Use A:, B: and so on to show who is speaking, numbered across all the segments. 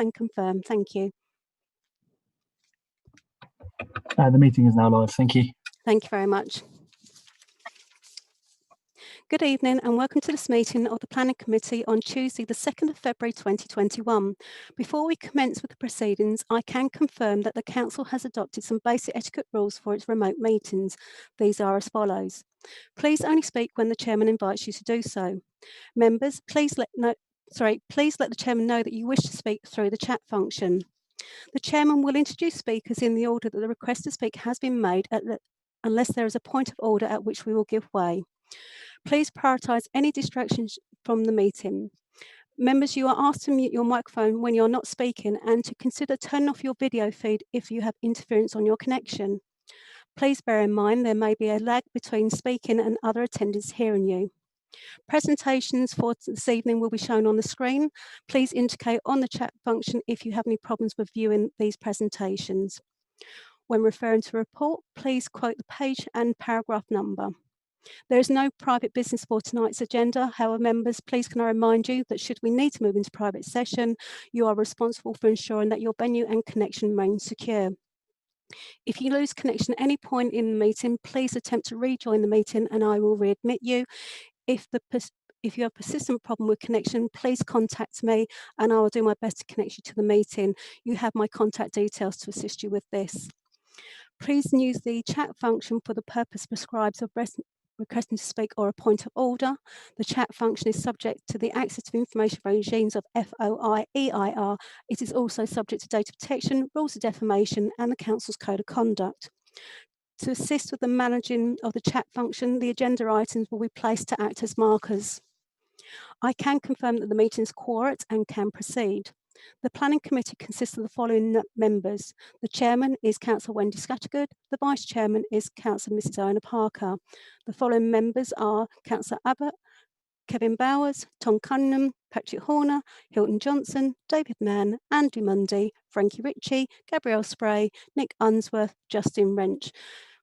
A: can confirm. Thank you.
B: The meeting is now live. Thank you.
A: Thank you very much. Good evening and welcome to this meeting of the Planning Committee on Tuesday, the 2nd of February 2021. Before we commence with the proceedings, I can confirm that the Council has adopted some basic etiquette rules for its remote meetings. These are as follows. Please only speak when the Chairman invites you to do so. Members, please let the Chairman know that you wish to speak through the chat function. The Chairman will introduce speakers in the order that the request to speak has been made unless there is a point of order at which we will give way. Please prioritise any distractions from the meeting. Members, you are asked to mute your microphone when you're not speaking and to consider turning off your video feed if you have interference on your connection. Please bear in mind there may be a lag between speaking and other attendees hearing you. Presentations for this evening will be shown on the screen. Please indicate on the chat function if you have any problems with viewing these presentations. When referring to a report, please quote the page and paragraph number. There is no private business for tonight's agenda. However, members, please can I remind you that should we need to move into private session, you are responsible for ensuring that your venue and connection remain secure. If you lose connection at any point in the meeting, please attempt to rejoin the meeting and I will readmit you. If you have a persistent problem with connection, please contact me and I will do my best to connect you to the meeting. You have my contact details to assist you with this. Please use the chat function for the purpose prescribed of requesting to speak or a point of order. The chat function is subject to the access to information regimes of FOIEIR. It is also subject to data protection, rules of defamation and the Council's Code of Conduct. To assist with the managing of the chat function, the agenda items will be placed to act as markers. I can confirm that the meeting is quorate and can proceed. The Planning Committee consists of the following members. The Chairman is Councillor Wendy Scattergood. The Vice Chairman is Councillor Mrs. Iona Parker. The following members are Councillor Abbott, Kevin Bowers, Tom Cunningham, Patrick Horner, Hilton Johnson, David Mann, Andy Mundy, Frankie Ritchie, Gabrielle Spray, Nick Unsworth, Justin Wrench.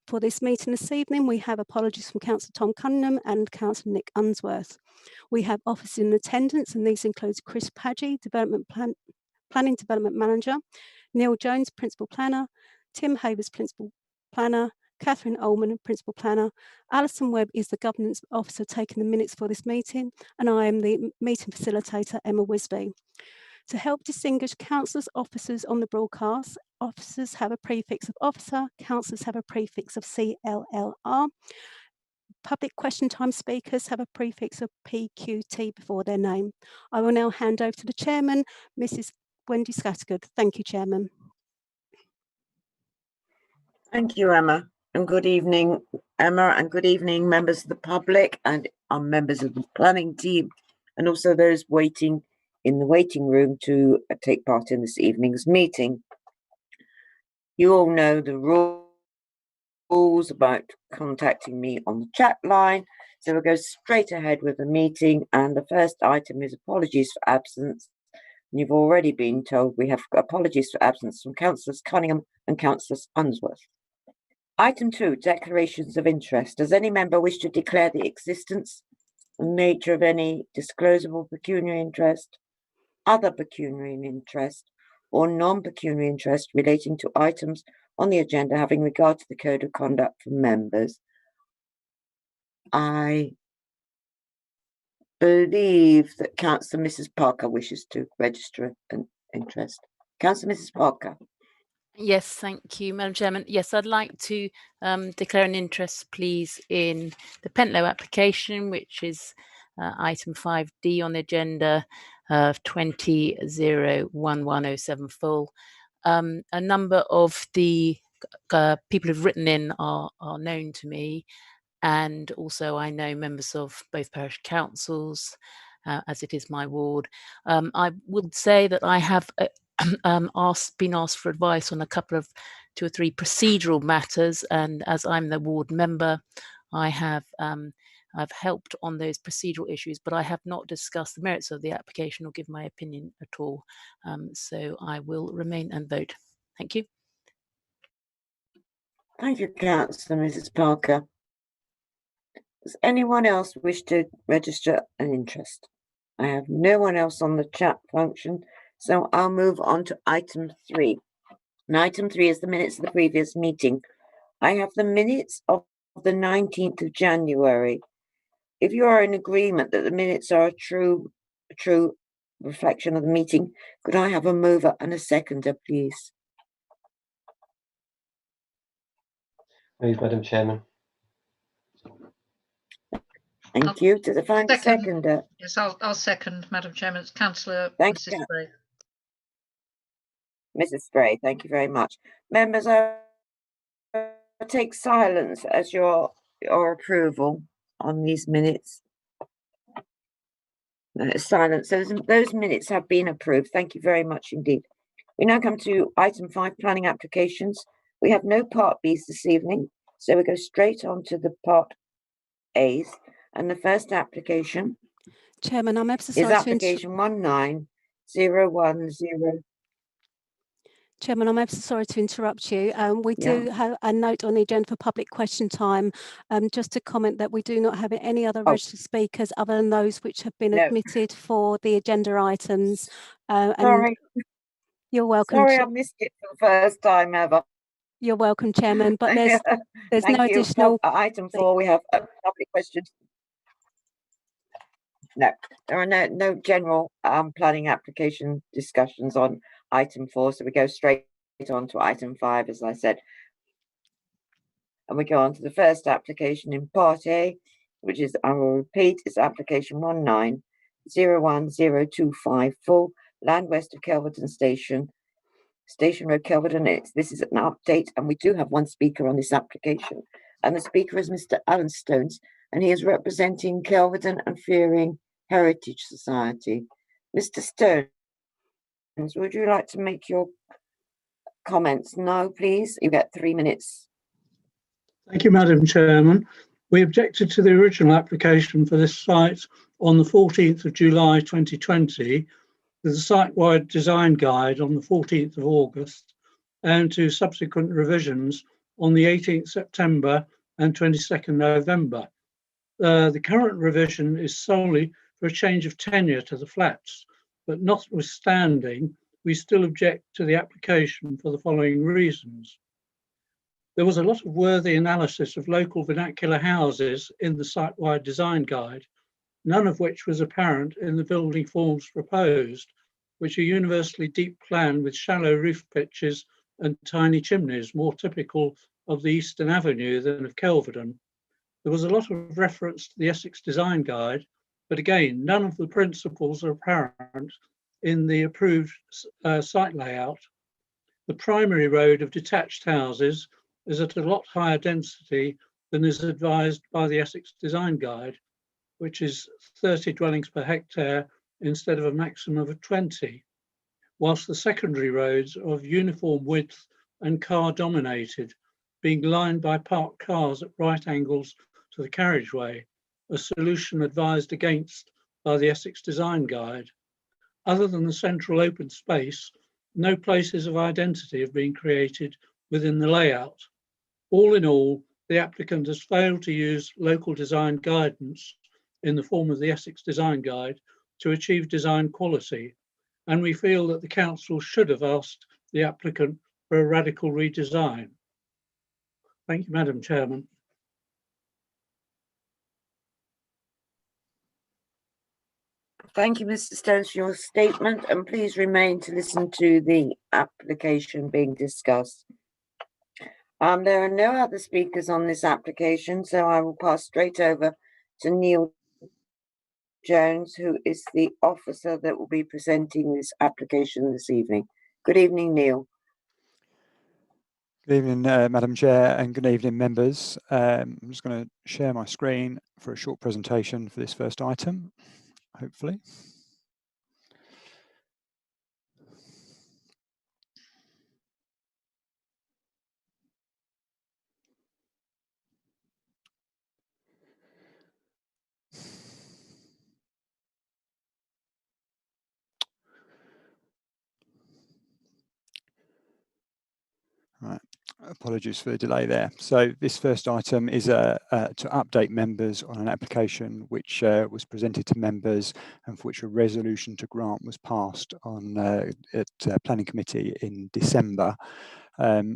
A: For this meeting this evening, we have apologies from Councillor Tom Cunningham and Councillor Nick Unsworth. We have officers in attendance, and these include Chris Padgey, Planning Development Manager, Neil Jones, Principal Planner, Tim Havers, Principal Planner, Catherine Ullman, Principal Planner, Alison Webb is the Governance Officer taking the minutes for this meeting, and I am the meeting facilitator, Emma Wisby. To help distinguish councillors' officers on the broadcast, officers have a prefix of officer, councillors have a prefix of CLLR. Public question time speakers have a prefix of PQT before their name. I will now hand over to the Chairman, Mrs. Wendy Scattergood. Thank you, Chairman.
C: Thank you, Emma. And good evening, Emma, and good evening, members of the public and our members of the planning team, and also those waiting in the waiting room to take part in this evening's meeting. You all know the rules about contacting me on the chat line, so we'll go straight ahead with the meeting. And the first item is apologies for absence. You've already been told we have apologies for absence from Councillors Cunningham and Councillors Unsworth. Item 2, declarations of interest. Does any member wish to declare the existence and nature of any disclosable pecuniary interest, other pecuniary interest, or non-pecuniary interest relating to items on the agenda having regard to the Code of Conduct for members? I believe that Councillor Mrs. Parker wishes to register an interest. Councillor Mrs. Parker.
D: Yes, thank you, Madam Chairman. Yes, I'd like to declare an interest, please, in the Pentlow application, which is item 5D on the agenda of 20-01107 full. A number of the people who've written in are known to me, and also I know members of both parish councils, as it is my ward. I would say that I have been asked for advice on a couple of 2 or 3 procedural matters, and as I'm the ward member, I've helped on those procedural issues, but I have not discussed the merits of the application or give my opinion at all. So I will remain and vote. Thank you.
C: Thank you, Councillor Mrs. Parker. Does anyone else wish to register an interest? I have no one else on the chat function, So I'll move on to item 3. And item 3 is the minutes of the previous meeting. I have the minutes of the 19th of January. If you are in agreement that the minutes are a true reflection of the meeting, could I have a mover and a seconder, please?
E: Move, Madam Chairman.
C: Thank you. To the find a
F: Second.
C: seconder.
F: Yes, I'll second, Madam Chairman. It's Councillor
C: Thank
F: Mrs.
C: you.
F: Spray.
C: Mrs. Spray, thank you very much. Members, I take silence as your approval on these minutes. Silence. Those minutes have been approved. Thank you very much indeed. We now come to item 5, planning applications. We have no part Bs this evening, so we go straight on to the part As. And the first application
A: Chairman, I'm ever so
C: is
A: sorry to
C: application 19010.
A: Chairman, I'm ever so sorry to interrupt you. We
C: Yeah.
A: do have a note on the agenda for public question time. Just to comment that we do not have any other registered speakers other than those which have been
C: No.
A: admitted for the agenda items. And
C: Sorry.
A: you're welcome.
C: Sorry, I missed it for the first time ever.
A: You're welcome, Chairman. But there's
C: Thank
A: no
C: you.
A: additional.
C: Item 4, we have public questions. No, there are no general planning application discussions on item 4, so we go straight on to item 5, as I said. And we go on to the first application in part A, which is, I will repeat, it's application 1901024, land west of Kelvedon Station Road, Kelvedon. This is an update, and we do have one speaker on this application. And the speaker is Mr. Alan Stones, and he is representing Kelvedon and Fearing Heritage Society. Mr. Stones, would you like to make your comments now, please? You get 3 minutes.
G: Thank you, Madam Chairman. We objected to the original application for this site on the 14th of July 2020, with a site-wide design guide on the 14th of August, and to subsequent revisions on the 18th September and 22nd November. The current revision is solely for a change of tenure to the flats, but notwithstanding, we still object to the application for the following reasons. There was a lot of worthy analysis of local vernacular houses in the site-wide design guide, none of which was apparent in the building forms proposed, which are universally deep plan with shallow roof pitches and tiny chimneys, more typical of the Eastern Avenue than of Kelvedon. There was a lot of reference to the Essex Design Guide, but again, none of the principles are apparent in the approved site layout. The primary road of detached houses is at a lot higher density than is advised by the Essex Design Guide, which is 30 dwellings per hectare instead of a maximum of 20, whilst the secondary roads are of uniform width and car dominated, being lined by parked cars at right angles to the carriageway, a solution advised against by the Essex Design Guide. Other than the central open space, no places of identity have been created within the layout. All in all, the applicant has failed to use local design guidance in the form of the Essex Design Guide to achieve design quality, and we feel that the council should have asked the applicant for a radical redesign. Thank you, Madam Chairman.
C: Thank you, Mr. Stones, for your statement, and please remain to listen to the application being discussed. There are no other speakers on this application, so I will pass straight over to Neil Jones, who is the officer that will be presenting this application this evening. Good evening, Neil.
H: Good evening, Madam Chair, and good evening, members. I'm just going to share my screen for a short presentation for this first item, hopefully. Right, Apologies for the delay there. So this first item is to update members on an application which was presented to members and for which a resolution to grant was passed on at Planning Committee in December.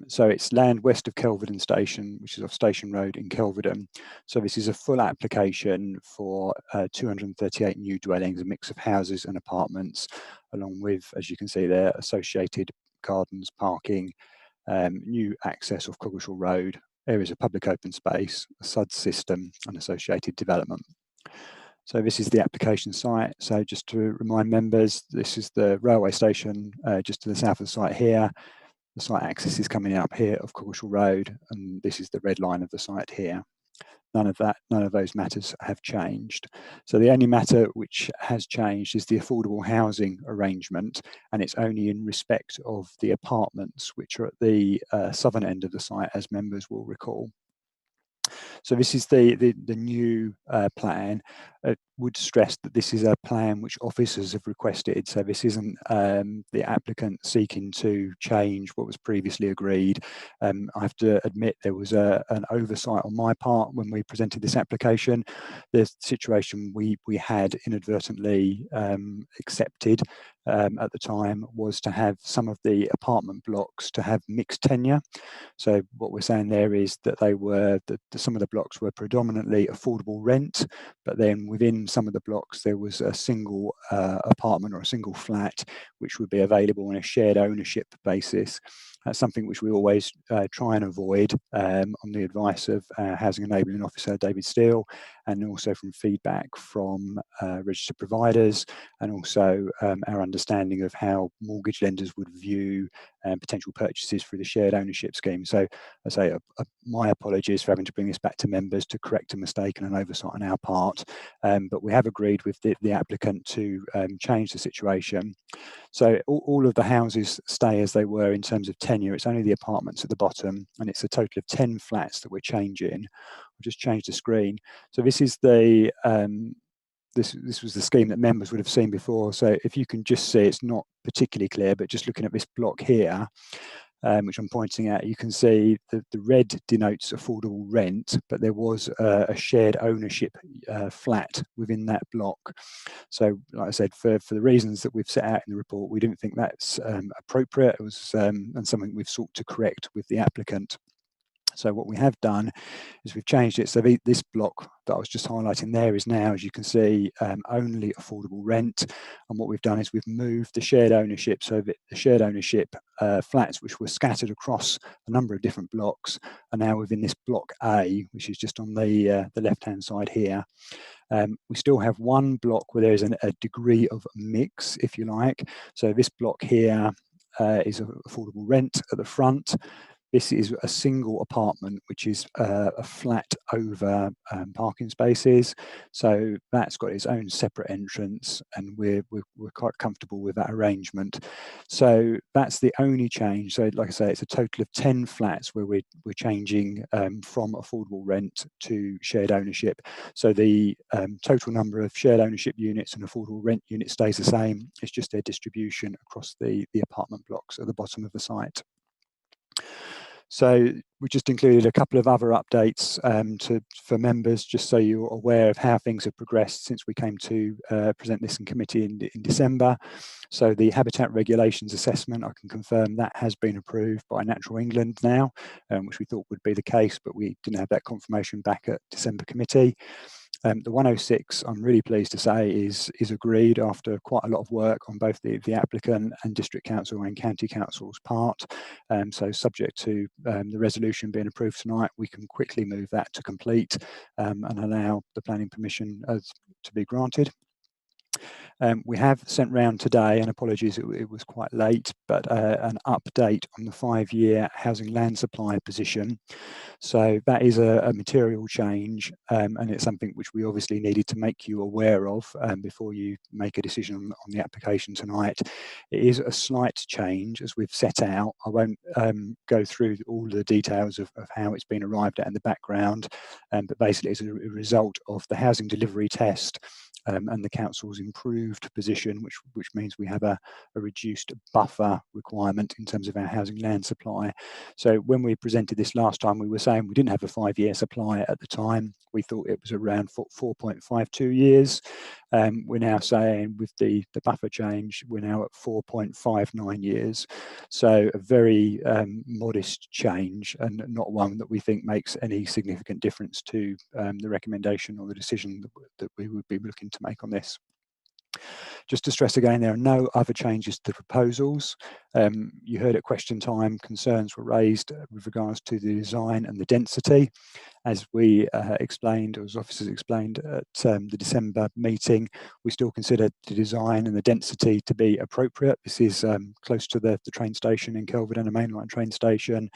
H: So it's land west of Kelvedon Station, which is off Station Road in Kelvedon. So this is a full application for 238 new dwellings, a mix of houses and apartments, along with, as you can see there, associated gardens, parking, new access off Coggeshall Road, areas of public open space, a SUD system and associated development. So this is the application site. So just to remind members, this is the railway station just to the south of the site here. The site access is coming up here of Coggeshall Road, and this is the red line of the site here. None of those matters have changed. So the only matter which has changed is the affordable housing arrangement, and it's only in respect of the apartments which are at the southern end of the site, as members will recall. So this is the new plan. Would stress that this is a plan which officers have requested. So this isn't the applicant seeking to change what was previously agreed. I have to admit there was an oversight on my part when we presented this application. The situation we had inadvertently accepted at the time was to have some of the apartment blocks to have mixed tenure. So what we're saying there is that they were some of the blocks were predominantly affordable rent, but then within some of the blocks there was a single apartment or a single flat which would be available on a shared ownership basis. That's something which we always try and avoid on the advice of Housing Enabling Officer David Steele, and also from feedback from registered providers, and also our understanding of how mortgage lenders would view potential purchases through the shared ownership scheme. So I say my apologies for having to bring this back to members to correct a mistake and an oversight on our part, but we have agreed with the applicant to change the situation. So all of the houses stay as they were in terms of tenure. It's only the apartments at the bottom, and it's a total of 10 flats that we're changing. I'll just change the screen. So this is the this was the scheme that members would have seen before. So if you can just see, it's not particularly clear, but just looking at this block here, which I'm pointing at, you can see the red denotes affordable rent, but there was a shared ownership flat within that block. So like I said, for the reasons that we've set out in the report, we didn't think that's appropriate. It was and something we've sought to correct with the applicant. So what we have done is we've changed it. So this block that I was just highlighting there is now, as you can see, only affordable rent. And what we've done is we've moved the shared ownership. So the shared ownership flats, which were scattered across a number of different blocks, are now within this block A, which is just on the left-hand side here. We still have one block where there is a degree of mix, if you like. So this block here is affordable rent at the front. This is a single apartment, which is a flat over parking spaces. So that's got its own separate entrance, and we're quite comfortable with that arrangement. So that's the only change. So like I say, it's a total of 10 flats where we're changing from affordable rent to shared ownership. So the total number of shared ownership units and affordable rent units stays the same. It's just their distribution across the apartment blocks at the bottom of the site. So we just included a couple of other updates for members, just so you're aware of how things have progressed since we came to present this in committee in December. So the habitat regulations assessment, I can confirm that has been approved by Natural England now, which we thought would be the case, but we didn't have that confirmation back at December committee. The 106, I'm really pleased to say, is agreed after quite a lot of work on both the applicant and District Council and County Council's part. So subject to the resolution being approved tonight, we can quickly move that to complete and allow the planning permission to be granted. We have sent round today, and apologies, it was quite late, but an update on the 5-year housing land supply position. So that is a material change, and it's something which we obviously needed to make you aware of before you make a decision on the application tonight. It is a slight change as we've set out. I won't go through all the details of how it's been arrived at in the background, but basically it's a result of the housing delivery test and the council's improved position, which means we have a reduced buffer requirement in terms of our housing land supply. So when we presented this last time, we were saying we didn't have a 5-year supply at the time. We thought it was around 4.52 years. We're now saying with the buffer change, we're now at 4.59 years. So a very modest change, and not one that we think makes any significant difference to the recommendation or the decision that we would be looking to make on this. Just to stress again, there are no other changes to the proposals. You heard at question time, concerns were raised with regards to the design and the density. As we explained, or as officers explained at the December meeting, we still consider the design and the density to be appropriate. This is close to the train station in Kelvedon and a mainline train station.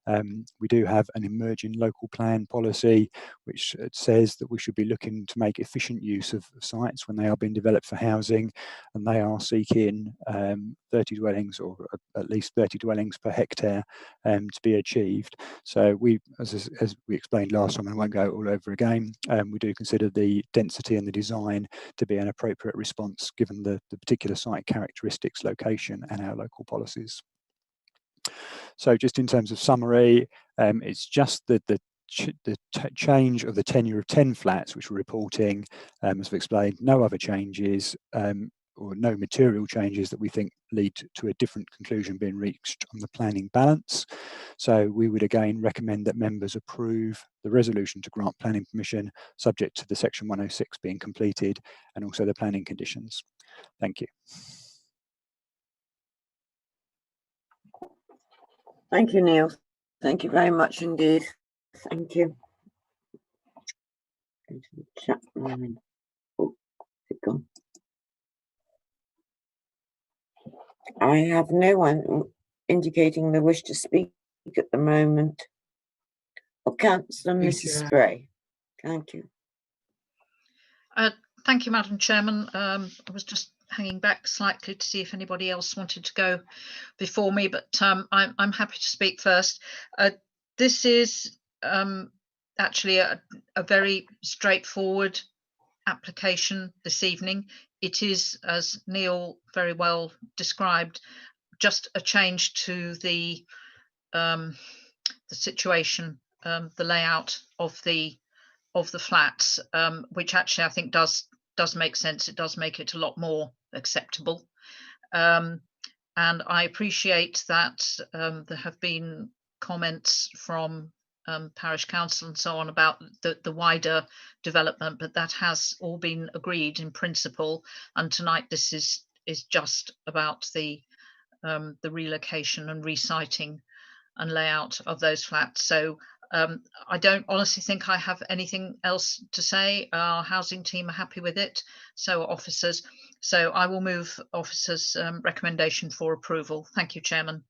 H: We do have an emerging local plan policy, which says that we should be looking to make efficient use of sites when they are being developed for housing, and they are seeking 30 dwellings, or at least 30 dwellings per hectare to be achieved. So we, as we explained last time, and I won't go all over again, we do consider the density and the design to be an appropriate response given the particular site characteristics, location, and our local policies. So just in terms of summary, it's just the change of the tenure of 10 flats, which we're reporting, as we've explained, no other changes or no material changes that we think lead to a different conclusion being reached on the planning balance. So we would again recommend that members approve the resolution to grant planning permission subject to the section 106 being completed and also the planning conditions. Thank you.
C: Thank you, Neil. Thank you very much indeed. Thank you. Go to the chat line. Oh, it's gone. I have no one indicating they wish to speak at the moment. Oh, Councillor Mrs. Spray. Thank you.
F: Thank you, Madam Chairman. I was just hanging back slightly to see if anybody else wanted to go before me, but I'm happy to speak first. This is actually a very straightforward application this evening. It is, as Neil very well described, just a change to the situation, the layout of the flats, which actually I think does make sense. It does make it a lot more acceptable, and I appreciate that there have been comments from parish council and so on about the wider development, but that has all been agreed in principle, and tonight this is just about the relocation and resiting and layout of those flats. So I don't honestly think I have anything else to say. Our housing team are happy with it, so are officers. So I will move officers' recommendation for approval. Thank you, Chairman.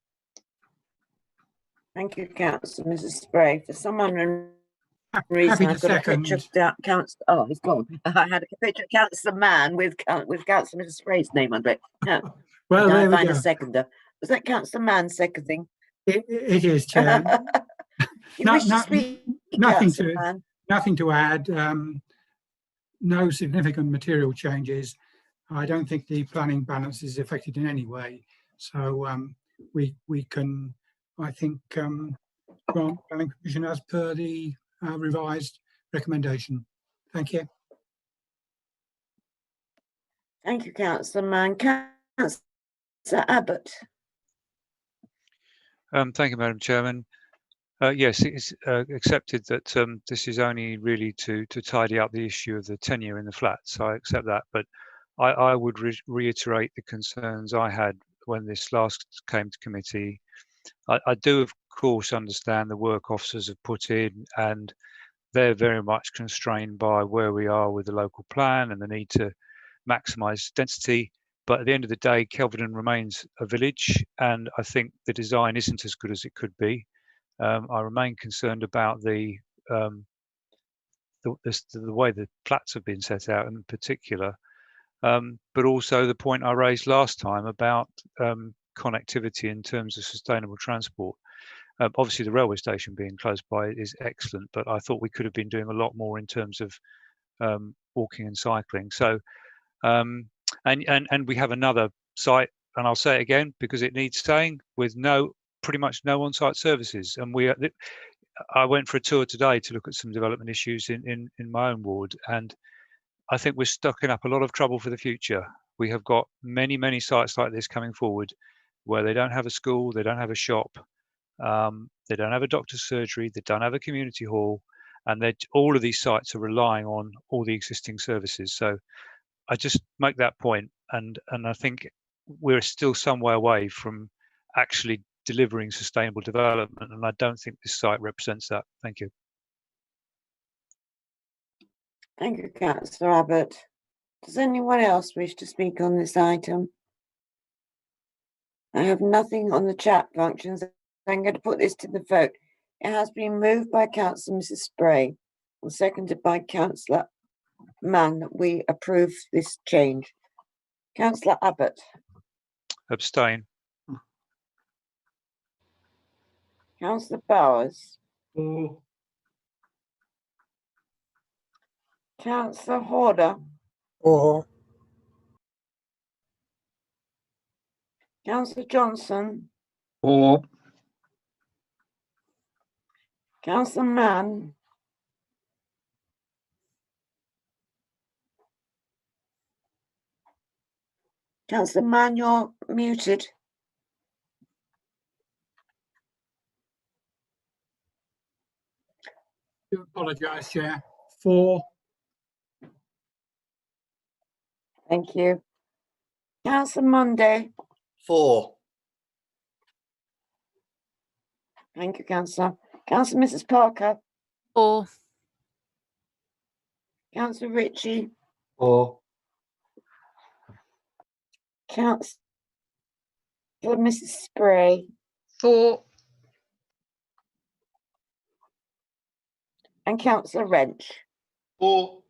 C: Thank you, Councillor Mrs. Spray. For some unknown reason, I've got a picture of Councillor. Oh, he's gone. I had a picture of Councillor Mann with Councillor Mrs. Spray's name under it. No.
I: Well, there we
C: find
I: go.
C: a seconder. Was that Councillor Mann seconding?
I: It is, Chair. Nothing to add. No significant material changes. I don't think the planning balance is affected in any way. So we can, I think, grant planning permission as per the revised recommendation. Thank you.
C: Thank you, Councillor Mann. Councillor Abbott.
J: Thank you, Madam Chairman. Yes, it's accepted that this is only really to tidy up the issue of the tenure in the flats. I accept that, but I would reiterate the concerns I had when this last came to committee. I do, of course, understand the work officers have put in, and they're very much constrained by where we are with the local plan and the need to maximise density. But at the end of the day, Kelvedon remains a village, and I think the design isn't as good as it could be. I remain concerned about the way the flats have been set out in particular, but also the point I raised last time about connectivity in terms of sustainable transport. Obviously, the railway station being close by is excellent, but I thought we could have been doing a lot more in terms of walking and cycling. So, and we have another site, and I'll say it again because it needs saying, with pretty much no on-site services. And I went for a tour today to look at some development issues in my own ward, and I think we're stocking up a lot of trouble for the future. We have got many sites like this coming forward where they don't have a school, they don't have a shop, they don't have a doctor's surgery, they don't have a community hall, and all of these sites are relying on all the existing services. So I just make that point, and I think we're still some way away from actually delivering sustainable development, and I don't think this site represents that. Thank you.
C: Thank you, Councillor Abbott. Does anyone else wish to speak on this item? I have nothing on the chat functions. I'm going to put this to the vote. It has been moved by Councillor Mrs. Spray and seconded by Councillor Mann that we approve this change. Councillor Abbott.
J: Abstain.
C: Councillor Bowers.
B: For.
C: Councillor Horder.
B: For.
C: Councillor Johnson.
B: For.
C: Councillor Mann. Councillor Mann, you're muted.
I: I do apologise, Chair. For.
C: Thank you. Councillor Monday.
B: For.
C: Thank you, Councillor. Councillor Mrs. Parker.
D: For.
C: Councillor Ritchie.
B: For.
C: Councillor Mrs. Spray.
F: For.
C: And Councillor Wrench.
B: For.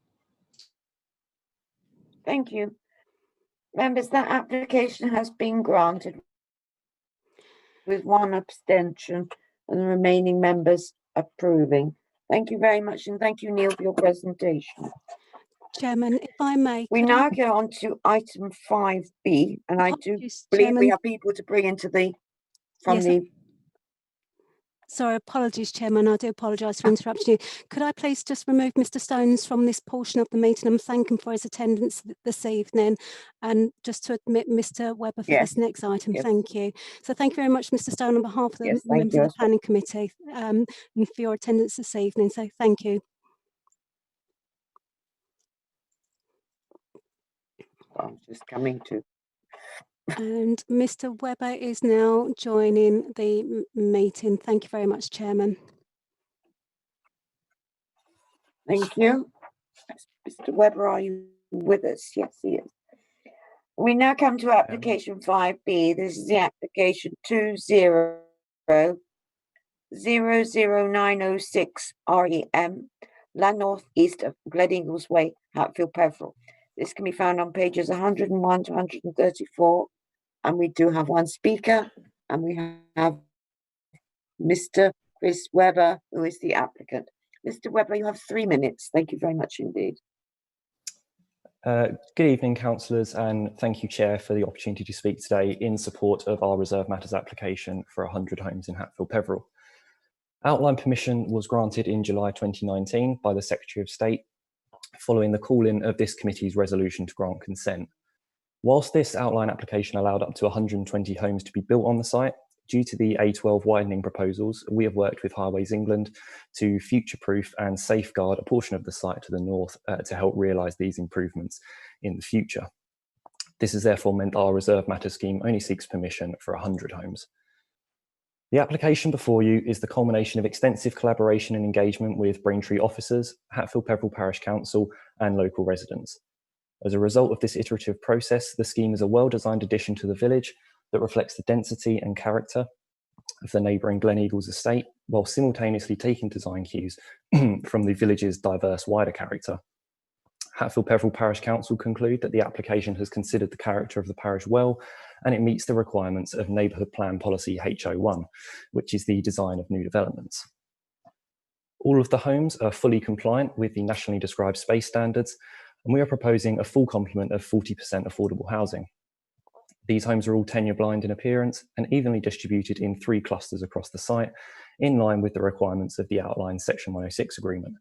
C: Thank you. Members, that application has been granted with one abstention and the remaining members approving. Thank you very much, and thank you, Neil, for your presentation.
A: Chairman, if I may.
C: We now go on to item 5B, and I do believe we have people to bring into
A: Sorry, apologies, Chairman. I do apologise for interrupting you. Could I please just remove Mr. Stones from this portion of the meeting and thank him for his attendance this evening, and just to admit Mr. Webber for this next item. Thank you. So thank you very much, Mr. Stone, on behalf of the members of the Planning Committee, and for your attendance this evening. So thank you.
C: I'm just coming to.
A: And Mr. Webber is now joining the meeting. Thank you very much, Chairman.
C: Thank you. Mr. Webber, are you with us? Yes, he is. We now come to application 5B. This is the application 20000906 REM, land north east of Gleneagles Way, Hatfield, Peveril. This can be found on pages 101 to 134. And we do have one speaker, and we have Mr. Chris Webber, who is the applicant. Mr. Webber, you have 3 minutes. Thank you very much indeed.
K: Good evening, councillors, and thank you, Chair, for the opportunity to speak today in support of our Reserve Matters application for 100 homes in Hatfield Peveril. Outline permission was granted in July 2019 by the Secretary of State, following the call-in of this committee's resolution to grant consent. Whilst this outline application allowed up to 120 homes to be built on the site, due to the A12 widening proposals, we have worked with Highways England to future-proof and safeguard a portion of the site to the north to help realise these improvements in the future. This has therefore meant our Reserve Matter scheme only seeks permission for 100 homes. The application before you is the culmination of extensive collaboration and engagement with Braintree officers, Hatfield Peveril Parish Council and local residents. As a result of this iterative process, the scheme is a well-designed addition to the village that reflects the density and character of the neighbouring Gleneagles estate, while simultaneously taking design cues from the village's diverse wider character. Hatfield Peveril Parish Council conclude that the application has considered the character of the parish well, and it meets the requirements of Neighbourhood Plan Policy HO1, which is the design of new developments. All of the homes are fully compliant with the nationally described space standards, and we are proposing a full complement of 40% affordable housing. These homes are all tenure blind in appearance and evenly distributed in 3 clusters across the site, in line with the requirements of the outlined Section 106 agreement.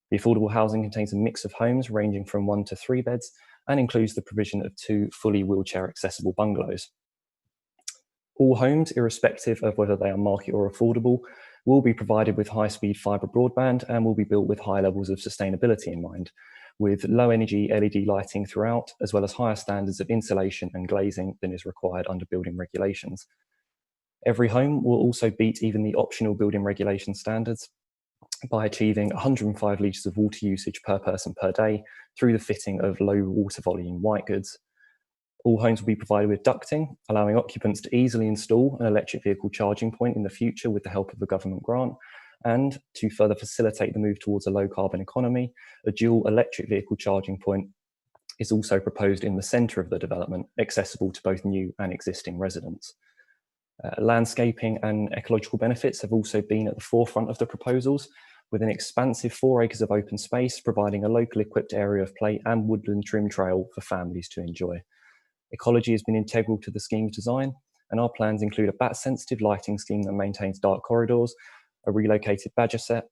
K: The affordable housing contains a mix of homes ranging from 1 to 3 beds and includes the provision of 2 fully wheelchair accessible bungalows. All homes, irrespective of whether they are market or affordable, will be provided with high-speed fibre broadband and will be built with high levels of sustainability in mind, with low-energy LED lighting throughout, as well as higher standards of insulation and glazing than is required under building regulations. Every home will also beat even the optional building regulation standards by achieving 105 litres of water usage per person per day through the fitting of low water volume white goods. All homes will be provided with ducting, allowing occupants to easily install an electric vehicle charging point in the future with the help of a government grant. And to further facilitate the move towards a low carbon economy, a dual electric vehicle charging point is also proposed in the centre of the development, accessible to both new and existing residents. Landscaping and ecological benefits have also been at the forefront of the proposals, with an expansive 4 acres of open space providing a local equipped area of play and woodland trim trail for families to enjoy. Ecology has been integral to the scheme's design, and our plans include a bat-sensitive lighting scheme that maintains dark corridors, a relocated badger set,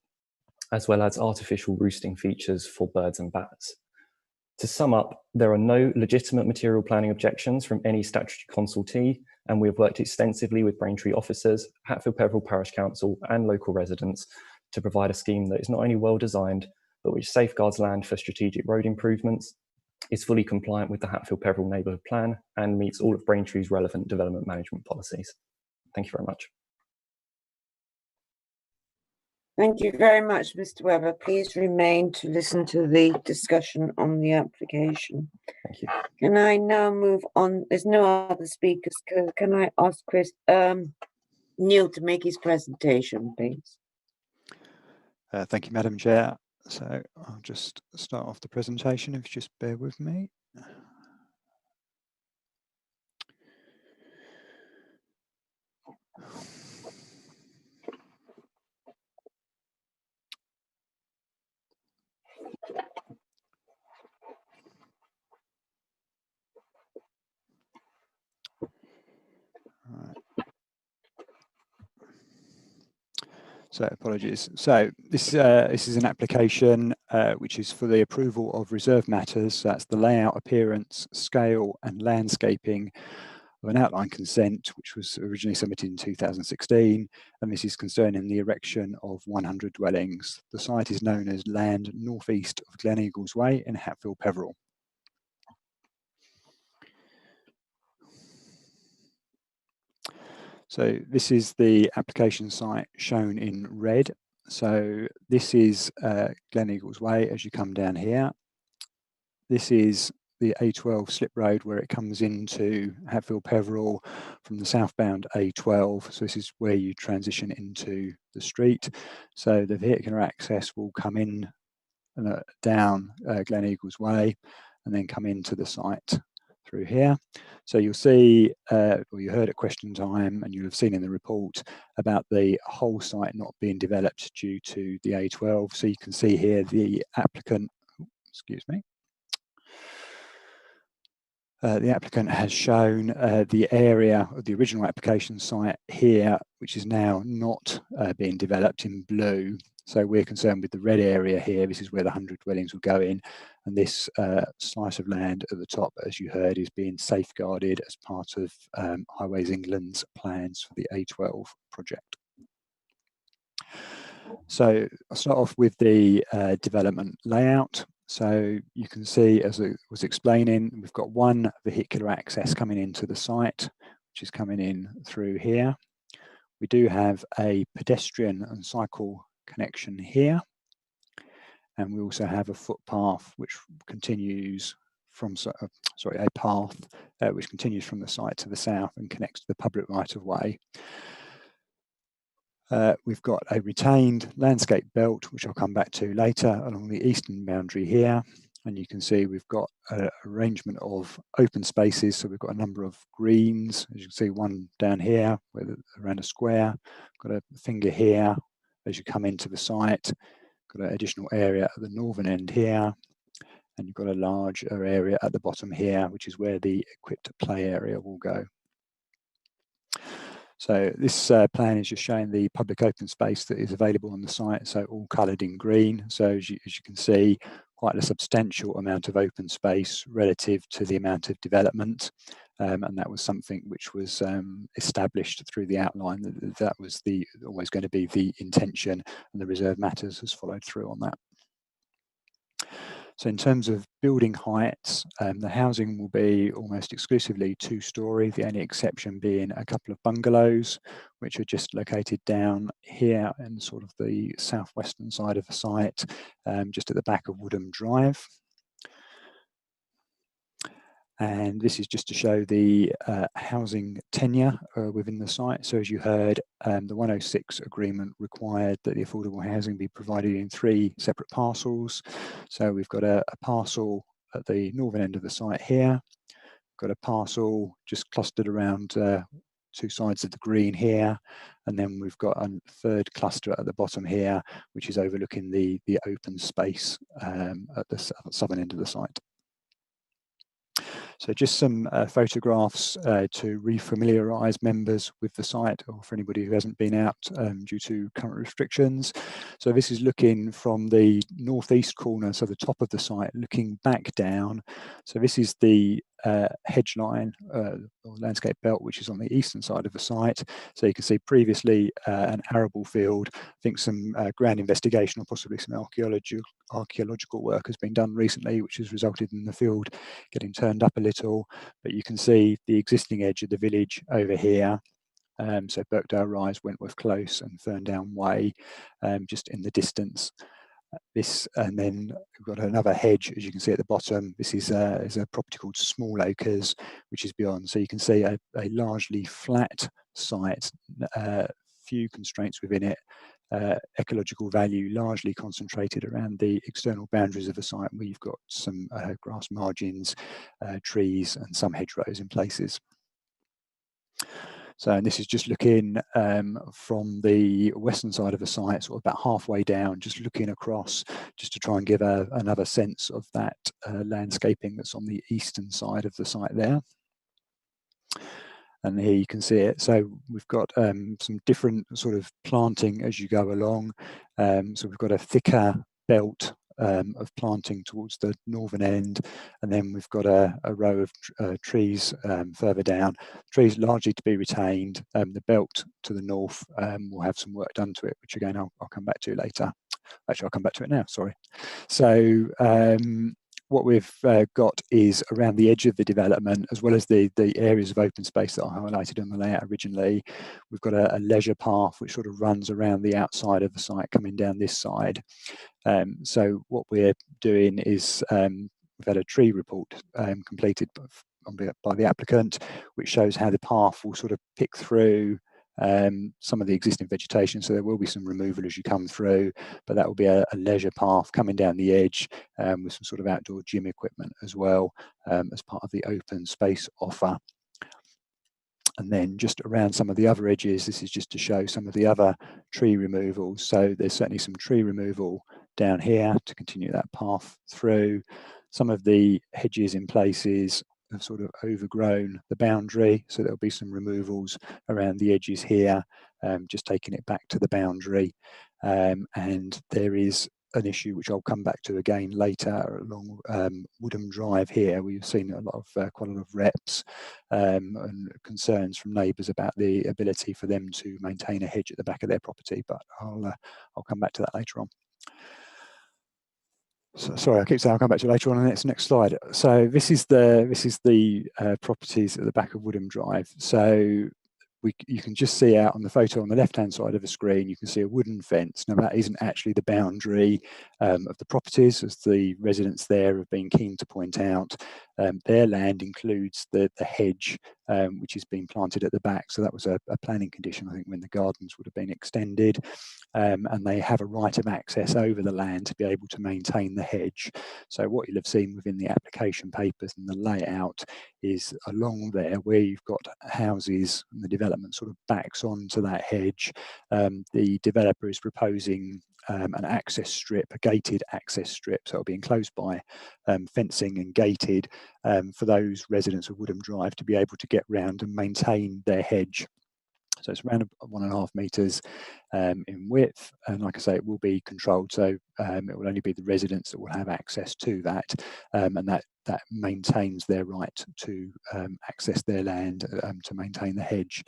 K: as well as artificial roosting features for birds and bats. To sum up, there are no legitimate material planning objections from any statutory consultee, and we have worked extensively with Braintree officers, Hatfield Peveril Parish Council and local residents to provide a scheme that is not only well designed, but which safeguards land for strategic road improvements, is fully compliant with the Hatfield Peveril Neighbourhood Plan, and meets all of Braintree's relevant development management policies. Thank you very much.
C: Thank you very much, Mr. Webber. Please remain to listen to the discussion on the application.
K: Thank you.
C: Can I now move on? There's no other speakers. Can I ask Neil to make his presentation, please?
H: Thank you, Madam Chair. So I'll just start off the presentation, if you just bear with me. Right. So apologies. So this is an application which is for the approval of reserve matters. So that's the layout, appearance, scale and landscaping of an outline consent, which was originally submitted in 2016. And this is concerning the erection of 100 dwellings. The site is known as land northeast of Gleneagles Way in Hatfield Peveril. So this is the application site shown in red. So this is Gleneagles Way as you come down here. This is the A12 slip road where it comes into Hatfield Peveril from the southbound A12. So this is where you transition into the street. So the vehicular access will come in down Gleneagles Way and then come into the site through here. So you'll see, or you heard at question time, and you'll have seen in the report about the whole site not being developed due to the A12. So you can see here the applicant, excuse me, the applicant has shown the area of the original application site here, which is now not being developed in blue. So we're concerned with the red area here. This is where the 100 dwellings will go in. And this slice of land at the top, as you heard, is being safeguarded as part of Highways England's plans for the A12 project. So I'll start off with the development layout. So you can see, as I was explaining, we've got one vehicular access coming into the site, which is coming in through here. We do have a pedestrian and cycle connection here. And we also have a footpath which continues from, a path which continues from the site to the south and connects to the public right of way. We've got a retained landscape belt, which I'll come back to later, along the eastern boundary here. And you can see we've got an arrangement of open spaces. So we've got a number of greens. As you can see, one down here around a square. Got a finger here as you come into the site. Got an additional area at the northern end here, and you've got a larger area at the bottom here, which is where the equipped play area will go. So this plan is just showing the public open space that is available on the site, so all coloured in green. So as you can see, quite a substantial amount of open space relative to the amount of development. And that was something which was established through the outline. That was always going to be the intention, and the Reserve Matters has followed through on that. So in terms of building heights, the housing will be almost exclusively two-storey, the only exception being a couple of bungalows, which are just located down here in sort of the southwestern side of the site, just at the back of Woodham Drive. And this is just to show the housing tenure within the site. So as you heard, the 106 agreement required that the affordable housing be provided in 3 separate parcels. So we've got a parcel at the northern end of the site here. We've got a parcel just clustered around 2 sides of the green here. And then we've got a 3rd cluster at the bottom here, which is overlooking the open space at the southern end of the site. So just some photographs to re-familiarise members with the site, or for anybody who hasn't been out due to current restrictions. So this is looking from the northeast corner, so the top of the site, looking back down. So this is the hedge line or landscape belt, which is on the eastern side of the site. So you can see previously an arable field. I think some ground investigation or possibly some archaeological work has been done recently, which has resulted in the field getting turned up a little. But you can see the existing edge of the village over here. So Birkdale Rise, Wentworth Close and Ferndown Way, just in the distance. This, and then we've got another hedge, as you can see at the bottom. This is a property called Small Acres, which is beyond. So you can see a largely flat site, few constraints within it, ecological value largely concentrated around the external boundaries of the site, where you've got some grass margins, trees and some hedgerows in places. So, and this is just looking from the western side of the site, sort of about halfway down, just looking across, just to try and give another sense of that landscaping that's on the eastern side of the site there. And here you can see it. So we've got some different sort of planting as you go along. So we've got a thicker belt of planting towards the northern end, and then we've got a row of trees further down. Trees largely to be retained. The belt to the north will have some work done to it, which again I'll come back to later. Actually, I'll come back to it now, sorry. So what we've got is around the edge of the development, as well as the areas of open space that I highlighted on the layout originally, we've got a leisure path which sort of runs around the outside of the site coming down this side. So what we're doing is we've had a tree report completed by the applicant, which shows how the path will sort of pick through some of the existing vegetation. So there will be some removal as you come through, but that will be a leisure path coming down the edge with some sort of outdoor gym equipment as well as part of the open space offer. And then just around some of the other edges, this is just to show some of the other tree removals. So there's certainly some tree removal down here to continue that path through. Some of the hedges in places have sort of overgrown the boundary, so there'll be some removals around the edges here, just taking it back to the boundary. And there is an issue which I'll come back to again later along Woodham Drive here. We've seen a lot of quite a lot of reps and concerns from neighbours about the ability for them to maintain a hedge at the back of their property, but I'll come back to that later on. So, sorry, I keep saying I'll come back to it later on the next slide. So this is the properties at the back of Woodham Drive. So you can just see out on the photo on the left-hand side of the screen, you can see a wooden fence. Now that isn't actually the boundary of the properties, as the residents there have been keen to point out. Their land includes the hedge which is being planted at the back. So that was a planning condition, I think, when the gardens would have been extended. And they have a right of access over the land to be able to maintain the hedge. So what you'll have seen within the application papers and the layout is along there where you've got houses and the development sort of backs onto that hedge. The developer is proposing an access strip, a gated access strip, so it'll be enclosed by fencing and gated for those residents of Woodham Drive to be able to get round and maintain their hedge. So it's around 1.5 metres in width, and like I say, it will be controlled, so it will only be the residents that will have access to that, and that maintains their right to access their land to maintain the hedge.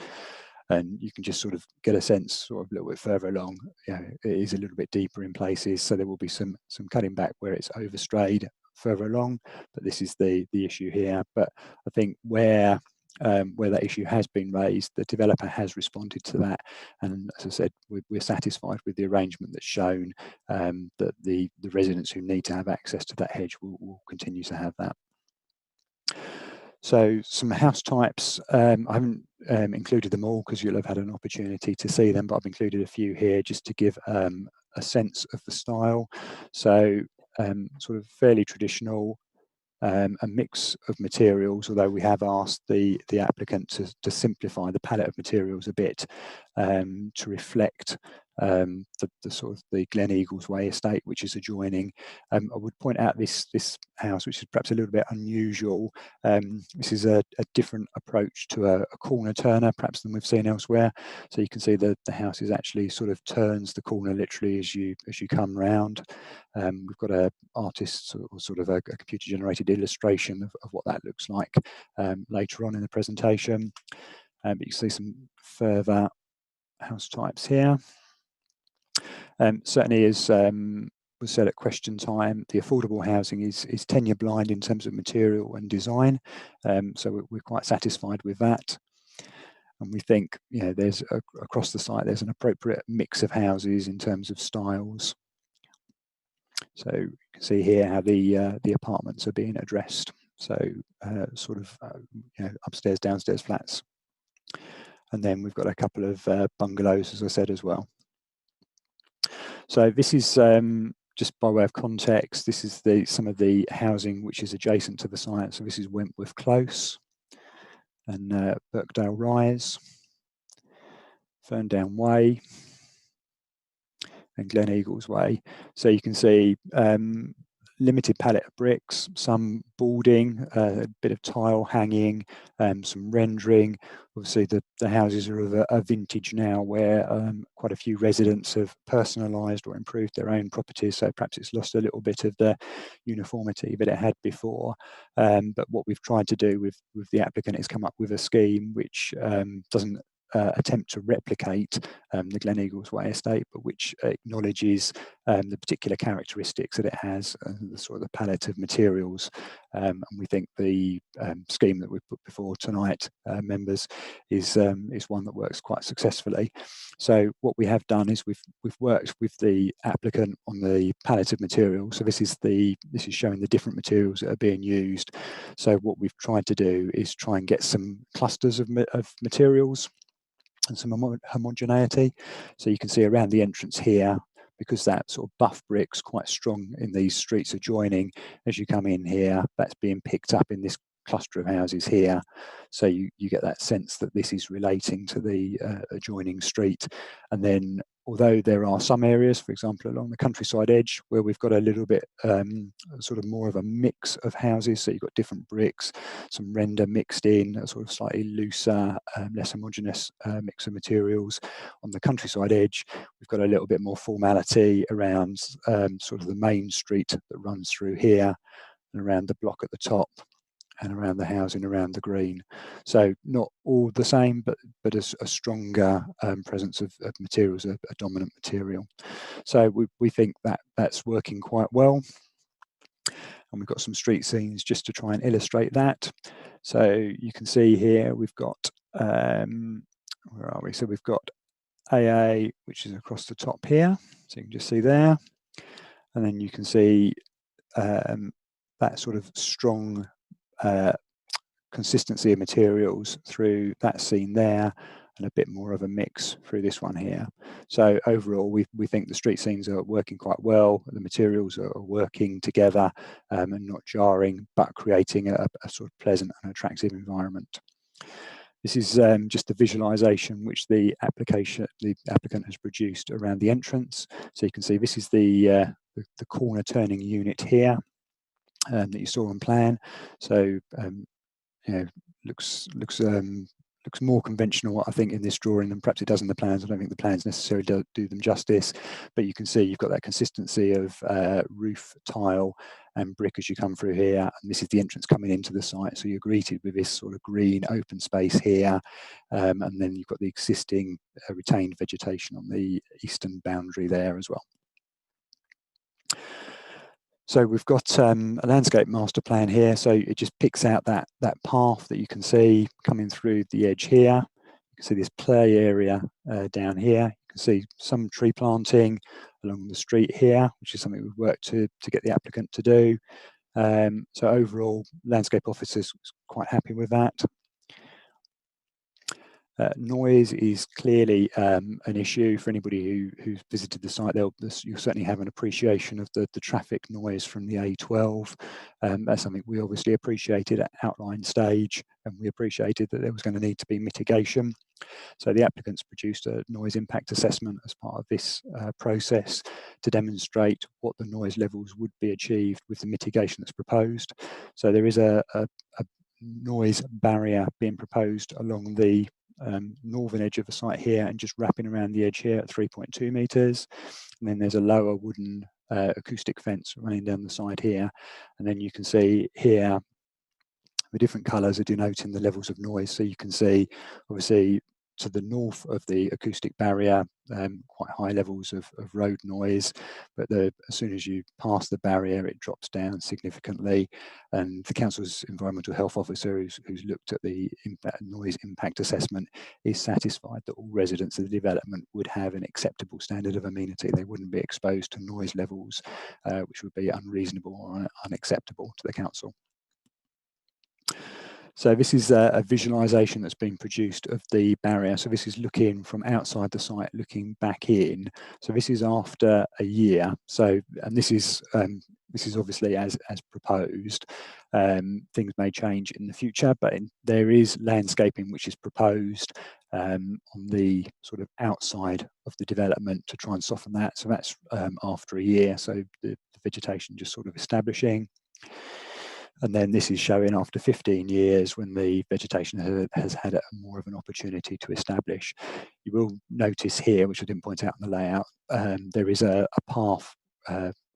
H: And you can just sort of get a sense, sort of a little bit further along, you know, it is a little bit deeper in places, so there will be some cutting back where it's overstrayed further along, but this is the issue here. But I think where that issue has been raised, the developer has responded to that, and as I said, we're satisfied with the arrangement that's shown, that the residents who need to have access to that hedge will continue to have that. So some house types, I haven't included them all because you'll have had an opportunity to see them, but I've included a few here just to give a sense of the style. So sort of fairly traditional, a mix of materials, although we have asked the applicant to simplify the palette of materials a bit to reflect the sort of the Glen Eagles Way estate, which is adjoining. I would point out this house, which is perhaps a little bit unusual. This is a different approach to a corner turner, perhaps, than we've seen elsewhere. So you can see that the house is actually sort of turns the corner literally as you come round. We've got an artist or sort of a computer generated illustration of what that looks like later on in the presentation. But you can see some further house types here. Certainly, as was said at question time, the affordable housing is tenure blind in terms of material and design, so we're quite satisfied with that. And we think, you know, there's across the site there's an appropriate mix of houses in terms of styles. So you can see here how the apartments are being addressed. So sort of you know, upstairs, downstairs flats, and then we've got a couple of bungalows, as I said, as well. So this is just by way of context. This is some of the housing which is adjacent to the site. So this is Wentworth Close and Birkdale Rise, Ferndown Way, and Glen Eagles Way. So you can see limited palette of bricks, some boarding, a bit of tile hanging, some rendering. Obviously the houses are of a vintage now where quite a few residents have personalised or improved their own properties, so perhaps it's lost a little bit of the uniformity that it had before. But what we've tried to do with the applicant is come up with a scheme which doesn't attempt to replicate the Glen Eagles Way estate, but which acknowledges the particular characteristics that it has, the sort of the palette of materials. And we think the scheme that we've put before tonight, members, is one that works quite successfully. So what we have done is we've worked with the applicant on the palette of materials. So this is showing the different materials that are being used. So what we've tried to do is try and get some clusters of materials and some homogeneity. So you can see around the entrance here, because that sort of buff brick's quite strong in these streets adjoining, as you come in here, that's being picked up in this cluster of houses here. So you get that sense that this is relating to the adjoining street. And then, although there are some areas, for example, along the countryside edge, where we've got a little bit sort of more of a mix of houses, so you've got different bricks, some render mixed in, a sort of slightly looser, less homogeneous mix of materials. On the countryside edge, we've got a little bit more formality around sort of the main street that runs through here and around the block at the top, and around the housing around the green. So not all the same, but a stronger presence of materials, a dominant material. So we think that that's working quite well. And we've got some street scenes just to try and illustrate that. So you can see here we've got, where are we? So we've got AA, which is across the top here. So you can just see there. And then you can see that sort of strong consistency of materials through that scene there, and a bit more of a mix through this one here. So overall, we think the street scenes are working quite well. The materials are working together and not jarring, but creating a sort of pleasant and attractive environment. This is just the visualization which the applicant has produced around the entrance. So you can see this is the corner turning unit here that you saw on plan. So you know, looks more conventional, I think, in this drawing than perhaps it does in the plans. I don't think the plans necessarily do them justice, but you can see you've got that consistency of roof, tile and brick as you come through here, and this is the entrance coming into the site, so you're greeted with this sort of green open space here, and then you've got the existing retained vegetation on the eastern boundary there as well. So we've got a landscape master plan here, so it just picks out that path that you can see coming through the edge here. You can see this play area down here. You can see some tree planting along the street here, which is something we've worked to get the applicant to do. So overall, landscape officer's quite happy with that. Noise is clearly an issue for anybody who's visited the site. You'll certainly have an appreciation of the traffic noise from the A12. That's something we obviously appreciated at outline stage, and we appreciated that there was going to need to be mitigation. So the applicants produced a noise impact assessment as part of this process to demonstrate what the noise levels would be achieved with the mitigation that's proposed. So there is a noise barrier being proposed along the northern edge of the site here and just wrapping around the edge here at 3.2 metres, and then there's a lower wooden acoustic fence running down the side here, and then you can see here the different colours are denoting the levels of noise. So you can see obviously to the north of the acoustic barrier, quite high levels of road noise, but as soon as you pass the barrier, it drops down significantly. And the council's environmental health officer, who's looked at the noise impact assessment, is satisfied that all residents of the development would have an acceptable standard of amenity. They wouldn't be exposed to noise levels which would be unreasonable or unacceptable to the council. So this is a visualization that's been produced of the barrier. So this is looking from outside the site, looking back in. So this is after a year. So, and this is obviously as proposed. Things may change in the future, but there is landscaping which is proposed on the sort of outside of the development to try and soften that. So that's after a year. So the vegetation just sort of establishing. And then this is showing after 15 years when the vegetation has had more of an opportunity to establish. You will notice here, which I didn't point out in the layout, there is a path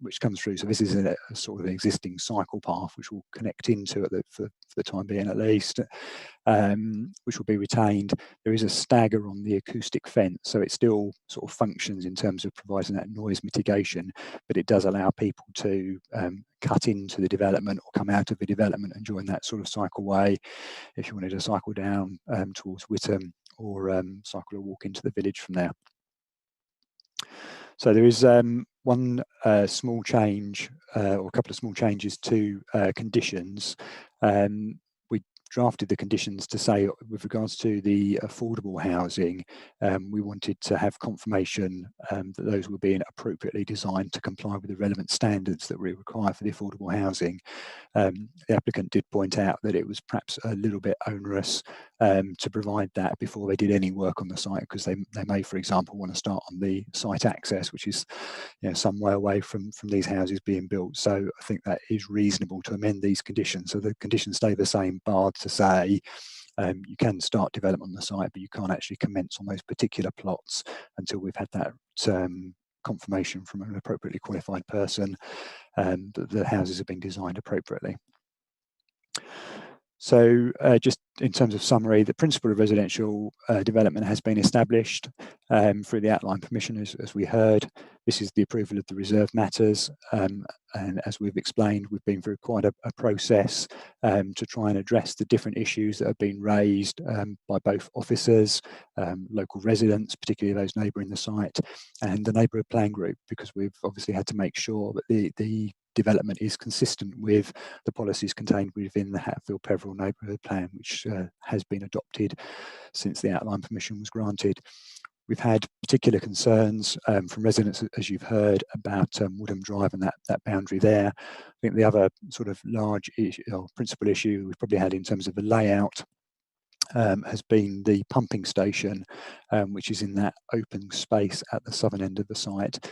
H: which comes through. So this is a sort of an existing cycle path which will connect into it for the time being at least, which will be retained. There is a stagger on the acoustic fence, so it still sort of functions in terms of providing that noise mitigation, but it does allow people to cut into the development or come out of the development and join that sort of cycleway if you wanted to cycle down towards Whittam or cycle or walk into the village from there. So there is one small change or a couple of small changes to conditions. We drafted the conditions to say with regards to the affordable housing, we wanted to have confirmation that those were being appropriately designed to comply with the relevant standards that we require for the affordable housing. The applicant did point out that it was perhaps a little bit onerous to provide that before they did any work on the site, because they may, for example, want to start on the site access, which is some way away from these houses being built. So I think that is reasonable to amend these conditions. So the conditions stay the same, barred to say you can start development on the site, but you can't actually commence on those particular plots until we've had that confirmation from an appropriately qualified person that the houses have been designed appropriately. So just in terms of summary, the principle of residential development has been established through the outline permission, as we heard. This is the approval of the reserve matters, and as we've explained, we've been through quite a process to try and address the different issues that have been raised by both officers, local residents, particularly those neighbouring the site, and the neighbourhood plan group, because we've obviously had to make sure that the development is consistent with the policies contained within the Hatfield-Peveril Neighbourhood Plan, which has been adopted since the outline permission was granted. We've had particular concerns from residents, as you've heard, about Woodham Drive and that boundary there. I think the other sort of large issue, or principal issue we've probably had in terms of the layout has been the pumping station, which is in that open space at the southern end of the site.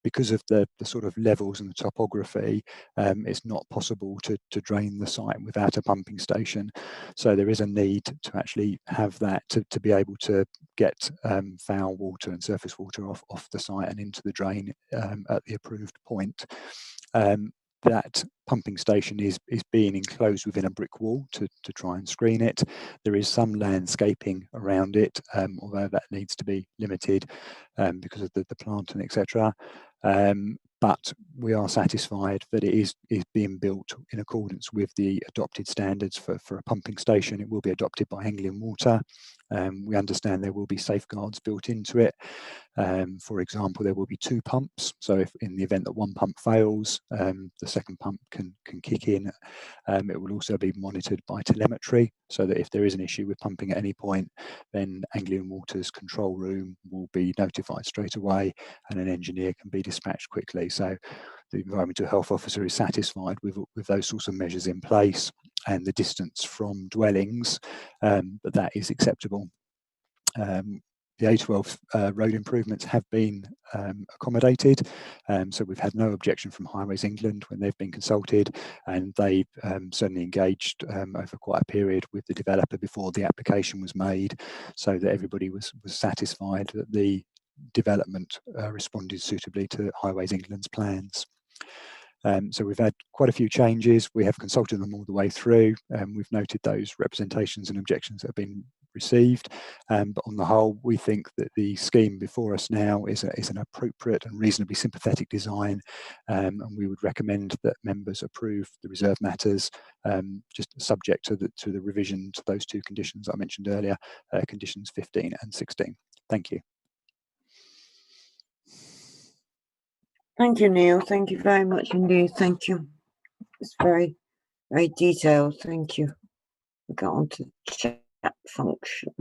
H: Because of the sort of levels and the topography, it's not possible to drain the site without a pumping station. So there is a need to actually have that to be able to get foul water and surface water off the site and into the drain at the approved point. That pumping station is being enclosed within a brick wall to try and screen it. There is some landscaping around it, although that needs to be limited because of the planting, etc. But we are satisfied that it is being built in accordance with the adopted standards for a pumping station. It will be adopted by Anglian Water. We understand there will be safeguards built into it. For example, there will be 2 pumps. So if in the event that one pump fails, the second pump can kick in. It will also be monitored by telemetry, so that if there is an issue with pumping at any point, then Anglian Water's control room will be notified straight away and an engineer can be dispatched quickly. So the environmental health officer is satisfied with those sorts of measures in place, and the distance from dwellings, that is acceptable. The A12 road improvements have been accommodated, so we've had no objection from Highways England when they've been consulted, and they certainly engaged over quite a period with the developer before the application was made, so that everybody was satisfied that the development responded suitably to Highways England's plans. So we've had quite a few changes. We have consulted them all the way through. We've noted those representations and objections that have been received. But on the whole, we think that the scheme before us now is an appropriate and reasonably sympathetic design. And we would recommend that members approve the reserve matters, just subject to the revision to those 2 conditions I mentioned earlier, conditions 15 and 16. Thank you.
C: Thank you, Neil. Thank you very much indeed. Thank you. It's very, very detailed. Thank you. We got on to the chat function.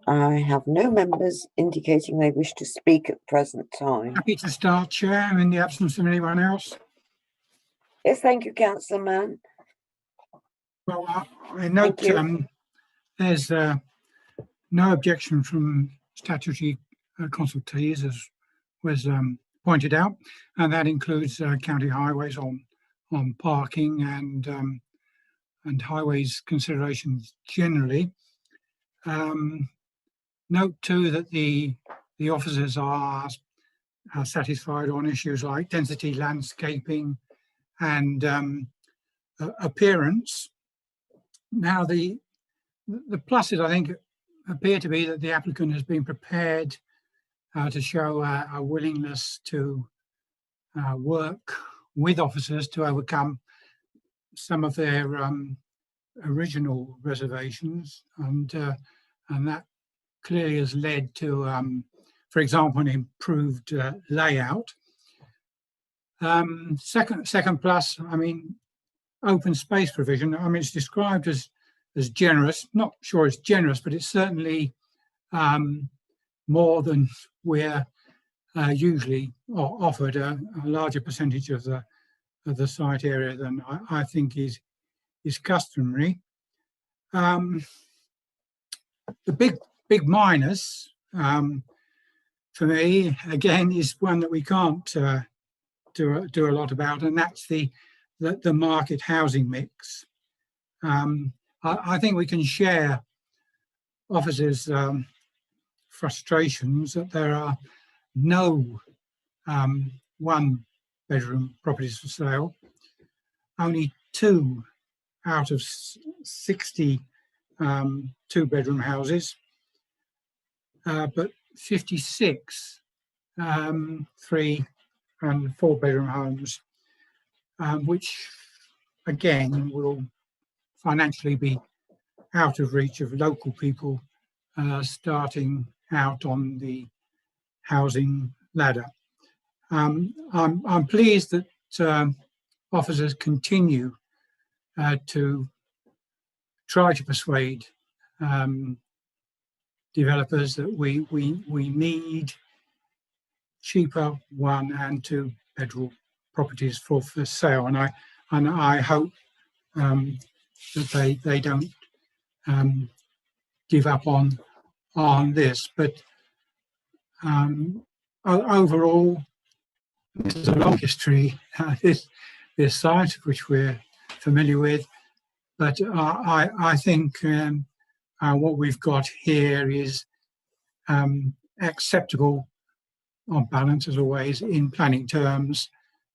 C: I have no members indicating they wish to speak at the present time.
I: Happy to start, Chair, in the absence of anyone else.
C: Yes, thank you, Councillor Mann.
I: Well, I note there's no objection from statutory consultees, as was pointed out, and that includes county highways on parking and highways considerations generally. Note too that the officers are satisfied on issues like density, landscaping, and appearance. Now the pluses, I think, appear to be that the applicant has been prepared to show a willingness to work with officers to overcome some of their original reservations, and that clearly has led to, for example, an improved layout. Second plus, I mean, open space provision. I mean, it's described as generous. Not sure it's generous, but it's certainly more than we're usually offered. A larger percentage of the site area than I think is customary. The big minus for me, again, is one that we can't do a lot about, and that's the market housing mix. I think we can share officers' frustrations that there are no 1-bedroom properties for sale, only 2 out of 60 2-bedroom houses, but 56 3- and 4-bedroom homes, which again will financially be out of reach of local people starting out on the housing ladder. I'm pleased that officers continue to try to persuade developers that we need cheaper 1 and 2 bedroom properties for sale, and I hope that they don't give up on this. But overall, this is a long history. This site, which we're familiar with, but I think what we've got here is acceptable on balance, as always, in planning terms,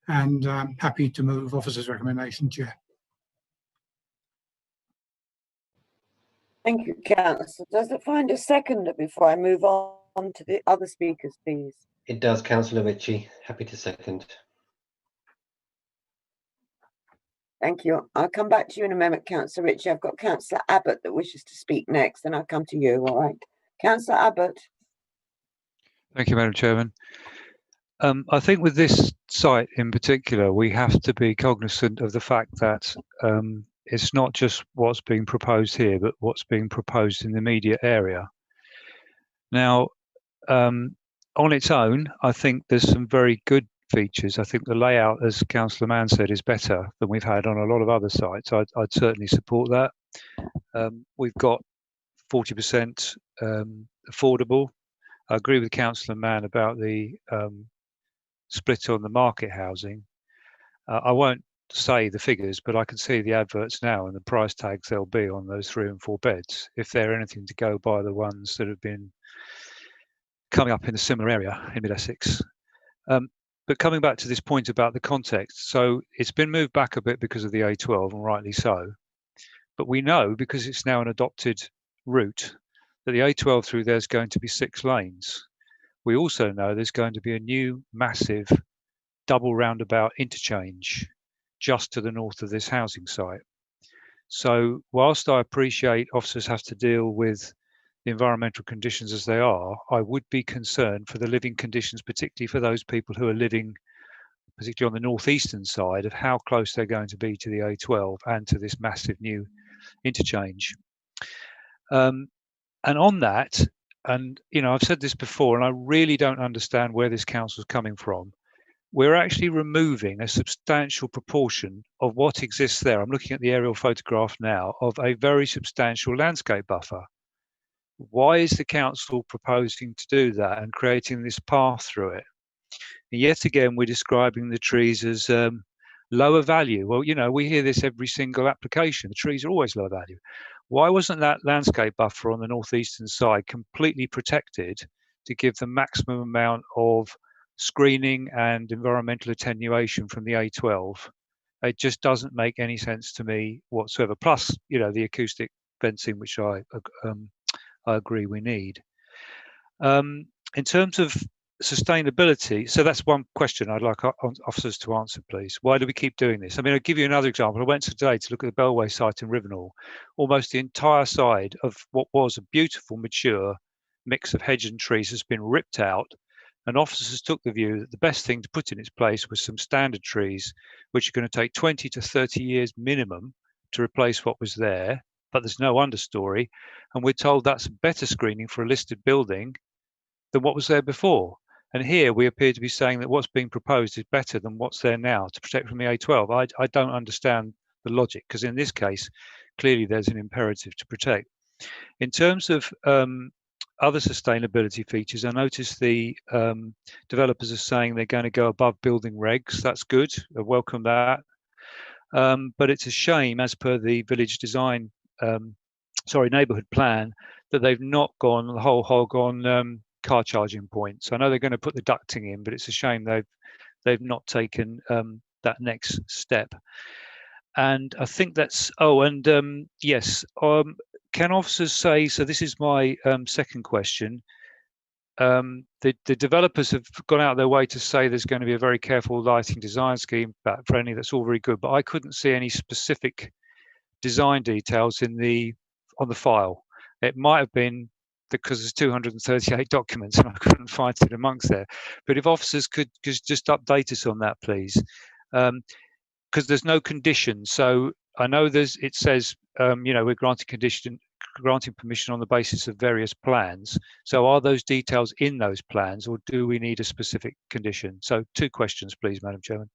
I: and I'm happy to move officer's recommendation, Chair.
C: Thank you, Councillor. Does it find a seconder before I move on to the other speakers, please?
E: It does, Councillor Ritchie. Happy to second.
C: Thank you. I'll come back to you in a moment, Councillor Ritchie. I've got Councillor Abbott that wishes to speak next, then I'll come to you, all right? Councillor Abbott.
J: Thank you, Madam Chairman. I think with this site in particular, we have to be cognizant of the fact that it's not just what's being proposed here, but what's being proposed in the immediate area. Now, on its own, I think there's some very good features. I think the layout, as Councillor Mann said, is better than we've had on a lot of other sites. I'd certainly support that. We've got 40% affordable. I agree with Councillor Mann about the split on the market housing. I won't say the figures, but I can see the adverts now and the price tags there'll be on those 3 and 4 beds, if they're anything to go by the ones that have been coming up in a similar area in Mid-Essex. But coming back to this point about the context, so it's been moved back a bit because of the A12, and rightly so. But we know, because it's now an adopted route, that the A12 through there is going to be 6 lanes. We also know there's going to be a new massive double roundabout interchange just to the north of this housing site. So whilst I appreciate officers have to deal with the environmental conditions as they are, I would be concerned for the living conditions, particularly for those people who are living particularly on the northeastern side, of how close they're going to be to the A12 and to this massive new interchange. And on that, and you know, I've said this before, and I really don't understand where this council is coming from. We're actually removing a substantial proportion of what exists there. I'm looking at the aerial photograph now of a very substantial landscape buffer. Why is the council proposing to do that and creating this path through it? And yet again, we're describing the trees as lower value. Well, you know, we hear this every single application. The trees are always lower value. Why wasn't that landscape buffer on the northeastern side completely protected to give the maximum amount of screening and environmental attenuation from the A12? It just doesn't make any sense to me whatsoever. Plus, you know, the acoustic fencing, which I agree we need. In terms of sustainability, so that's one question I'd like officers to answer, please. Why do we keep doing this? I mean, I'll give you another example. I went today to look at the Bellway site in Rivenall. Almost the entire side of what was a beautiful, mature mix of hedge and trees has been ripped out, and officers took the view that the best thing to put in its place was some standard trees, which are going to take 20 to 30 years minimum to replace what was there, but there's no understory, and we're told that's better screening for a listed building than what was there before. And here we appear to be saying that what's being proposed is better than what's there now to protect from the A12. I don't understand the logic, because in this case, clearly there's an imperative to protect. In terms of other sustainability features, I noticed the developers are saying they're going to go above building regs. That's good. I welcome that. But it's a shame, as per the village design, neighbourhood plan, that they've not gone the whole hog on car charging points. I know they're going to put the ducting in, but it's a shame they've not taken that next step. And I think that's yes. Can officers say, so this is my second question, the developers have gone out their way to say there's going to be a very careful lighting design scheme, friendly, that's all very good, but I couldn't see any specific design details on the file. It might have been because there's 238 documents and I couldn't find it amongst there. But if officers could just update us on that, please, because there's no condition. So I know it says, we're granting permission on the basis of various plans. So are those details in those plans, or do we need a specific condition? So 2 questions, please, Madam Chairman.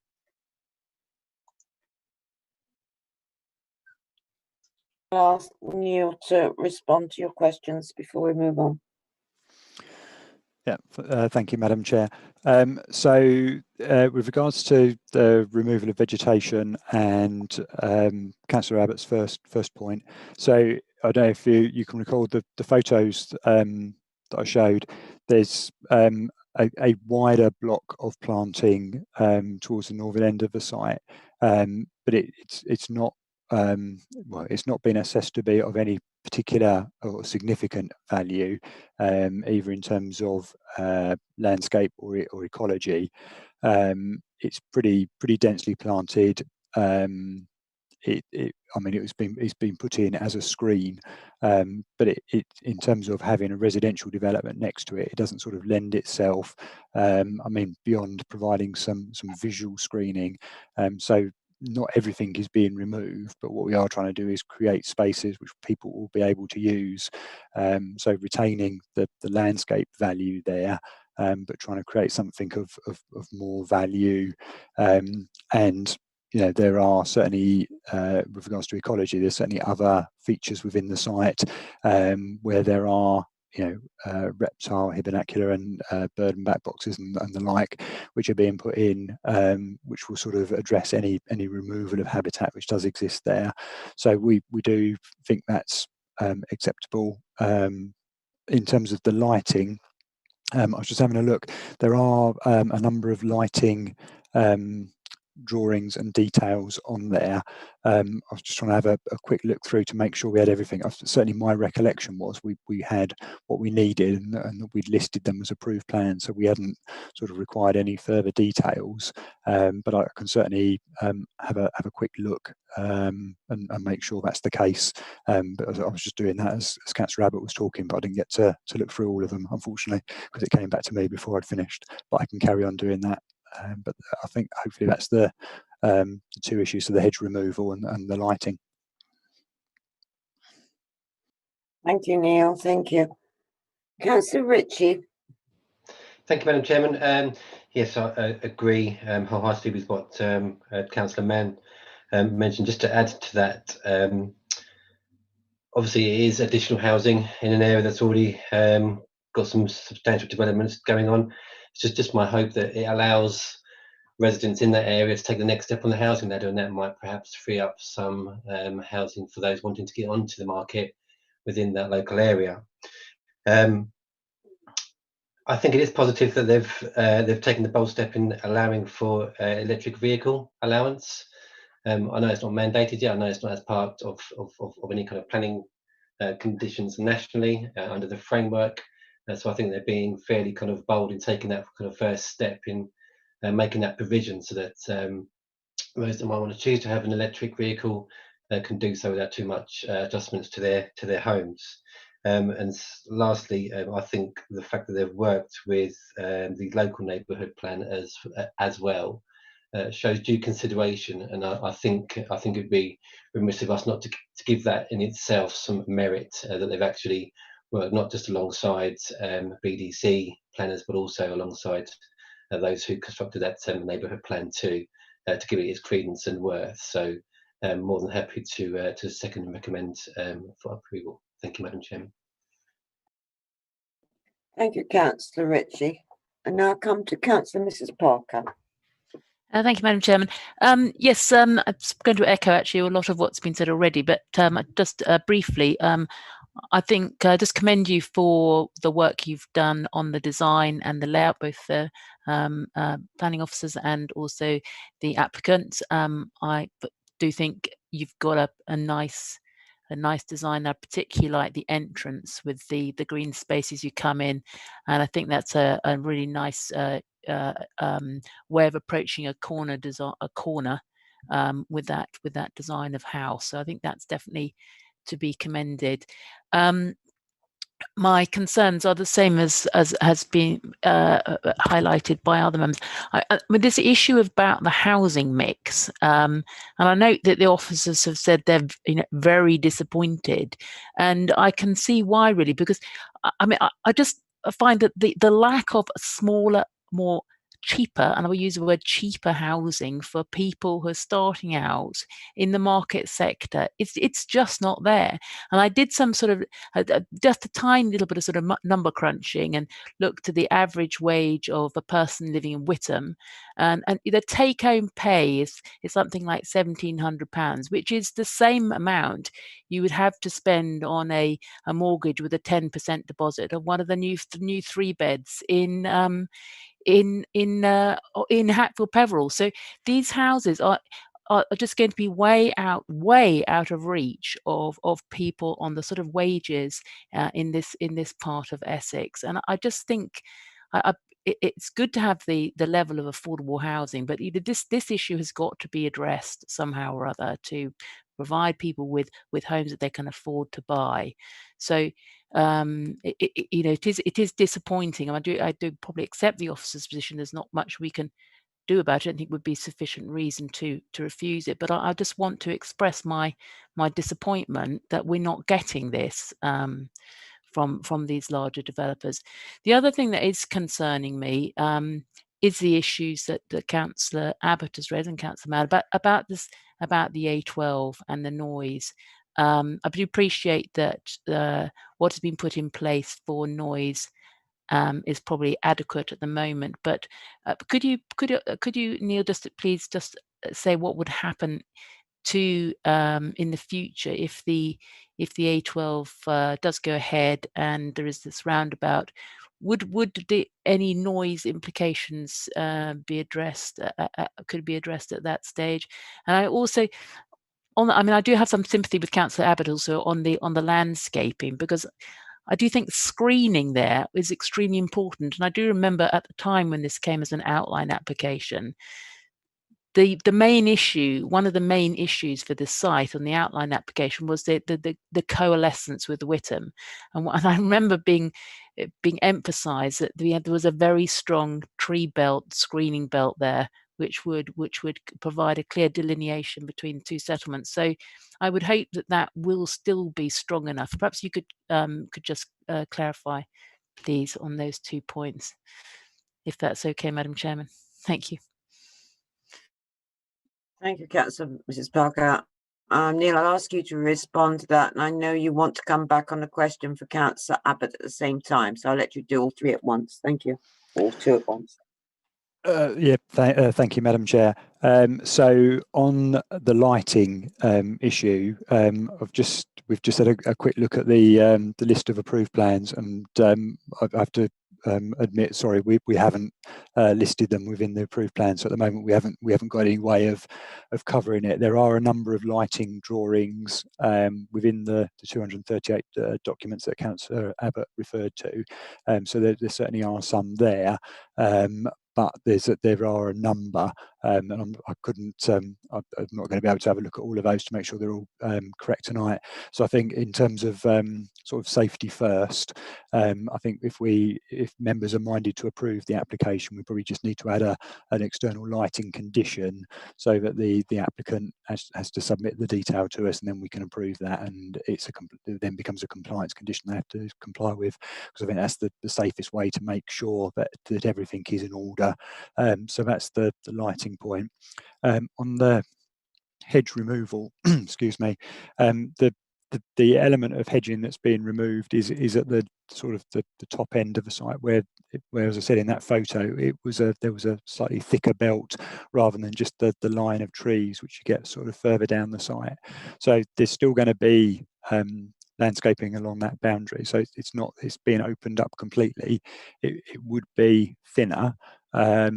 C: I'll ask Neil to respond to your questions before we move on.
H: Yeah, thank you, Madam Chair. With regards to the removal of vegetation and Councillor Abbott's first point, so I don't know if you can recall the photos that I showed. There's a wider block of planting towards the northern end of the site, but it's not it's not been assessed to be of any particular or significant value, either in terms of landscape or ecology. It's pretty densely planted. It's been put in as a screen, but it in terms of having a residential development next to it, it doesn't sort of lend itself. Beyond providing some visual screening, so not everything is being removed, but what we are trying to do is create spaces which people will be able to use. So retaining the landscape value there, but trying to create something of more value. And there are certainly, with regards to ecology, there's certainly other features within the site where there are reptile, hibernacular and bird and bat boxes and the like, which are being put in, which will sort of address any removal of habitat which does exist there. So we do think that's acceptable. In terms of the lighting, I was just having a look. There are a number of lighting drawings and details on there. I was just trying to have a quick look through to make sure we had everything. Certainly my recollection was we had what we needed and we'd listed them as approved plans, so we hadn't sort of required any further details, but I can certainly have a quick look and make sure that's the case. But I was just doing that as Councillor Abbott was talking, but I didn't get to look through all of them, unfortunately, because it came back to me before I'd finished, but I can carry on doing that. But I think hopefully that's the 2 issues, so the hedge removal and the lighting.
C: Thank you, Neil. Thank you. Councillor Ritchie.
E: Thank you, Madam Chairman. Yes, I agree wholeheartedly with what Councillor Mann mentioned. Just to add to that, obviously it is additional housing in an area that's already got some substantial developments going on. It's just my hope that it allows residents in that area to take the next step on the housing ladder, and that might perhaps free up some housing for those wanting to get onto the market within that local area. I think it is positive that they've taken the bold step in allowing for electric vehicle allowance. I know it's not mandated yet. I know it's not as part of any kind of planning conditions nationally under the framework. So I think they're being fairly kind of bold in taking that kind of first step in making that provision, so that those that might want to choose to have an electric vehicle can do so without too much adjustments to their homes. And lastly, I think the fact that they've worked with the local neighbourhood plan as well shows due consideration, and I think it'd be remiss of us not to give that in itself some merit, that they've actually worked not just alongside BDC planners, but also alongside those who constructed that neighbourhood plan too, to give it its credence and worth. So more than happy to second and recommend for approval. Thank you, Madam Chairman.
C: Thank you, Councillor Ritchie. And now come to Councillor Mrs. Parker.
D: Thank you, Madam Chairman. Yes, I'm going to echo actually a lot of what's been said already, but just briefly, I think just commend you for the work you've done on the design and the layout, both the planning officers and also the applicants. I do think you've got a nice design. I particularly like the entrance with the green spaces you come in, and I think that's a really nice way of approaching a corner with that design of house. So I think that's definitely to be commended. my concerns are the same as has been highlighted by other members. I mean, this issue about the housing mix, and I note that the officers have said they're very disappointed, and I can see why, really, because I mean I just find that the lack of smaller, more cheaper, and I will use the word cheaper, housing for people who are starting out in the market sector, it's just not there. And I did some sort of just a tiny little bit of sort of number crunching and looked at the average wage of a person living in Whittam, and the take-home pay is something like £1,700, which is the same amount you would have to spend on a mortgage with a 10% deposit of one of the new 3-beds in Hatfield Peveril. So these houses are just going to be way out of reach of people on the sort of wages in this part of Essex. And I just think it's good to have the level of affordable housing, but this issue has got to be addressed somehow or other to provide people with homes that they can afford to buy. So it is disappointing. I do probably accept the officer's position. There's not much we can do about it. I don't think would be sufficient reason to refuse it. But I just want to express my disappointment that we're not getting this from these larger developers. The other thing that is concerning me is the issues that Councillor Abbott has raised and Councillor Mad about the A12 and the noise. I do appreciate that what has been put in place for noise is probably adequate at the moment. But could you, Neil, please say what would happen to in the future if the A12 does go ahead and there is this roundabout? Would any noise implications be addressed? Could be addressed at that stage? And I also, I do have some sympathy with Councillor Abbott also on the landscaping, because I do think screening there is extremely important. And I do remember at the time when this came as an outline application, the main issue, one of the main issues for this site on the outline application was the coalescence with Whittam. And I remember being emphasised that there was a very strong tree belt, screening belt there, which would provide a clear delineation between the two settlements. So I would hope that will still be strong enough. Perhaps you could just clarify, please, on those 2 points, if that's okay, Madam Chairman. Thank you.
C: Thank you, Councillor Mrs. Parker. Neil, I'll ask you to respond to that, and I know you want to come back on a question for Councillor Abbott at the same time, so I'll let you do all three at once. Thank you. All two at once.
H: Thank you, Madam Chair. So on the lighting issue, we've just had a quick look at the list of approved plans, and I have to admit, sorry, we haven't listed them within the approved plan. So at the moment we haven't got any way of covering it. There are a number of lighting drawings within the 238 documents that Councillor Abbott referred to. So there certainly are some there. But there are a number, and I'm not going to be able to have a look at all of those to make sure they're all correct tonight. So I think in terms of sort of safety first, I think if members are minded to approve the application, we probably just need to add an external lighting condition so that the applicant has to submit the detail to us, and then we can approve that, and it then becomes a compliance condition they have to comply with, because I think that's the safest way to make sure that everything is in order. So that's the lighting point. On the hedge removal, excuse me, the element of hedging that's being removed is at the sort of the top end of the site where, as I said in that photo, there was a slightly thicker belt rather than just the line of trees which you get sort of further down the site. So there's still going to be landscaping along that boundary, so it's being opened up completely. It would be thinner. I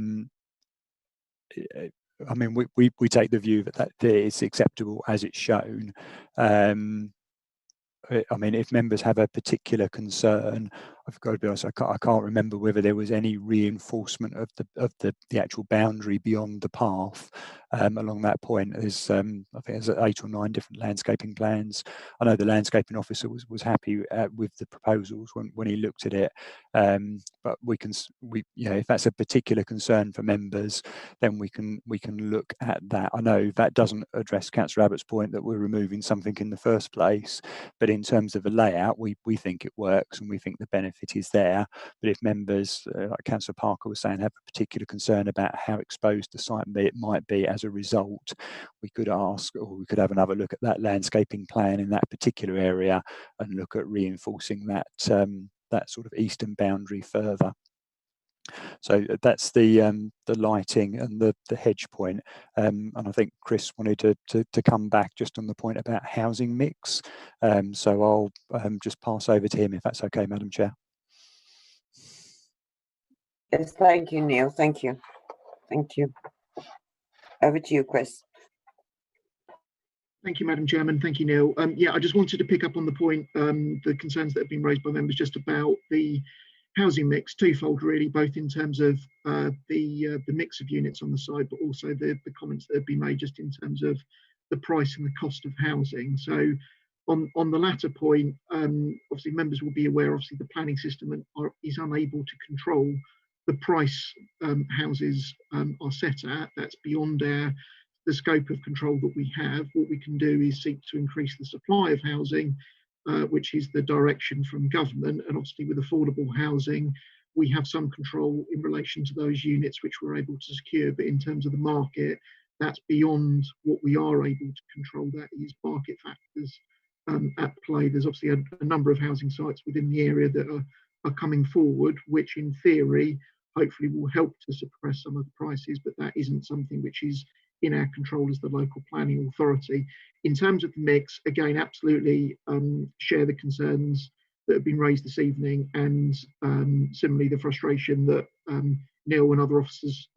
H: mean, we take the view that is acceptable as it's shown. I mean, if members have a particular concern, I've got to be honest, I can't remember whether there was any reinforcement of the actual boundary beyond the path along that point. There's I think there's 8 or 9 different landscaping plans. I know the landscaping officer was happy with the proposals when he looked at it, but if that's a particular concern for members, then we can look at that. I know that doesn't address Councillor Abbott's point that we're removing something in the first place, but in terms of the layout, we think it works and we think the benefit is there. But if members, like Councillor Parker was saying, have a particular concern about how exposed the site might be as a result, we could ask, or we could have another look at that landscaping plan in that particular area and look at reinforcing that that sort of eastern boundary further. So that's the lighting and the hedge point. And I think Chris wanted to come back just on the point about housing mix. So I'll just pass over to him if that's okay, Madam Chair.
C: Yes, thank you, Neil. Thank you. Thank you. Over to you, Chris.
L: Thank you, Madam Chairman. Thank you, Neil. Yeah, I just wanted to pick up on the point, the concerns that have been raised by members just about the housing mix, twofold really, both in terms of the mix of units on the site, but also the comments that have been made just in terms of the price and the cost of housing. So on the latter point, obviously members will be aware, obviously the planning system is unable to control the price houses are set at. That's beyond the scope of control that we have. What we can do is seek to increase the supply of housing, which is the direction from government. And obviously with affordable housing, we have some control in relation to those units which we're able to secure. But in terms of the market, that's beyond what we are able to control. That is market factors at play. There's obviously a number of housing sites within the area that are coming forward, which in theory, hopefully will help to suppress some of the prices, but that isn't something which is in our control as the local planning authority. In terms of the mix, again, absolutely share the concerns that have been raised this evening, and similarly the frustration that Neil and other officers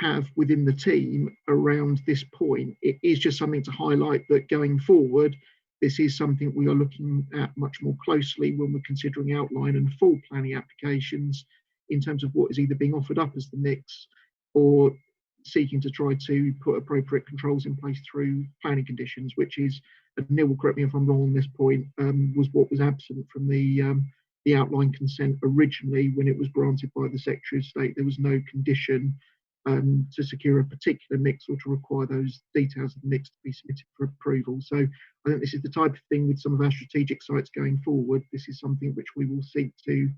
L: have within the team around this point. It is just something to highlight that going forward, this is something we are looking at much more closely when we're considering outline and full planning applications in terms of what is either being offered up as the mix or seeking to try to put appropriate controls in place through planning conditions, which is, and Neil will correct me if I'm wrong on this point, was what was absent from the outline consent originally when it was granted by the Secretary of State. There was no condition to secure a particular mix or to require those details of the mix to be submitted for approval. So I think this is the type of thing with some of our strategic sites going forward. This is something which we will seek to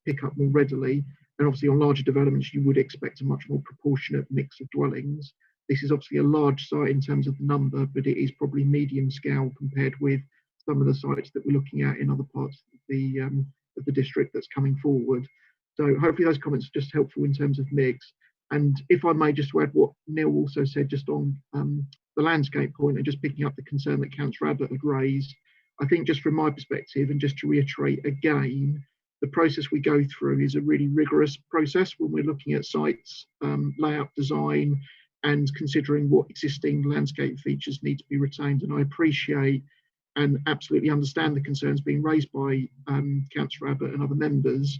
L: pick up more readily. And obviously on larger developments, you would expect a much more proportionate mix of dwellings. This is obviously a large site in terms of the number, but it is probably medium scale compared with some of the sites that we're looking at in other parts of the district that's coming forward. So hopefully those comments are just helpful in terms of mix. And if I may just add what Neil also said just on the landscape point and just picking up the concern that Councillor Abbott had raised, I think just from my perspective and just to reiterate again, the process we go through is a really rigorous process when we're looking at sites, layout design, and considering what existing landscape features need to be retained. And I appreciate and absolutely understand the concerns being raised by Councillor Abbott and other members.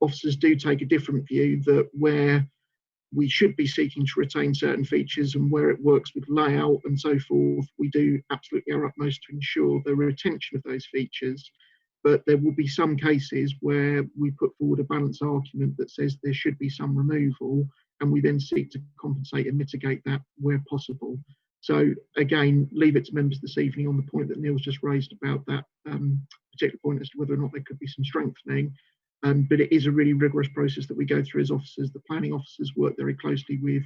L: Officers do take a different view that where we should be seeking to retain certain features and where it works with layout and so forth, we do absolutely our utmost to ensure the retention of those features. But there will be some cases where we put forward a balanced argument that says there should be some removal, and we then seek to compensate and mitigate that where possible. So again, leave it to members this evening on the point that Neil's just raised about that particular point as to whether or not there could be some strengthening. But it is a really rigorous process that we go through as officers. The planning officers work very closely with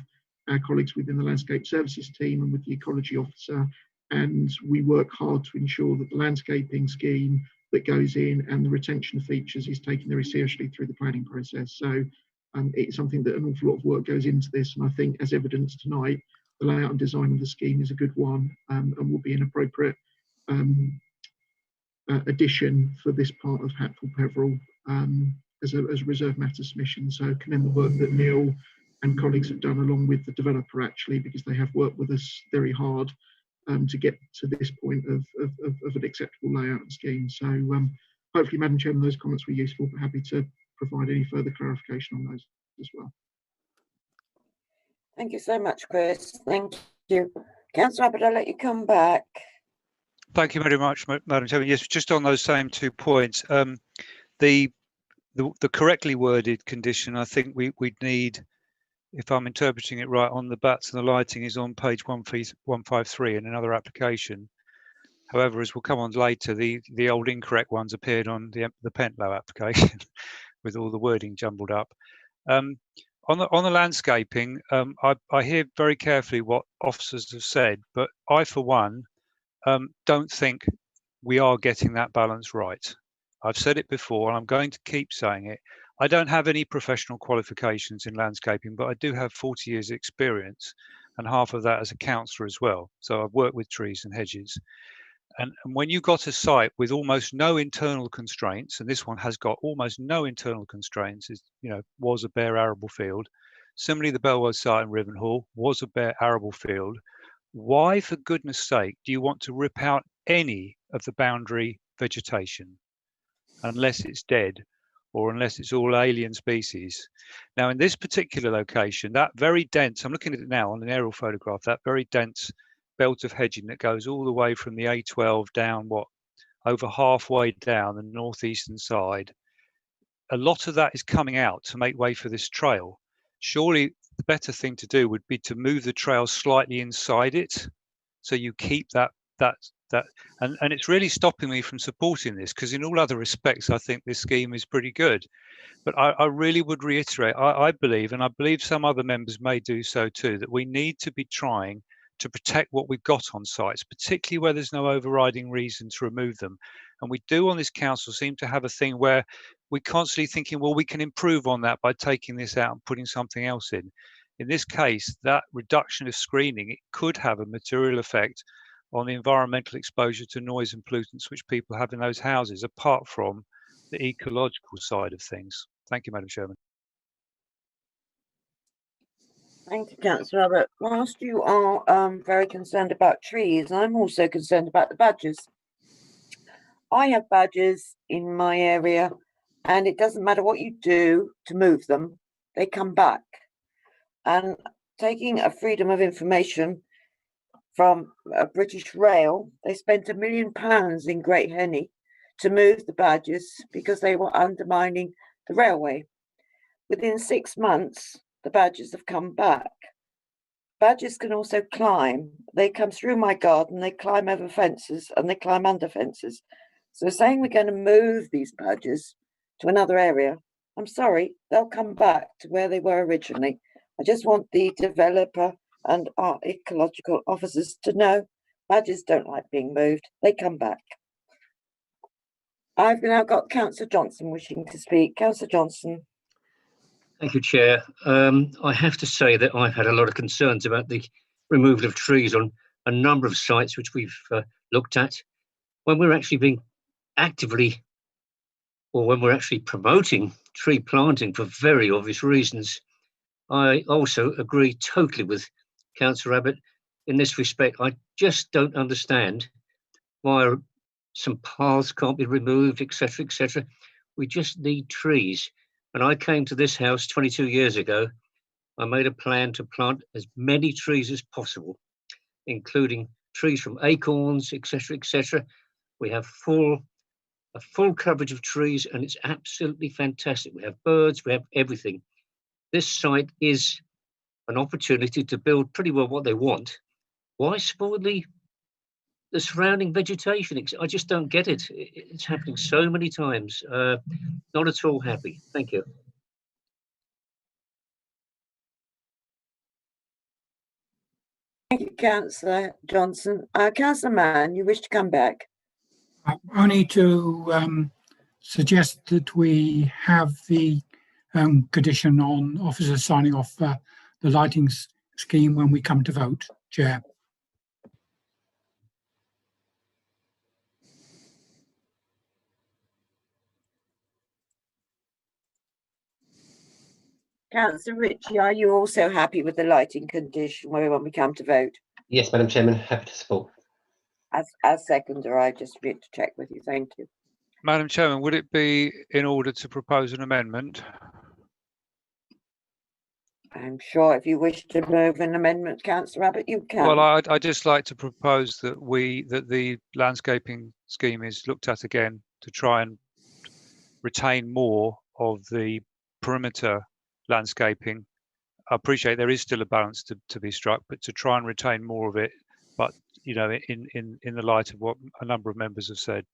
L: our colleagues within the landscape services team and with the ecology officer, and we work hard to ensure that the landscaping scheme that goes in and the retention of features is taken very seriously through the planning process. So it's something that an awful lot of work goes into this, and I think as evidenced tonight, the layout and design of the scheme is a good one and will be an appropriate addition for this part of Hatfield Peveril as a reserve matter submission. So commend the work that Neil and colleagues have done along with the developer actually, because they have worked with us very hard to get to this point of an acceptable layout and scheme. So hopefully, Madam Chairman, those comments were useful, but happy to provide any further clarification on those as well.
C: Thank you so much, Chris. Thank you. Councillor Abbott, I'll let you come back.
J: Thank you very much, Madam Chairman. Yes, just on those same 2 points, the correctly worded condition, I think we'd need, if I'm interpreting it right, on the bats and the lighting is on page 153 in another application. However, as we'll come on later, the old incorrect ones appeared on the Pentlow application with all the wording jumbled up. On the landscaping, I hear very carefully what officers have said, but I, for one, don't think we are getting that balance right. I've said it before, and I'm going to keep saying it. I don't have any professional qualifications in landscaping, but I do have 40 years experience, and half of that as a councillor as well. So I've worked with trees and hedges. And when you've got a site with almost no internal constraints, and this one has got almost no internal constraints, was a bare arable field. Similarly, the Belwell site in Rivenhall was a bare arable field. Why, for goodness sake, do you want to rip out any of the boundary vegetation unless it's dead or unless it's all alien species? Now, in this particular location, that very dense, I'm looking at it now on an aerial photograph, that very dense belt of hedging that goes all the way from the A12 down, over halfway down the northeastern side, a lot of that is coming out to make way for this trail. Surely the better thing to do would be to move the trail slightly inside it, so you keep that and it's really stopping me from supporting this, because in all other respects I think this scheme is pretty good. But I really would reiterate, I believe, and I believe some other members may do so too, that we need to be trying to protect what we've got on sites, particularly where there's no overriding reason to remove them. And we do on this council seem to have a thing where we're constantly thinking, well, we can improve on that by taking this out and putting something else in. In this case, that reduction of screening, it could have a material effect on the environmental exposure to noise and pollutants which people have in those houses, apart from the ecological side of things. Thank you, Madam Chairman.
C: Thank you, Councillor Abbott. Whilst you are very concerned about trees, I'm also concerned about the badgers. I have badgers in my area, and it doesn't matter what you do to move them, they come back. And taking a freedom of information from British Rail, they spent £1 million in Great Henny to move the badgers because they were undermining the railway. Within 6 months, the badgers have come back. Badgers can also climb. They come through my garden, they climb over fences, and they climb under fences. So saying we're going to move these badgers to another area, I'm sorry, they'll come back to where they were originally. I just want the developer and our ecological officers to know badgers don't like being moved. They come back. I've now got Councillor Johnson wishing to speak. Councillor Johnson.
M: Thank you, Chair. I have to say that I've had a lot of concerns about the removal of trees on a number of sites which we've looked at. When we're actually being actively, or when we're actually promoting tree planting for very obvious reasons, I also agree totally with Councillor Abbott in this respect. I just don't understand why some paths can't be removed, etc., etc. We just need trees. When I came to this house 22 years ago, I made a plan to plant as many trees as possible, including trees from acorns, etc., etc. We have a full coverage of trees, and it's absolutely fantastic. We have birds, we have everything. This site is an opportunity to build pretty well what they want. Why spoil the surrounding vegetation? I just don't get it. It's happening so many times. Not at all happy. Thank you.
C: Thank you, Councillor Johnson. Councillor Mann, you wish to come back?
I: Only to suggest that we have the condition on officers signing off the lighting scheme when we come to vote, Chair.
C: Councillor Ritchie, are you also happy with the lighting condition when we come to vote?
E: Yes, Madam Chairman, happy to support.
C: As seconder, I just need to check with you. Thank you.
J: Madam Chairman, would it be in order to propose an amendment?
C: I'm sure if you wish to move an amendment, Councillor Abbott, you can.
J: Well, I'd just like to propose that the landscaping scheme is looked at again to try and retain more of the perimeter landscaping. I appreciate there is still a balance to be struck, but to try and retain more of it, but you know, in the light of what a number of members have said.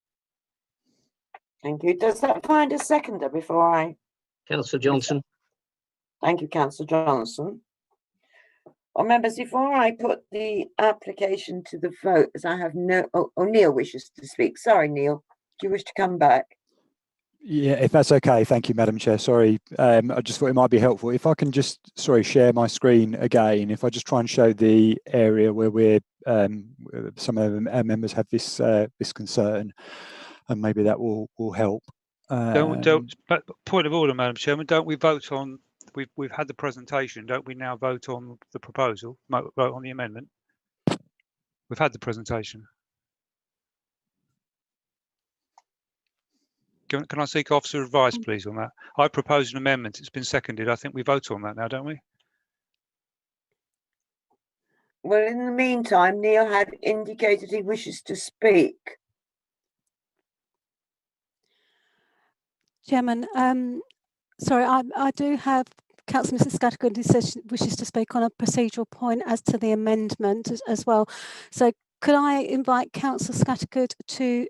C: Thank you. Does that find a seconder before I?
M: Councillor Johnson.
C: Thank you, Councillor Johnson. Well, members, before I put the application to the vote, as I have no, Neil wishes to speak. Sorry, Neil, do you wish to come back?
H: Yeah, if that's okay. Thank you, Madam Chair. Sorry, I just thought it might be helpful. If I can just, share my screen again. If I just try and show the area where we're, some of our members have this this concern, and maybe that will help.
J: But point of order, Madam Chairman. Don't we vote on? We've had the presentation. Don't we now vote on the proposal? Vote on the amendment. We've had the presentation. Can I seek officer advice, please, on that? I proposed an amendment. It's been seconded. I think we vote on that now, don't we?
C: Well, in the meantime, Neil had indicated he wishes to speak.
A: Chairman, sorry, I do have Councillor Mrs Scattergood who says she wishes to speak on a procedural point as to the amendment as well. So could I invite Councillor Scattergood to...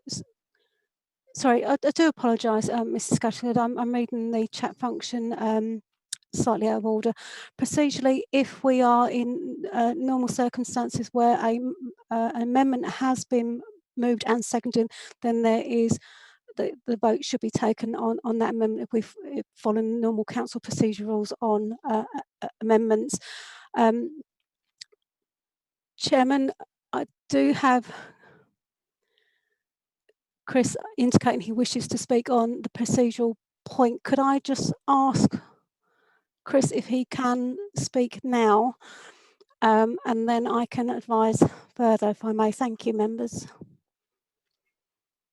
A: Sorry, I do apologise, Mrs Scattergood. I'm reading the chat function slightly out of order. Procedurally, if we are in normal circumstances where an amendment has been moved and seconded, then there is the vote should be taken on that amendment if we've followed normal council procedure rules on amendments. Chairman, I do have Chris indicating he wishes to speak on the procedural point. Could I just ask Chris if he can speak now, and then I can advise further if I may. Thank you, members.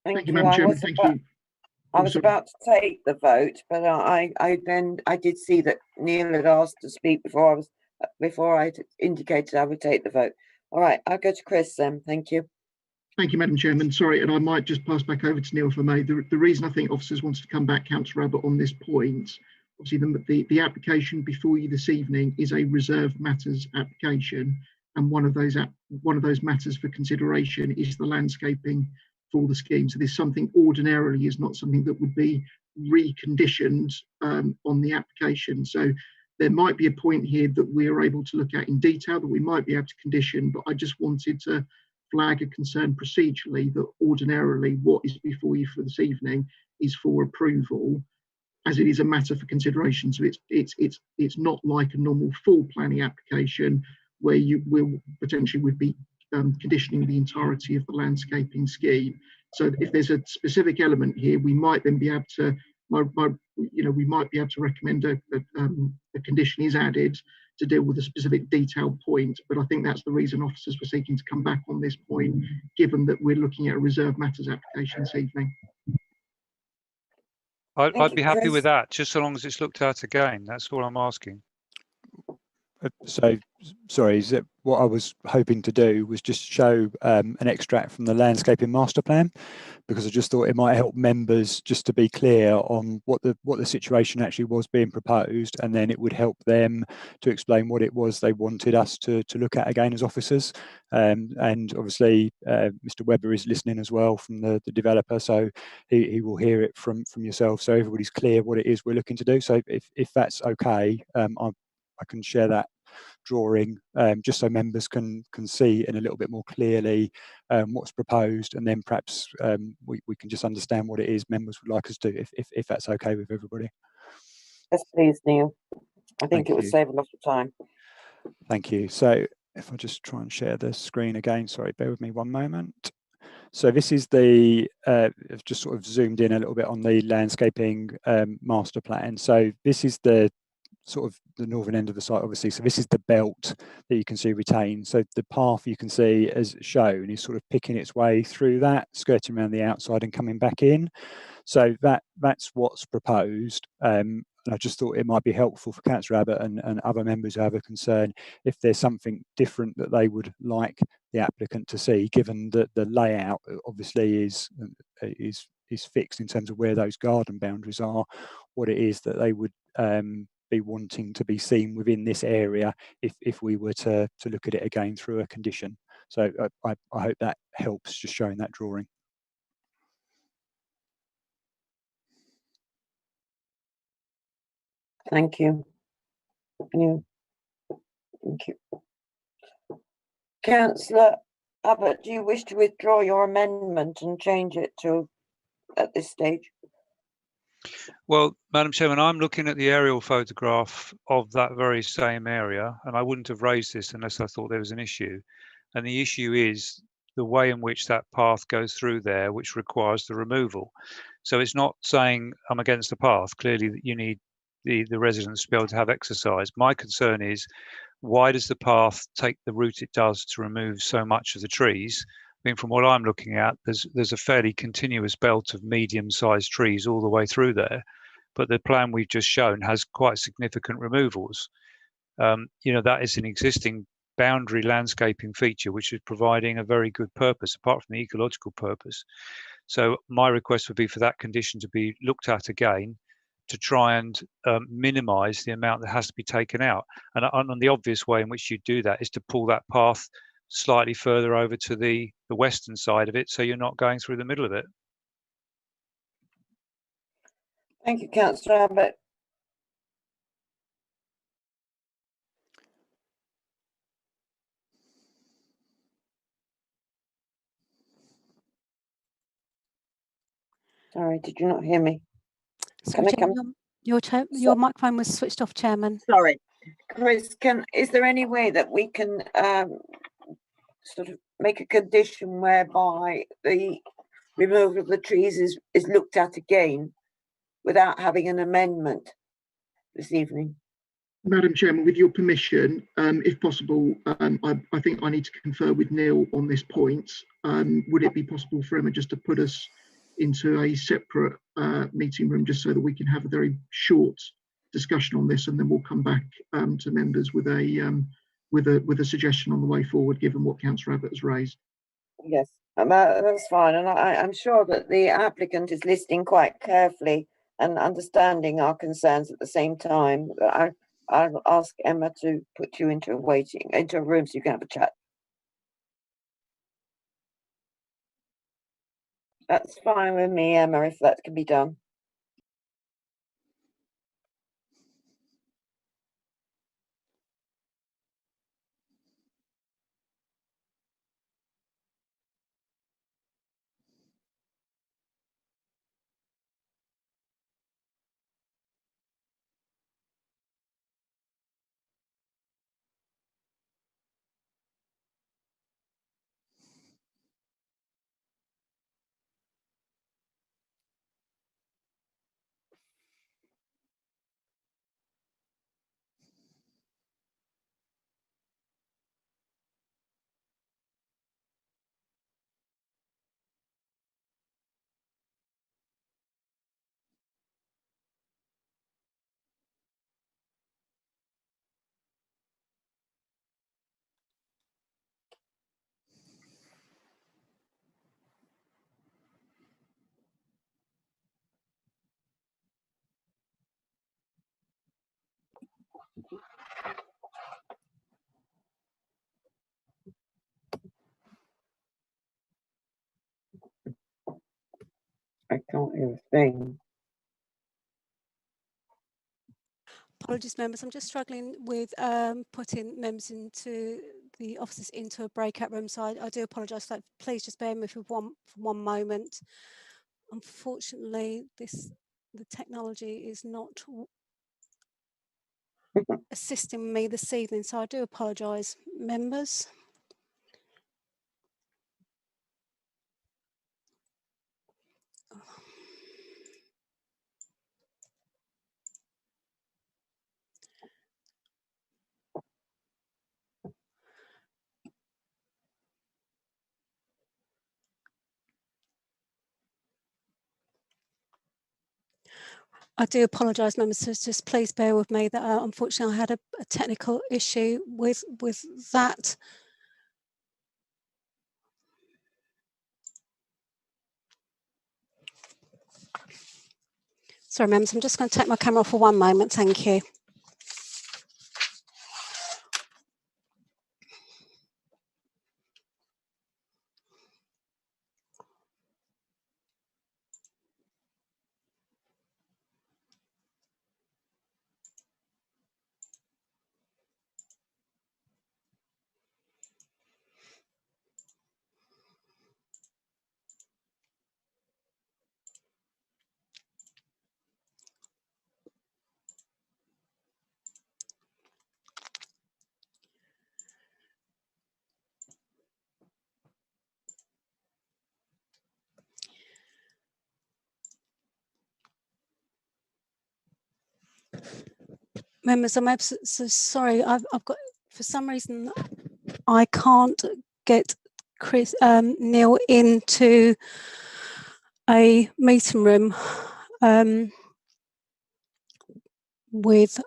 C: Thank
L: you, Madam Chairman. Thank you.
C: I was about to take the vote, but I did see that Neil had asked to speak before I indicated I would take the vote. All right, I'll go to Chris then. Thank you.
L: Thank you, Madam Chairman. Sorry, and I might just pass back over to Neil if I may. The reason I think officers wanted to come back, Councillor Abbott, on this point, obviously the application before you this evening is a reserved matters application, and one of those matters for consideration is the landscaping for the scheme. So this something ordinarily is not something that would be reconditioned on the application. So there might be a point here that we are able to look at in detail that we might be able to condition, but I just wanted to flag a concern procedurally that ordinarily what is before you for this evening is for approval, as it is a matter for consideration. So it's not like a normal full planning application where you will potentially would be conditioning the entirety of the landscaping scheme. So if there's a specific element here, we might then be able to, we might be able to recommend a condition is added to deal with a specific detailed point. But I think that's the reason officers were seeking to come back on this point, given that we're looking at a reserved matters application this evening.
J: I'd be happy with that, just so long as it's looked at again. That's all I'm asking.
H: So, sorry, is that what I was hoping to do was just show an extract from the landscaping master plan, because I just thought it might help members just to be clear on what the situation actually was being proposed, and then it would help them to explain what it was they wanted us to look at again as officers. And obviously, Mr. Webber is listening as well from the developer, so he will hear it from yourself, so everybody's clear what it is we're looking to do. So if that's okay, I can share that drawing just so members can see in a little bit more clearly what's proposed, and then perhaps we can just understand what it is members would like us to do, if that's okay with everybody.
C: Yes, please, Neil. I think it would save a lot of time.
H: Thank you. So if I just try and share the screen again, sorry, bear with me one moment. So this is the, I've just sort of zoomed in a little bit on the landscaping master plan. So this is the sort of the northern end of the site, obviously. So this is the belt that you can see retained. So the path you can see as shown is sort of picking its way through that, skirting around the outside and coming back in. So that's what's proposed. And I just thought it might be helpful for Councillor Abbott and other members who have a concern if there's something different that they would like the applicant to see, given that the layout obviously is fixed in terms of where those garden boundaries are, what it is that they would be wanting to be seen within this area if we were to look at it again through a condition. So I hope that helps, just showing that drawing.
C: Thank you. Thank you. Councillor Abbott, do you wish to withdraw your amendment and change it to at this stage?
J: Well, Madam Chairman, I'm looking at the aerial photograph of that very same area, and I wouldn't have raised this unless I thought there was an issue. And the issue is the way in which that path goes through there, which requires the removal. So it's not saying I'm against the path. Clearly, you need the residents to be able to have exercise. My concern is, why does the path take the route it does to remove so much of the trees? I mean, from what I'm looking at, there's a fairly continuous belt of medium-sized trees all the way through there, but the plan we've just shown has quite significant removals. That is an existing boundary landscaping feature which is providing a very good purpose, apart from the ecological purpose. So my request would be for that condition to be looked at again, to try and minimise the amount that has to be taken out. And the obvious way in which you do that is to pull that path slightly further over to the western side of it, so you're not going through the middle of it.
C: Thank you, Councillor Abbott. Sorry, did you not hear me?
A: Sorry, Chairman, your microphone was switched off, Chairman.
C: Sorry. Chris, is there any way that we can sort of make a condition whereby the removal of the trees is looked at again without having an amendment this evening?
L: Madam Chairman, with your permission, if possible, I think I need to confer with Neil on this point. Would it be possible for Emma just to put us into a separate meeting room, just so that we can have a very short discussion on this, and then we'll come back to members with a suggestion on the way forward, given what Councillor Abbott has raised.
C: Yes, that's fine, and I'm sure that the applicant is listening quite carefully and understanding our concerns at the same time. I'll ask Emma to put you into a room so you can have a chat. That's fine with me, Emma, if that can be done. I can't hear a thing.
A: Apologies, members. I'm just struggling with putting members into the offices into a breakout room, so I do apologise for that. Please just bear with me for one moment. Unfortunately, the technology is not assisting me this evening, so I do apologise, members. I do apologise, members. So just please bear with me that unfortunately I had a technical issue with that. Sorry, members. I'm just going to take my camera off for one moment. Thank you. Members, I'm absolutely so sorry. I've got, for some reason, I can't get Neil into a meeting room with.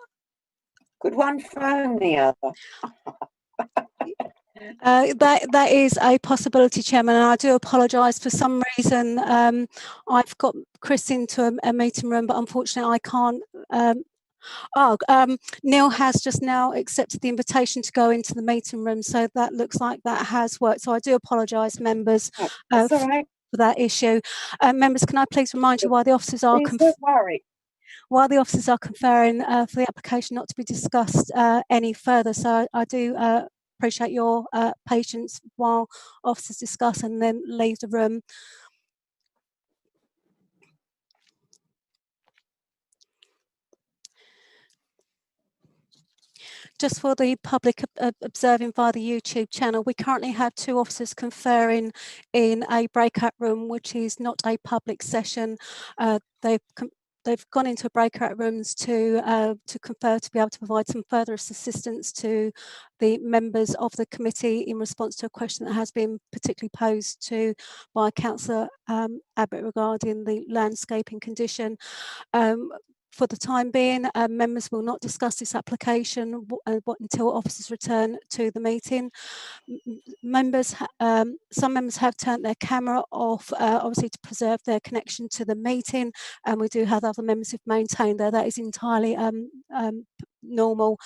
C: Could one phone the other?
A: That is a possibility, Chairman, and I do apologise. For some reason, I've got Chris into a meeting room, but unfortunately I can't. Neil has just now accepted the invitation to go into the meeting room, so that looks like that has worked. So I do apologise, members,
C: That's all right.
A: for that issue. Members, can I please remind you why the officers are
C: don't worry.
A: While the officers are conferring for the application not to be discussed any further. So I do appreciate your patience while officers discuss and then leave the room. Just for the public observing via the YouTube channel, we currently have 2 officers conferring in a breakout room, which is not a public session. They've gone into breakout rooms to confer, to be able to provide some further assistance to the members of the committee in response to a question that has been particularly posed to by Councillor Abbott regarding the landscaping condition. For the time being, members will not discuss this application until officers return to the meeting. Some members have turned their camera off, obviously to preserve their connection to the meeting, and we do have other members who've maintained that is entirely normal.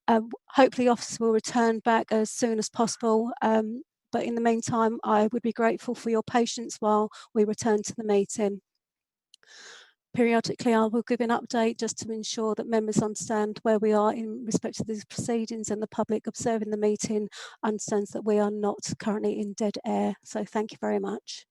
A: Hopefully officers will return back as soon as possible, but in the meantime I would be grateful for your patience while we return to the meeting. Periodically, I will give an update just to ensure that members understand where we are in respect to these proceedings, and the public observing the meeting understands that we are not currently in dead air. So thank you very much.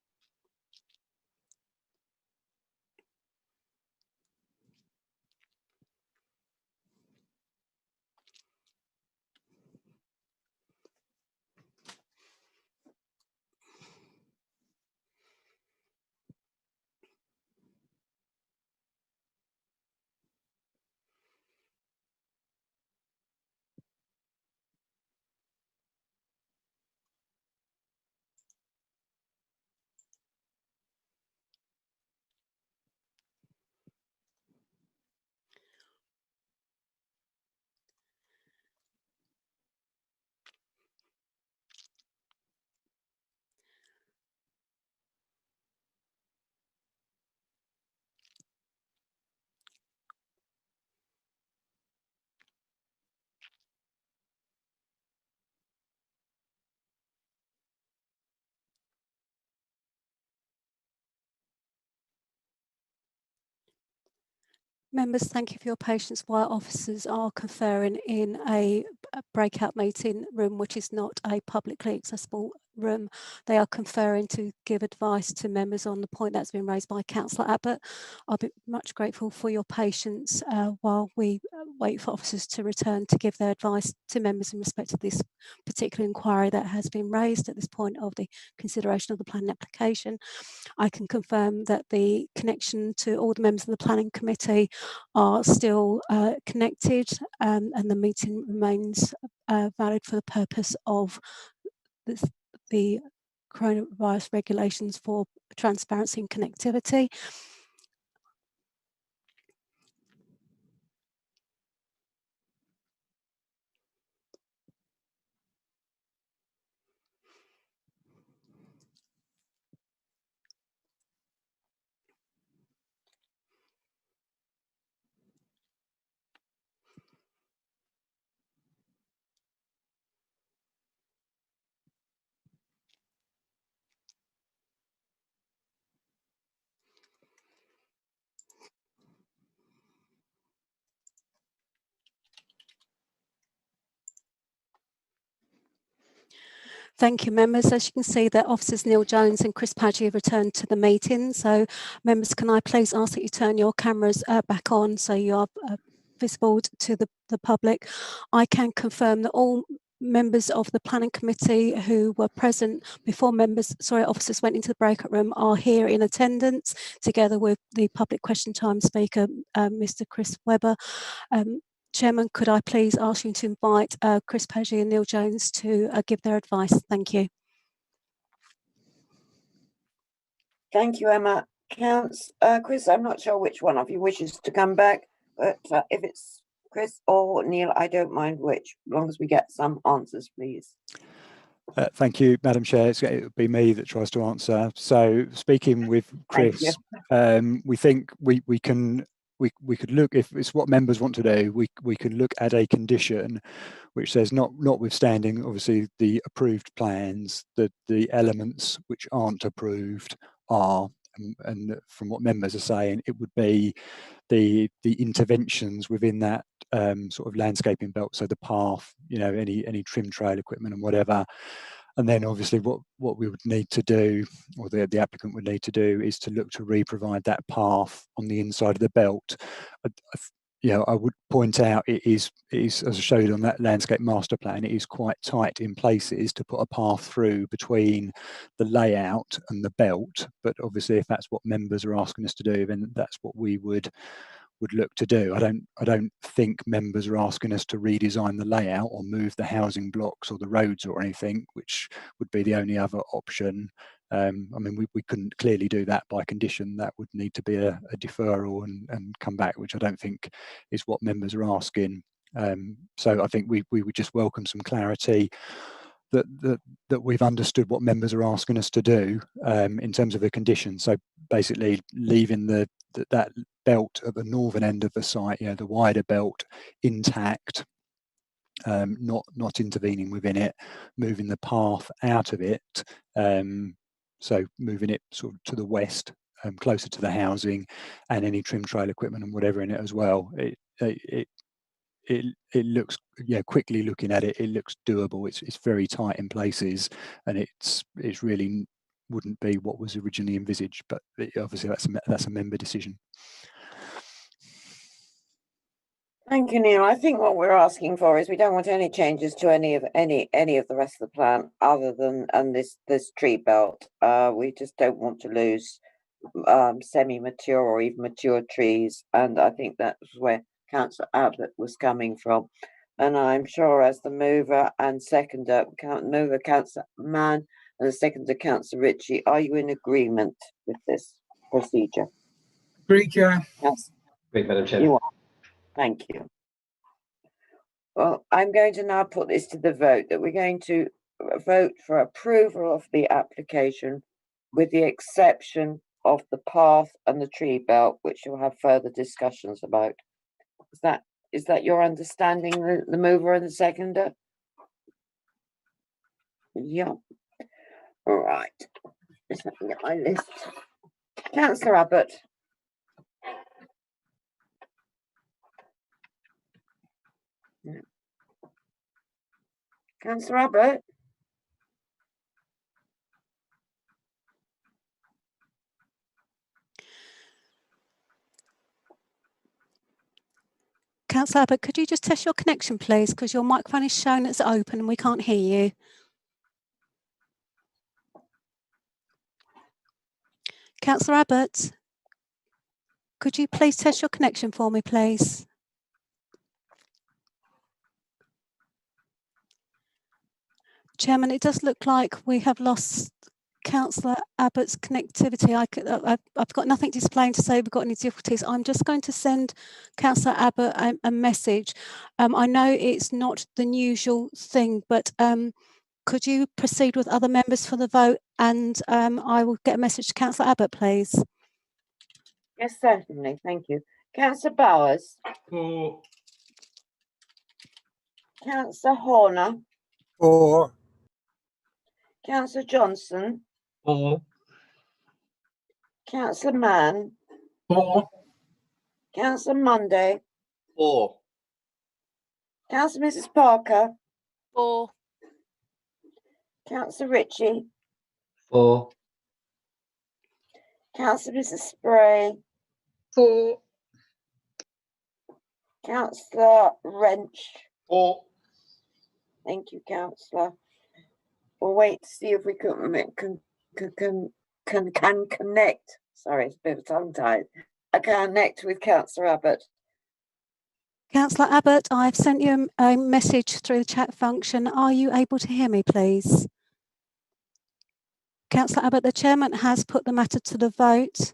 A: Members, thank you for your patience while officers are conferring in a breakout meeting room, which is not a publicly accessible room. They are conferring to give advice to members on the point that's been raised by Councillor Abbott. I'll be much grateful for your patience while we wait for officers to return to give their advice to members in respect of this particular inquiry that has been raised at this point of the consideration of the planning application. I can confirm that the connection to all the members of the planning committee are still connected, and the meeting remains valid for the purpose of the coronavirus regulations for transparency and connectivity. Thank you, members. As you can see, that officers Neil Jones and Chris Paggi have returned to the meeting. So, members, can I please ask that you turn your cameras back on so you are visible to the public? I can confirm that all members of the planning committee who were present before officers went into the breakout room are here in attendance, together with the public question time speaker, Mr. Chris Webber. Chairman, could I please ask you to invite Chris Paggi and Neil Jones to give their advice? Thank you.
C: Thank you, Emma. Chris, I'm not sure which one of you wishes to come back, but if it's Chris or Neil, I don't mind which, as long as we get some answers, please.
H: Thank you, Madam Chair. It would be me that tries to answer. So, speaking with Chris, we think we could look, if it's what members want to do, we could look at a condition which says notwithstanding obviously the approved plans, that the elements which aren't approved are, and from what members are saying, it would be the interventions within that sort of landscaping belt, so the path, any trim trail equipment and whatever. And then obviously what we would need to do, or the applicant would need to do, is to look to re-provide that path on the inside of the belt. I would point out it is, as I showed on that landscape master plan, it is quite tight in places to put a path through between the layout and the belt. But obviously, if that's what members are asking us to do, then that's what we would look to do. I don't think members are asking us to redesign the layout or move the housing blocks or the roads or anything, which would be the only other option. I mean, we couldn't clearly do that by condition. That would need to be a deferral and come back, which I don't think is what members are asking. So I think we would just welcome some clarity that we've understood what members are asking us to do in terms of the conditions. So basically leaving that belt at the northern end of the site, the wider belt, intact, not intervening within it, moving the path out of it, so moving it sort of to the west, closer to the housing, and any trim trail equipment and whatever in it as well. It looks, quickly looking at it, it looks doable. It's very tight in places, and it's really wouldn't be what was originally envisaged, but obviously that's a member decision.
C: Thank you, Neil. I think what we're asking for is we don't want any changes to any of the rest of the plan other than this tree belt. We just don't want to lose semi-mature or even mature trees, and I think that's where Councillor Abbott was coming from. And I'm sure as the mover and seconder, Councillor Mann, and the seconder, Councillor Ritchie, are you in agreement with this procedure?
I: Agreed, Chair.
C: Yes.
E: Agreed, Madam Chair.
C: You are. Thank you. Well, I'm going to now put this to the vote, that we're going to vote for approval of the application with the exception of the path and the tree belt, which you'll have further discussions about. Is that your understanding, the mover and the seconder? Yeah. All right. Let's have a look at my list. Councillor Abbott. Yeah. Councillor Abbott.
A: Councillor Abbott, could you just test your connection, please, because your microphone is shown as open and we can't hear you. Councillor Abbott, could you please test your connection for me, please? Chairman, it does look like we have lost Councillor Abbott's connectivity. I've got nothing displaying to say we've got any difficulties. I'm just going to send Councillor Abbott a message. I know it's not the usual thing, but could you proceed with other members for the vote, and I will get a message to Councillor Abbott, please.
C: Yes, certainly. Thank you. Councillor Bowers.
B: For.
C: Councillor Horner.
B: For.
C: Councillor Johnson.
M: For.
C: Councillor Mann.
B: For.
C: Councillor Monday.
B: For.
C: Councillor Mrs. Parker.
D: For.
C: Councillor Ritchie,
E: 4,
C: Councillor Mrs. Spray,
F: 4,
C: Councillor Wrench.
B: 4.
C: Thank you, Councillor. We'll wait to see if we can connect. Sorry, it's a bit of a tongue tied. I connect with Councillor Abbott.
A: Councillor Abbott, I've sent you a message through the chat function. Are you able to hear me, please? Councillor Abbott, the chairman has put the matter to the vote.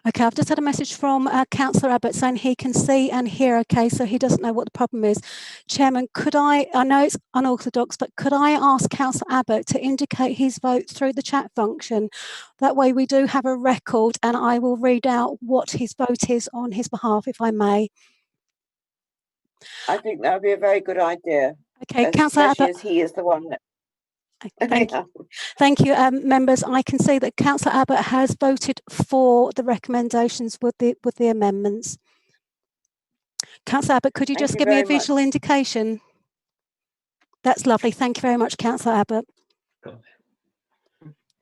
A: Okay, I've just had a message from Councillor Abbott saying he can see and hear okay, so he doesn't know what the problem is. Chairman, could I know it's unorthodox, but could I ask Councillor Abbott to indicate his vote through the chat function? That way we do have a record and I will read out what his vote is on his behalf, if I may.
C: I think that would be a very good idea.
A: Okay, Councillor Abbott.
C: As he is the one that...
A: Thank you. Thank you, members. I can see that Councillor Abbott has voted for the recommendations with the amendments. Councillor Abbott, could you just give me a visual indication? That's lovely. Thank you very much, Councillor Abbott.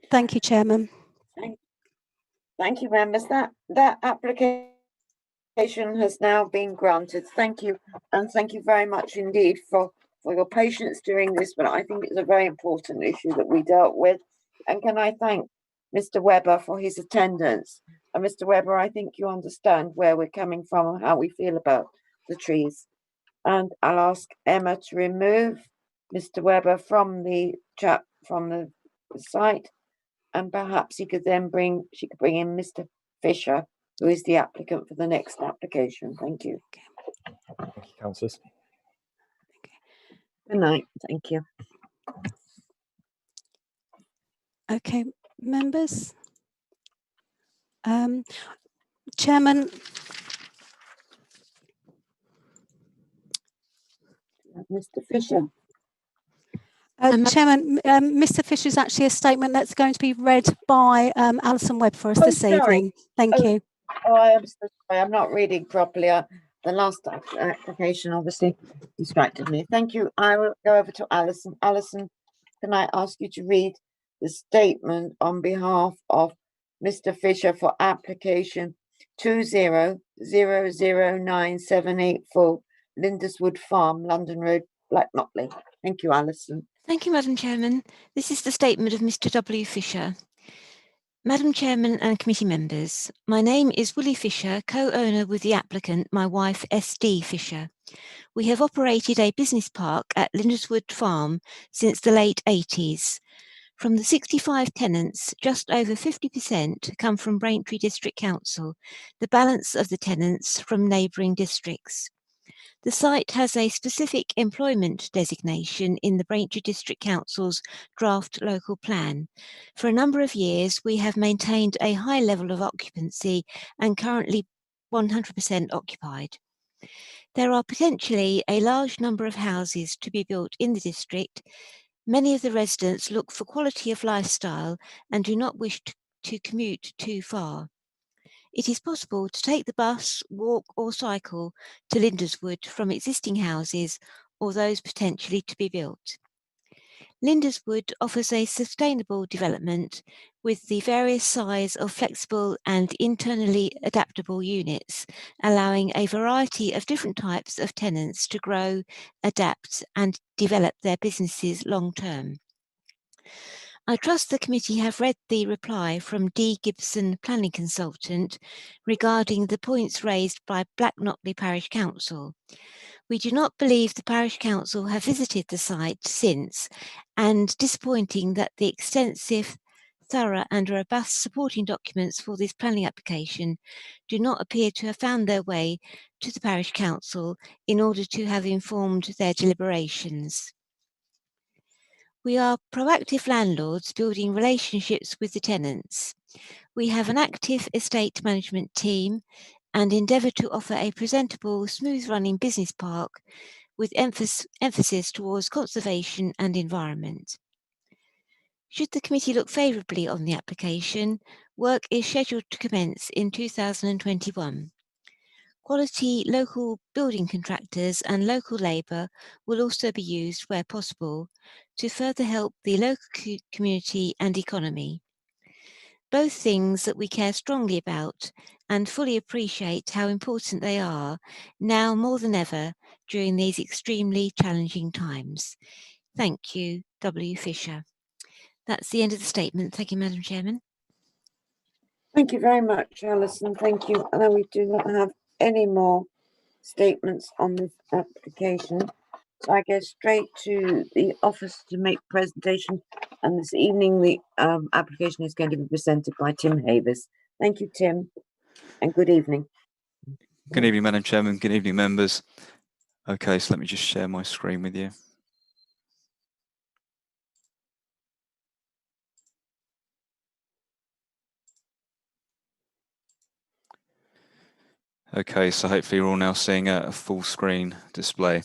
A: Thank you, Chairman.
C: Thank you, members. That application has now been granted. Thank you, and thank you very much indeed for your patience during this, but I think it's a very important issue that we dealt with. And can I thank Mr. Webber for his attendance? And Mr. Webber, I think you understand where we're coming from and how we feel about the trees. And I'll ask Emma to remove Mr. Webber from the chat, from the site, and perhaps she could bring in Mr. Fisher, who is the applicant for the next application. Thank you.
K: Thank you, councillors.
C: Good night. Thank you.
A: Okay, members. Chairman.
C: Mr. Fisher.
A: Chairman, Mr. Fisher is actually a statement that's going to be read by Alison Webb for us this evening. Thank you.
C: Oh, I am so sorry. I'm not reading properly. The last application obviously distracted me. Thank you. I will go over to Alison. Alison, can I ask you to read the statement on behalf of Mr. Fisher for application 20009784 Lindiswood Farm, London Road, Black Notley. Thank you, Alison.
N: Thank you, Madam Chairman. This is the statement of Mr. W. Fisher. Madam Chairman and committee members, my name is Willie Fisher, co-owner with the applicant, my wife S.D. Fisher. We have operated a business park at Lindiswood Farm since the late 80s. From the 65 tenants, just over 50% come from Braintree District Council, the balance of the tenants from neighbouring districts. The site has a specific employment designation in the Braintree District Council's draft local plan. For a number of years, we have maintained a high level of occupancy and currently 100% occupied. There are potentially a large number of houses to be built in the district. Many of the residents look for quality of lifestyle and do not wish to commute too far. It is possible to take the bus, walk or cycle to Lindiswood from existing houses or those potentially to be built. Lindiswood offers a sustainable development with the various size of flexible and internally adaptable units, allowing a variety of different types of tenants to grow, adapt and develop their businesses long term. I trust the committee have read the reply from D. Gibson, planning consultant, regarding the points raised by Black Notley Parish Council. We do not believe the Parish Council have visited the site since, and disappointing that the extensive, thorough and robust supporting documents for this planning application do not appear to have found their way to the Parish Council in order to have informed their deliberations. We are proactive landlords building relationships with the tenants. We have an active estate management team and endeavour to offer a presentable, smooth-running business park with emphasis towards conservation and environment. Should the committee look favourably on the application, work is scheduled to commence in 2021. Quality local building contractors and local labour will also be used where possible to further help the local community and economy. Both things that we care strongly about and fully appreciate how important they are now more than ever during these extremely challenging times. Thank you, W. Fisher. That's the end of the statement. Thank you, Madam Chairman.
C: Thank you very much, Alison. Thank you. And we do not have any more statements on this application. So I go straight to the office to make presentation. And this evening, the application is going to be presented by Tim Havers. Thank you, Tim, and good evening.
O: Good evening, Madam Chairman. Good evening, members. Okay, so let me just share my screen with you. Okay, so hopefully you're all now seeing a full screen display.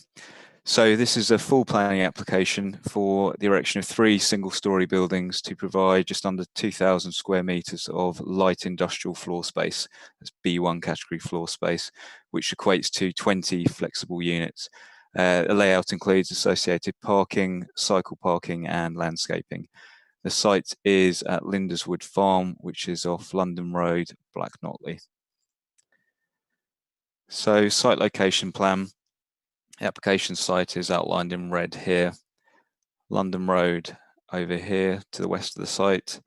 O: So this is a full planning application for the erection of 3 single-storey buildings to provide just under 2,000 square metres of light industrial floor space. That's B1 category floor space, which equates to 20 flexible units. The layout includes associated parking, cycle parking and landscaping. The site is at Linderswood Farm, which is off London Road, Blacknotley. So site location plan. The application site is outlined in red here. London Road over here to the west of the site,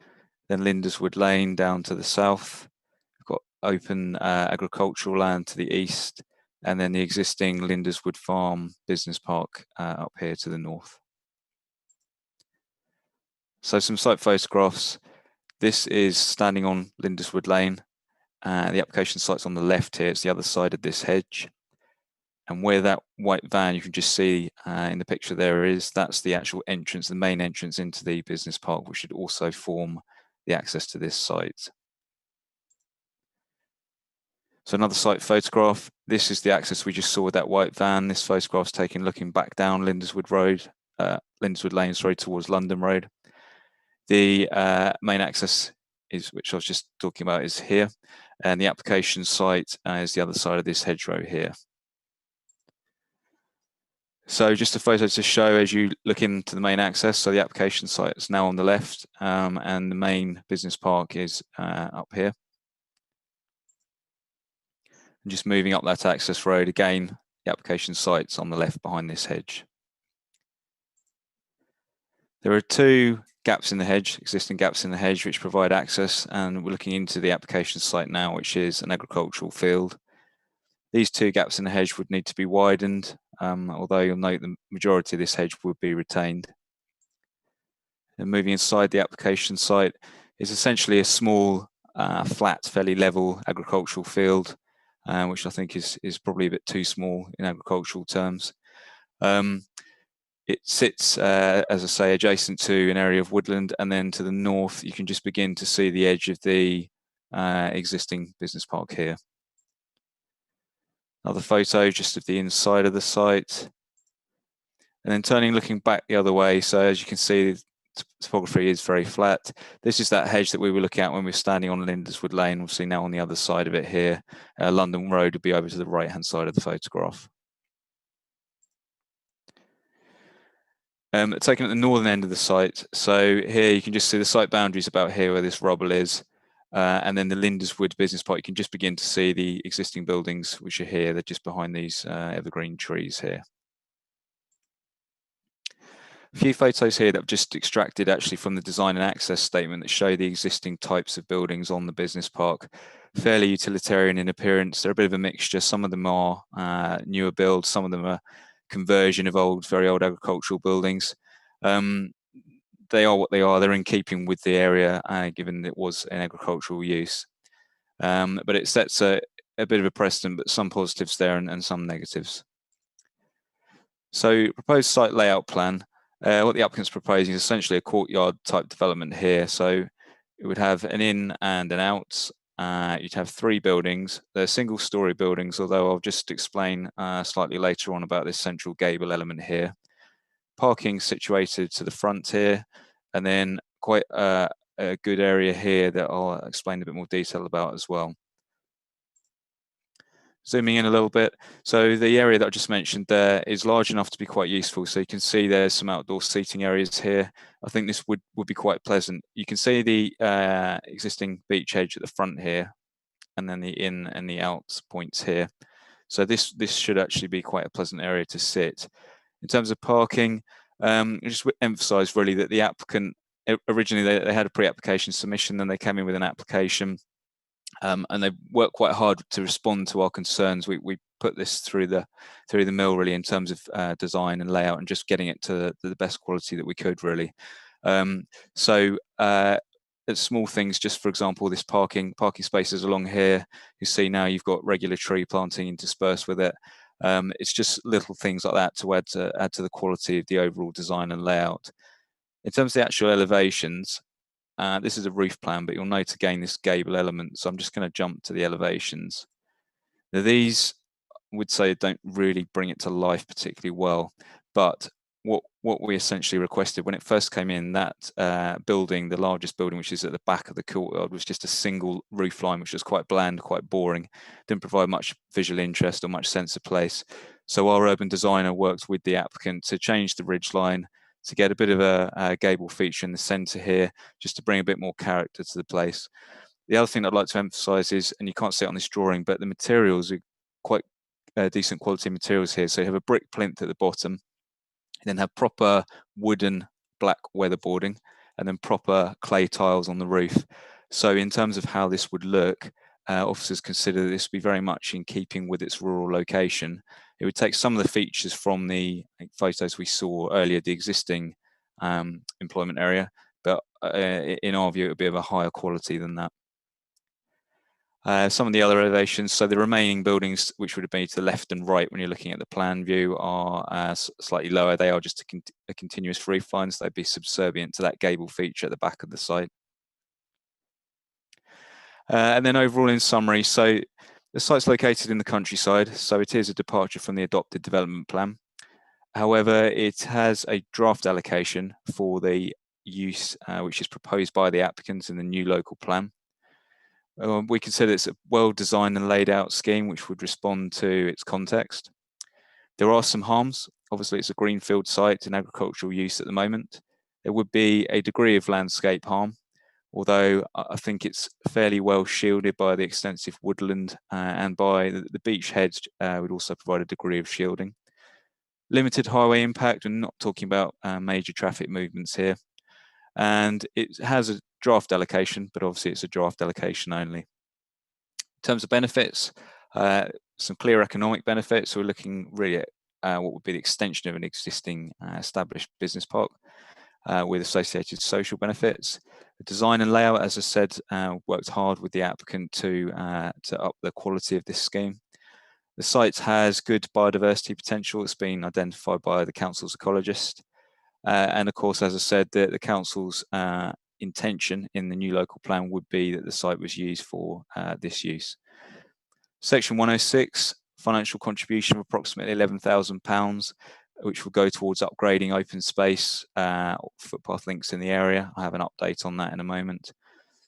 O: then Linderswood Lane down to the south. We've got open agricultural land to the east, and then the existing Linderswood Farm Business Park up here to the north. So some site photographs. This is standing on Linderswood Lane. The application site's on the left here. It's the other side of this hedge. And where that white van you can just see in the picture there is, that's the actual entrance, the main entrance into the business park, which should also form the access to this site. So another site photograph. This is the access we just saw with that white van. This photograph's taken looking back down Linderswood Road, Linderswood Lane, sorry, towards London Road. The main access is, which I was just talking about, is here, and the application site is the other side of this hedgerow here. So just a photo to show as you look into the main access. So the application site is now on the left, and the main business park is up here. And just moving up that access road again, the application site's on the left behind this hedge. There are 2 gaps in the hedge, existing gaps in the hedge, which provide access, and we're looking into the application site now, which is an agricultural field. These 2 gaps in the hedge would need to be widened, although you'll note the majority of this hedge would be retained. And moving inside the application site is essentially a small, flat, fairly level agricultural field, which I think is probably a bit too small in agricultural terms. It sits, as I say, adjacent to an area of woodland, and then to the north you can just begin to see the edge of the existing business park here. Another photo just of the inside of the site. And then turning, looking back the other way, so as you can see, the topography is very flat. This is that hedge that we were looking at when we were standing on Linderswood Lane. We'll see now on the other side of it here. London Road would be over to the right-hand side of the photograph. Taken at the northern end of the site. So here you can just see the site boundaries about here where this rubble is. And then the Linderswood Business Park, you can just begin to see the existing buildings which are here. They're just behind these evergreen trees here. A few photos here that I've just extracted actually from the design and access statement that show the existing types of buildings on the business park. Fairly utilitarian in appearance. They're a bit of a mixture. Some of them are newer builds, some of them are conversion of old, very old agricultural buildings. They are what they are. They're in keeping with the area, given it was an agricultural use. But it sets a bit of a precedent, but some positives there and some negatives. So proposed site layout plan. What the applicant's proposing is essentially a courtyard type development here. So it would have an in and an out. You'd have 3 buildings. They're single-storey buildings, although I'll just explain slightly later on about this central gable element here. Parking situated to the front here, and then quite a good area here that I'll explain a bit more detail about as well. Zooming in a little bit, so the area that I just mentioned there is large enough to be quite useful. So you can see there's some outdoor seating areas here. I think this would be quite pleasant. You can see the existing beach edge at the front here, and then the in and the out points here. So this should actually be quite a pleasant area to sit. In terms of parking, I just emphasise really that the applicant, originally they had a pre-application submission, then they came in with an application. And they worked quite hard to respond to our concerns. We put this through the mill really in terms of design and layout and just getting it to the best quality that we could really. Small things, just for example, this parking spaces along here. You see now you've got regular tree planting interspersed with it. It's just little things like that to add to the quality of the overall design and layout. In terms of the actual elevations, this is a roof plan, but you'll note again this gable element. So I'm just going to jump to the elevations. Now these, I would say, don't really bring it to life particularly well, but what we essentially requested when it first came in, that building, the largest building, which is at the back of the courtyard, was just a single roof line, which was quite bland, quite boring, didn't provide much visual interest or much sense of place. So our urban designer worked with the applicant to change the ridge line, to get a bit of a gable feature in the centre here, just to bring a bit more character to the place. The other thing I'd like to emphasise is, and you can't see it on this drawing, but the materials are quite decent quality materials here. So you have a brick plinth at the bottom, and then have proper wooden black weatherboarding, and then proper clay tiles on the roof. So in terms of how this would look, officers consider this to be very much in keeping with its rural location. It would take some of the features from the photos we saw earlier, the existing employment area, but in our view, it would be of a higher quality than that. Some of the other elevations, so the remaining buildings, which would have been to the left and right when you're looking at the plan view, are slightly lower. They are just a continuous roof line, so they'd be subservient to that gable feature at the back of the site. And then overall, in summary, so the site's located in the countryside, so it is a departure from the adopted development plan. However, it has a draft allocation for the use which is proposed by the applicants in the new local plan. We consider it's a well-designed and laid out scheme which would respond to its context. There are some harms. Obviously, it's a greenfield site in agricultural use at the moment. There would be a degree of landscape harm, although I think it's fairly well shielded by the extensive woodland and by the beach hedge would also provide a degree of shielding. Limited highway impact, we're not talking about major traffic movements here. And it has a draft allocation, but obviously it's a draft allocation only. In terms of benefits, some clear economic benefits. So we're looking really at what would be the extension of an existing established business park with associated social benefits. The design and layout, as I said, worked hard with the applicant to up the quality of this scheme. The site has good biodiversity potential. It's been identified by the council's ecologist. And of course, as I said, the council's intention in the new local plan would be that the site was used for this use. Section 106, financial contribution of approximately £11,000, which will go towards upgrading open space, footpath links in the area. I have an update on that in a moment.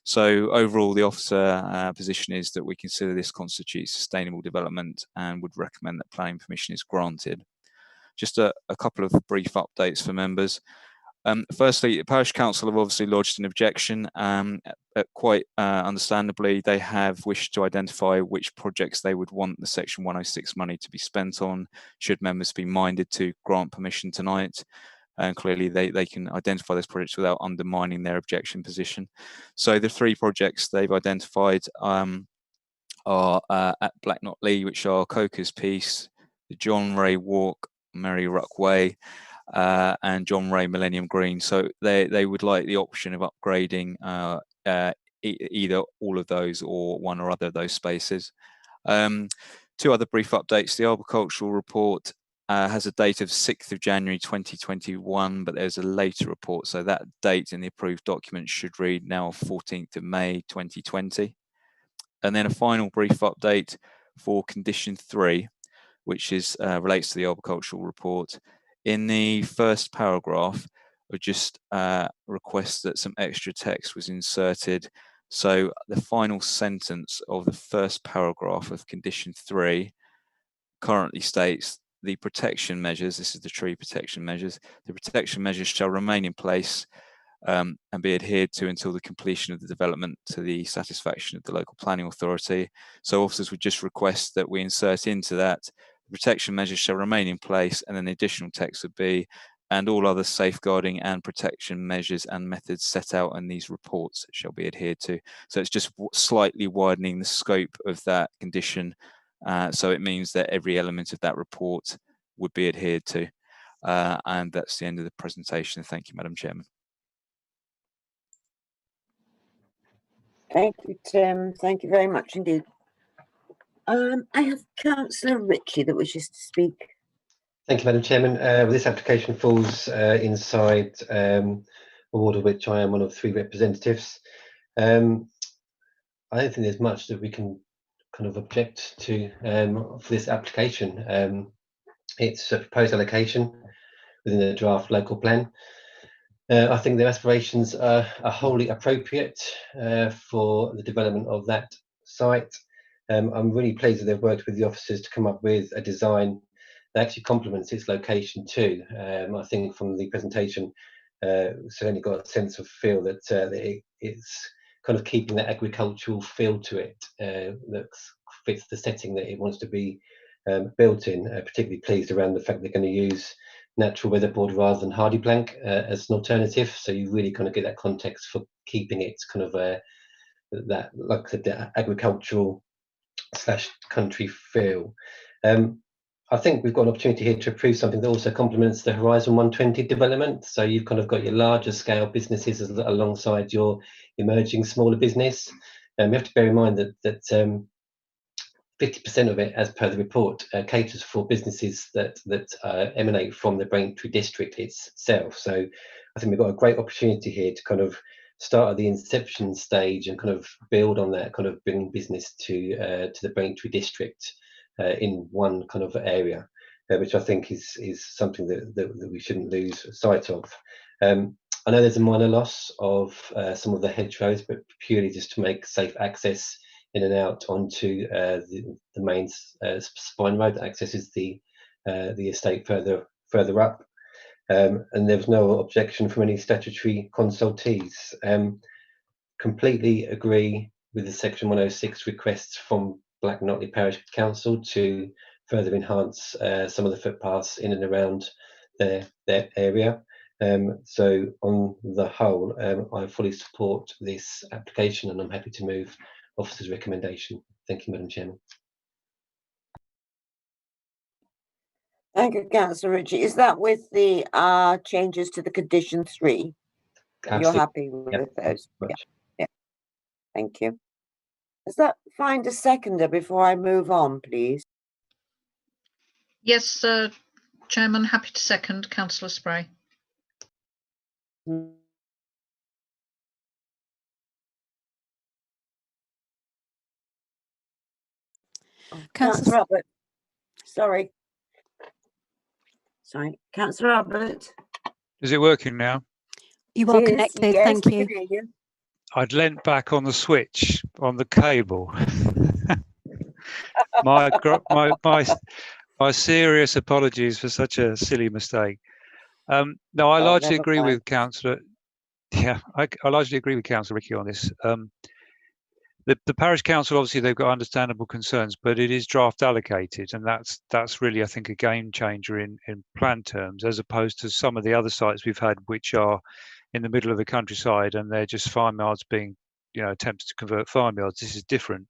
O: So overall, the officer position is that we consider this constitutes sustainable development and would recommend that planning permission is granted. Just a couple of brief updates for members. Firstly, the Parish Council have obviously lodged an objection. Quite understandably, they have wished to identify which projects they would want the Section 106 money to be spent on, should members be minded to grant permission tonight. And clearly they can identify those projects without undermining their objection position. So the three projects they've identified are at Blackknot Lee, which are Coker's Piece, the John Ray Walk, Mary Ruck Way, and John Ray Millennium Green. So they would like the option of upgrading either all of those or one or other of those spaces. Two other brief updates. The arboricultural report has a date of 6th of January 2021, but there's a later report, so that date in the approved document should read now 14th of May 2020. And then a final brief update for condition 3, which is relates to the arboricultural report. In the first paragraph, I just request that some extra text was inserted So the final sentence of the first paragraph of condition 3 currently states the protection measures, this is the tree protection measures, the protection measures shall remain in place and be adhered to until the completion of the development to the satisfaction of the local planning authority. So officers would just request that we insert into that, the protection measures shall remain in place, and then the additional text would be, and all other safeguarding and protection measures and methods set out in these reports shall be adhered to. So it's just slightly widening the scope of that condition. So it means that every element of that report would be adhered to. And that's the end of the presentation. Thank you, Madam Chairman.
C: Thank you, Tim. Thank you very much indeed. I have Councillor Ritchie that wishes to speak.
E: Thank you, Madam Chairman. This application falls inside a ward of which I am one of 3 representatives. I don't think there's much that we can kind of object to for this application. It's a proposed allocation within the draft local plan. I think their aspirations are wholly appropriate for the development of that site. I'm really pleased that they've worked with the officers to come up with a design that actually complements its location too. I think from the presentation, certainly got a sense of feel that it's kind of keeping that agricultural feel to it that fits the setting that it wants to be built in. Particularly pleased around the fact they're going to use natural weatherboard rather than hardy plank as an alternative. So you really kind of get that context for keeping it kind of that, like I said, the agricultural / country feel. I think we've got an opportunity here to approve something that also complements the Horizon 120 development. So you've kind of got your larger scale businesses alongside your emerging smaller business. You have to bear in mind that 50% of it, as per the report, caters for businesses that emanate from the Braintree district itself. So I think we've got a great opportunity here to kind of start at the inception stage and kind of build on that, kind of bringing business to the Braintree district in one kind of area, which I think is something that we shouldn't lose sight of. I know there's a minor loss of some of the hedgerows, but purely just to make safe access in and out onto the main spine road that accesses the estate further up. And there was no objection from any statutory consultees. Completely agree with the Section 106 requests from Black Notley Parish Council to further enhance some of the footpaths in and around their area. So on the whole, I fully support this application and I'm happy to move Officer's recommendation. Thank you, Madam Chairman.
C: Thank you, Councillor Ritchie. Is that with the changes to the condition 3?
E: Absolutely.
C: You're happy with those? Yeah. Thank you. Does that find a seconder before I move on, please?
F: Yes, Chairman, happy to second. Councillor Spray.
A: Councillor
C: Robert. Sorry, Councillor Robert.
J: Is it working now?
A: You are connected,
C: yes,
A: thank you.
C: Can hear you.
J: I'd leant back on the switch on the cable. my serious apologies for such a silly mistake. No, I largely agree with Councillor. Yeah, I largely agree with Councillor Ricky on this. The parish council, obviously, they've got understandable concerns, but it is draft allocated, and that's really, I think, a game changer in plan terms, as opposed to some of the other sites we've had, which are in the middle of the countryside, and they're just farmyards being, attempted to convert farmyards. This is different.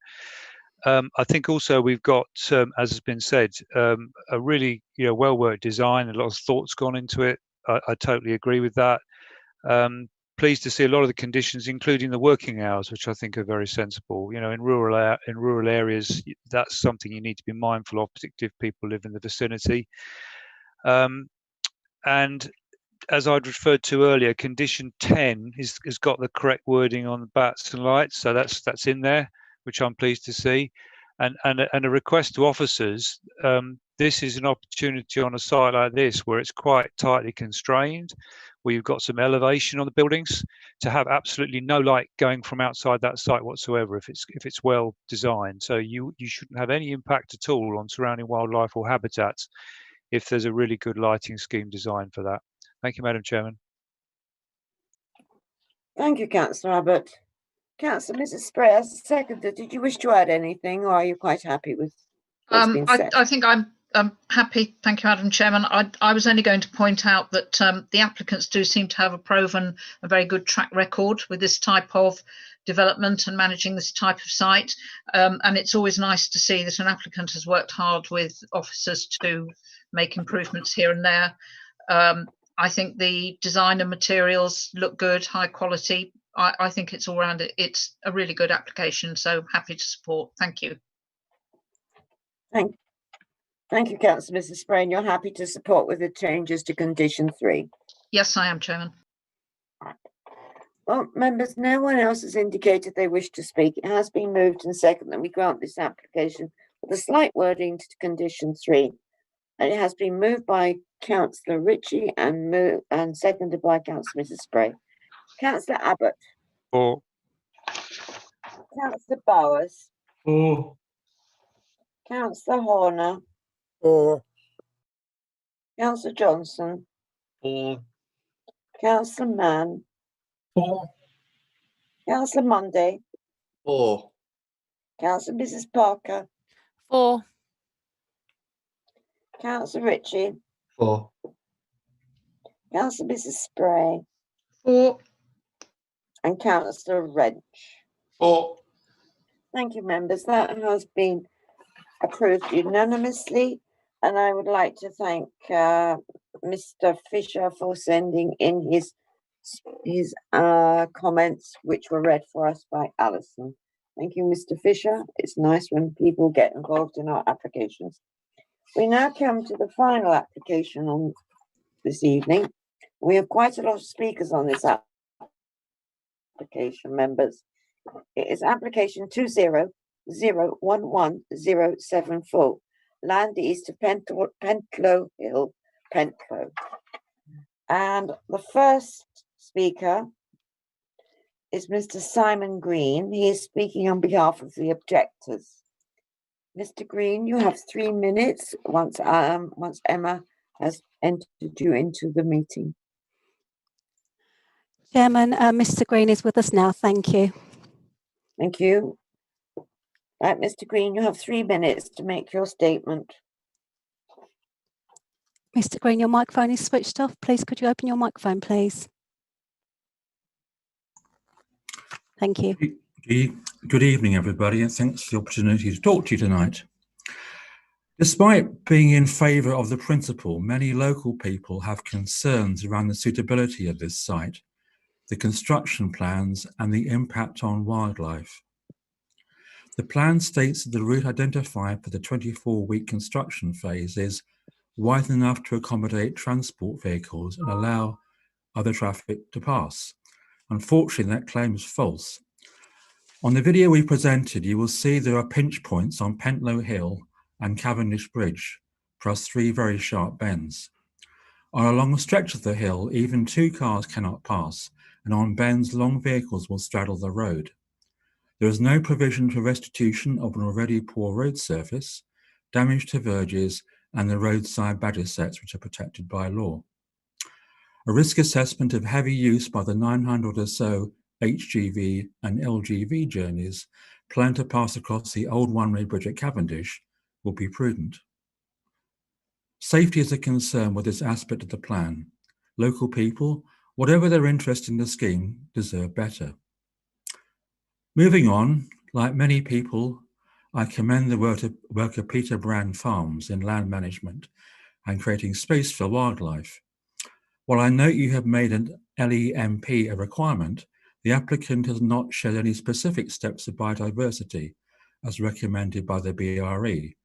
J: I think also we've got, as has been said, a really well-worked design. A lot of thought's gone into it. I totally agree with that. Pleased to see a lot of the conditions, including the working hours, which I think are very sensible. In rural areas, that's something you need to be mindful of, particularly if people live in the vicinity. And as I'd referred to earlier, condition 10 has got the correct wording on the bats and lights, so that's in there, which I'm pleased to see. And a request to officers. This is an opportunity on a site like this where it's quite tightly constrained, where you've got some elevation on the buildings, to have absolutely no light going from outside that site whatsoever if it's well designed. So you shouldn't have any impact at all on surrounding wildlife or habitats if there's a really good lighting scheme designed for that. Thank you, Madam Chairman.
C: Thank you, Councillor Abbott. Councillor Mrs. Spray, as a seconder, did you wish to add anything, or are you quite happy with what's been said?
F: I think I'm happy. Thank you, Madam Chairman. I was only going to point out that the applicants do seem to have a very good track record with this type of development and managing this type of site. And it's always nice to see that an applicant has worked hard with officers to make improvements here and there. I think the design and materials look good, high quality. I think it's all round. It's a really good application, so happy to support. Thank you.
C: Thank you, Councillor Mrs. Spray. And you're happy to support with the changes to condition 3?
F: Yes, I am, Chairman.
C: Well, members, no one else has indicated they wish to speak. It has been moved and seconded that we grant this application with a slight wording to condition 3. And it has been moved by Councillor Ritchie and seconded by Councillor Mrs. Spray. Councillor Abbott.
J: For.
C: Councillor Bowers.
B: For.
C: Councillor Horner.
B: For.
C: Councillor Johnson.
B: For.
C: Councillor Mann.
B: For.
C: Councillor Monday.
B: For.
C: Councillor Mrs. Parker.
D: For.
C: Councillor Ritchie.
E: For.
C: Councillor Mrs. Spray.
F: For.
C: And Councillor Wrench.
B: For.
C: Thank you, members. That has been approved unanimously. And I would like to thank Mr. Fisher for sending in his comments, which were read for us by Alison. Thank you, Mr. Fisher. It's nice when people get involved in our applications. We now come to the final application on this evening. We have quite a lot of speakers on this application, members. It is application 2001174, land east of Pentlow Hill, Pentlow. And the first speaker is Mr. Simon Green. He is speaking on behalf of the objectors. Mr. Green, you have 3 minutes once Emma has entered you into the meeting.
A: Chairman, Mr. Green is with us now. Thank you.
C: Thank you. Right, Mr. Green, you have 3 minutes to make your statement.
A: Mr. Green, your microphone is switched off. Please, could you open your microphone, please? Thank you.
P: Good evening, everybody, and thanks for the opportunity to talk to you tonight. Despite being in favour of the principle, many local people have concerns around the suitability of this site, the construction plans, and the impact on wildlife. The plan states that the route identified for the 24-week construction phase is wide enough to accommodate transport vehicles and allow other traffic to pass. Unfortunately, that claim is false. On the video we presented, you will see there are pinch points on Pentlow Hill and Cavendish Bridge, plus 3 very sharp bends. On a long stretch of the hill, even 2 cars cannot pass, and on bends, long vehicles will straddle the road. There is no provision for restitution of an already poor road surface, damage to verges, and the roadside badger sets which are protected by law. A risk assessment of heavy use by the 900 or so HGV and LGV journeys planned to pass across the old one-way bridge at Cavendish will be prudent. Safety is a concern with this aspect of the plan. Local people, whatever their interest in the scheme, deserve better. Moving on, like many people, I commend the work of Peter Brand Farms in land management and creating space for wildlife. While I note you have made an LEMP a requirement, the applicant has not shared any specific steps of biodiversity as recommended by the BRE,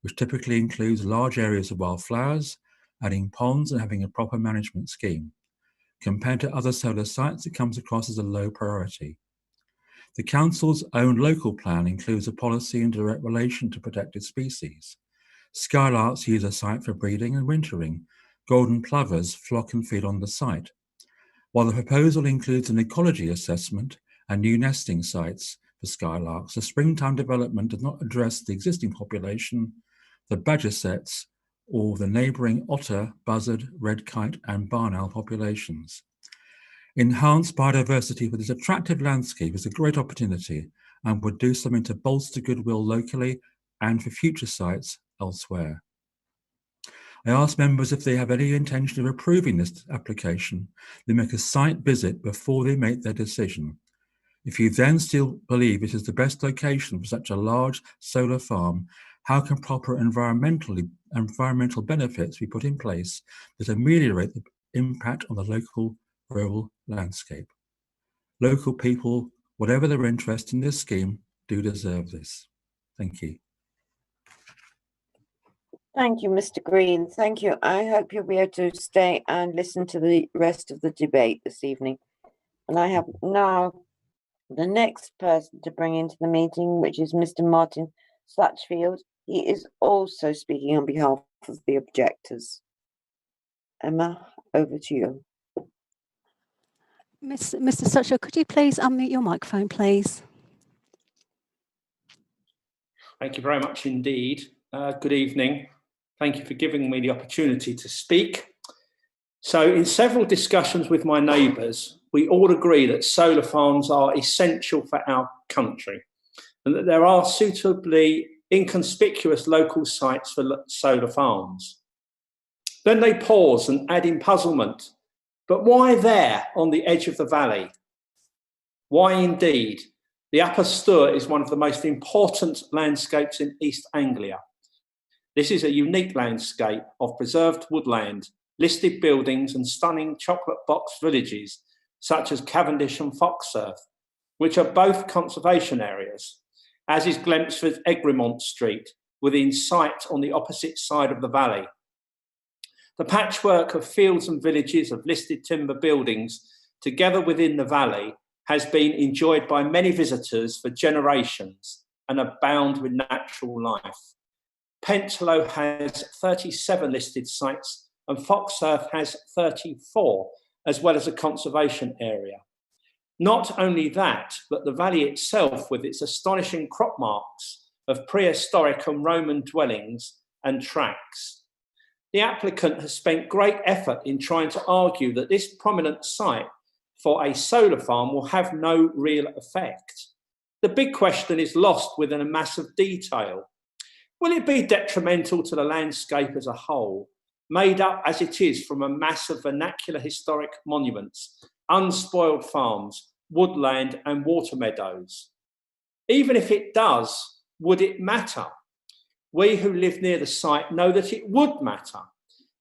P: which typically includes large areas of wildflowers, adding ponds and having a proper management scheme. Compared to other solar sites, it comes across as a low priority. The Council's own local plan includes a policy in direct relation to protected species. Skylarks use a site for breeding and wintering. Golden plovers flock and feed on the site. While the proposal includes an ecology assessment and new nesting sites for skylarks, the springtime development does not address the existing population, the badger sets, or the neighbouring otter, buzzard, red kite and barn owl populations. Enhanced biodiversity for this attractive landscape is a great opportunity and would do something to bolster goodwill locally and for future sites elsewhere. I ask members if they have any intention of approving this application, they make a site visit before they make their decision. If you then still believe it is the best location for such a large solar farm, how can proper environmental benefits be put in place that ameliorate the impact on the local rural landscape? Local people, whatever their interest in this scheme, do deserve this. Thank you.
C: Thank you, Mr. Green. Thank you. I hope you'll be able to stay and listen to the rest of the debate this evening. And I have now the next person to bring into the meeting, which is Mr. Martin Satchfield. He is also speaking on behalf of the objectors. Emma, over to you.
A: Mr. Satchfield, could you please unmute your microphone, please?
Q: Thank you very much indeed. Good evening. Thank you for giving me the opportunity to speak. So in several discussions with my neighbours, we all agree that solar farms are essential for our country and that there are suitably inconspicuous local sites for solar farms. Then they pause and add in puzzlement. But why there on the edge of the valley? Why indeed? The Upper Stour is one of the most important landscapes in East Anglia. This is a unique landscape of preserved woodland, listed buildings and stunning chocolate box villages such as Cavendish and Foxearth, which are both conservation areas, as is Glempsford Egremont Street, within sight on the opposite side of the valley. The patchwork of fields and villages of listed timber buildings together within the valley has been enjoyed by many visitors for generations and abound with natural life. Pentelow has 37 listed sites and Foxearth has 34, as well as a conservation area. Not only that, but the valley itself, with its astonishing crop marks of prehistoric and Roman dwellings and tracks. The applicant has spent great effort in trying to argue that this prominent site for a solar farm will have no real effect. The big question is lost within a mass of detail. Will it be detrimental to the landscape as a whole, made up as it is from a mass of vernacular historic monuments, unspoiled farms, woodland and water meadows? Even if it does, would it matter? We who live near the site know that it would matter.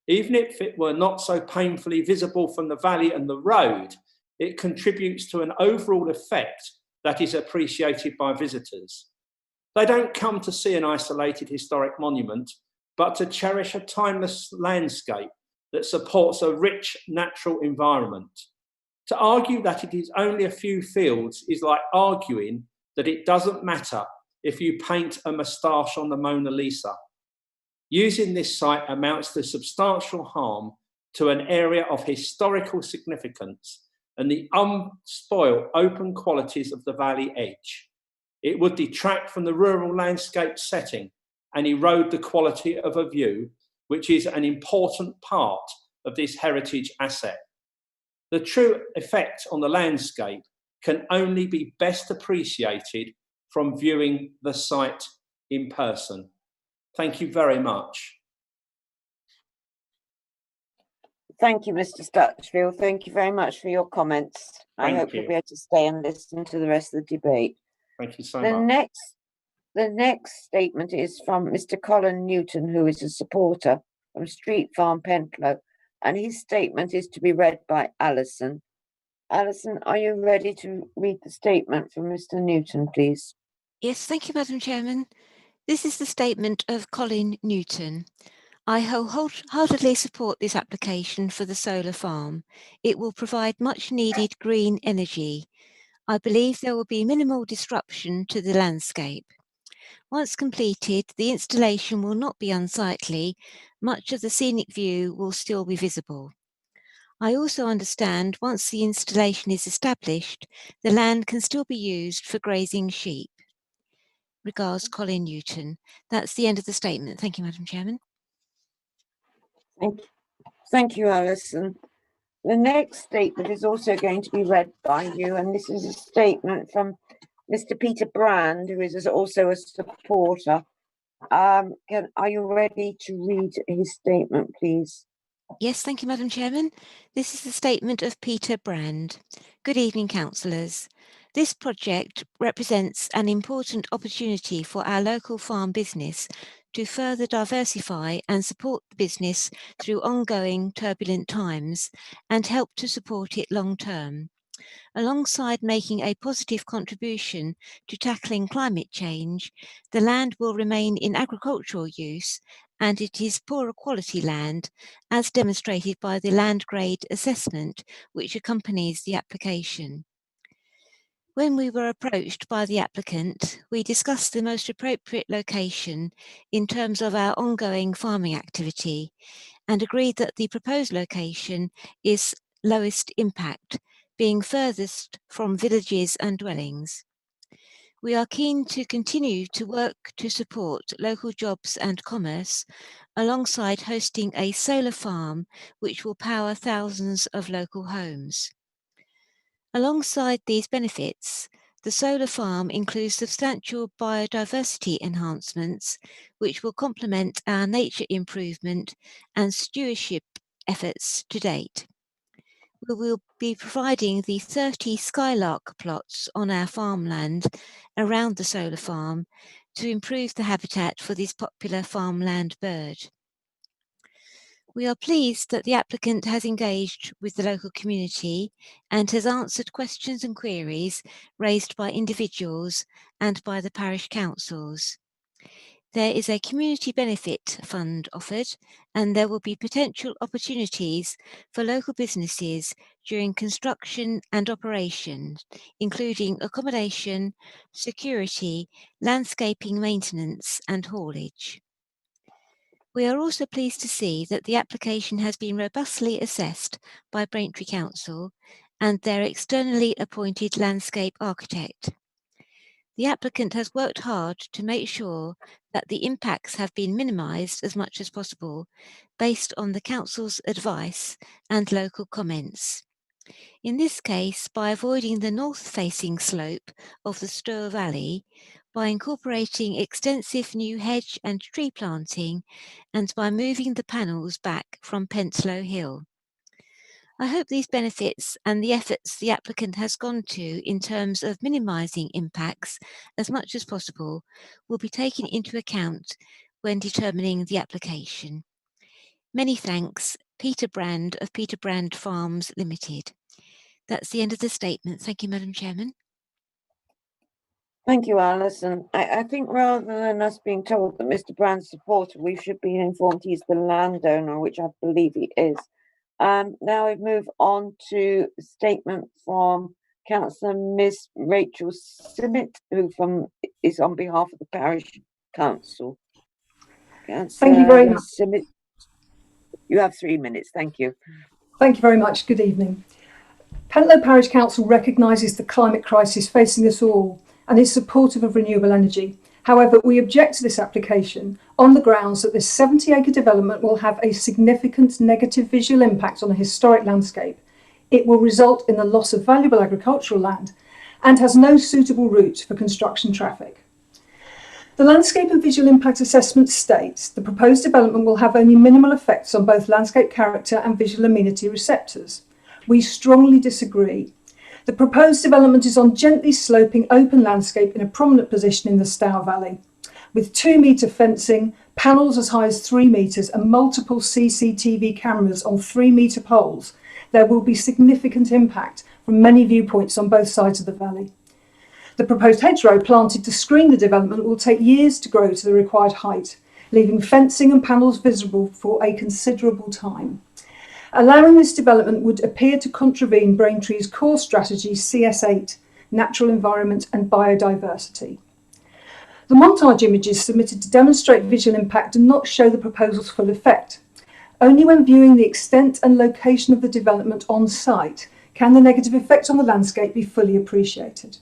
Q: Even if it were not so painfully visible from the valley and the road, it contributes to an overall effect that is appreciated by visitors. They don't come to see an isolated historic monument, but to cherish a timeless landscape that supports a rich natural environment. To argue that it is only a few fields is like arguing that it doesn't matter if you paint a moustache on the Mona Lisa. Using this site amounts to substantial harm to an area of historical significance and the unspoiled open qualities of the valley edge. It would detract from the rural landscape setting and erode the quality of a view, which is an important part of this heritage asset. The true effect on the landscape can only be best appreciated from viewing the site in person. Thank you very much.
C: Thank you, Mr. Stutchfield. Thank you very much for your comments. I hope you'll be able to stay and listen to the rest of the debate.
Q: Thank you so much.
C: The next statement is from Mr. Colin Newton, who is a supporter from Street Farm, Pentlow, and his statement is to be read by Alison. Alison, are you ready to read the statement from Mr. Newton, please?
N: Yes, thank you, Madam Chairman. This is the statement of Colin Newton. I wholeheartedly support this application for the solar farm. It will provide much needed green energy. I believe there will be minimal disruption to the landscape. Once completed, the installation will not be unsightly. Much of the scenic view will still be visible. I also understand once the installation is established, the land can still be used for grazing sheep. Regards, Colin Newton. That's the end of the statement. Thank you, Madam Chairman.
C: Thank you, Alison. The next statement is also going to be read by you, and this is a statement from Mr. Peter Brand, who is also a supporter. Are you ready to read his statement, please?
N: Yes, thank you, Madam Chairman. This is the statement of Peter Brand. Good evening, councillors. This project represents an important opportunity for our local farm business to further diversify and support the business through ongoing turbulent times and help to support it long term. Alongside making a positive contribution to tackling climate change, the land will remain in agricultural use and it is poorer quality land, as demonstrated by the land grade assessment which accompanies the application. When we were approached by the applicant, we discussed the most appropriate location in terms of our ongoing farming activity and agreed that the proposed location is lowest impact, being furthest from villages and dwellings. We are keen to continue to work to support local jobs and commerce alongside hosting a solar farm which will power thousands of local homes. Alongside these benefits, the solar farm includes substantial biodiversity enhancements which will complement our nature improvement and stewardship efforts to date. We will be providing the 30 skylark plots on our farmland around the solar farm to improve the habitat for this popular farmland bird. We are pleased that the applicant has engaged with the local community and has answered questions and queries raised by individuals and by the parish councils. There is a community benefit fund offered, and there will be potential opportunities for local businesses during construction and operation, including accommodation, security, landscaping maintenance, and haulage. We are also pleased to see that the application has been robustly assessed by Braintree Council and their externally appointed landscape architect. The applicant has worked hard to make sure that the impacts have been minimised as much as possible based on the Council's advice and local comments. In this case, by avoiding the north-facing slope of the Stour Valley, by incorporating extensive new hedge and tree planting, and by moving the panels back from Penslow Hill. I hope these benefits and the efforts the applicant has gone to in terms of minimising impacts as much as possible will be taken into account when determining the application. Many thanks, Peter Brand of Peter Brand Farms Limited. That's the end of the statement. Thank you, Madam Chairman.
C: Thank you, Alison. I think rather than us being told that Mr. Brand's supporter, we should be informed he's the landowner, which I believe he is. Now we move on to a statement from Councillor Miss Rachel Simmet, who is on behalf of the Parish Council.
R: Thank you very much.
C: Simmet, you have 3 minutes. Thank you.
R: Thank you very much. Good evening. Pentlow Parish Council recognises the climate crisis facing us all and is supportive of renewable energy. However, we object to this application on the grounds that this 70-acre development will have a significant negative visual impact on a historic landscape. It will result in the loss of valuable agricultural land and has no suitable route for construction traffic. The landscape and visual impact assessment states the proposed development will have only minimal effects on both landscape character and visual amenity receptors. We strongly disagree. The proposed development is on gently sloping open landscape in a prominent position in the Stour Valley, with 2-metre fencing, panels as high as 3 metres and multiple CCTV cameras on 3-metre poles. There will be significant impact from many viewpoints on both sides of the valley. The proposed hedgerow planted to screen the development will take years to grow to the required height, leaving fencing and panels visible for a considerable time. Allowing this development would appear to contravene Braintree's core strategy CS8, Natural Environment and Biodiversity. The montage images submitted to demonstrate visual impact do not show the proposal's full effect. Only when viewing the extent and location of the development on site can the negative effect on the landscape be fully appreciated.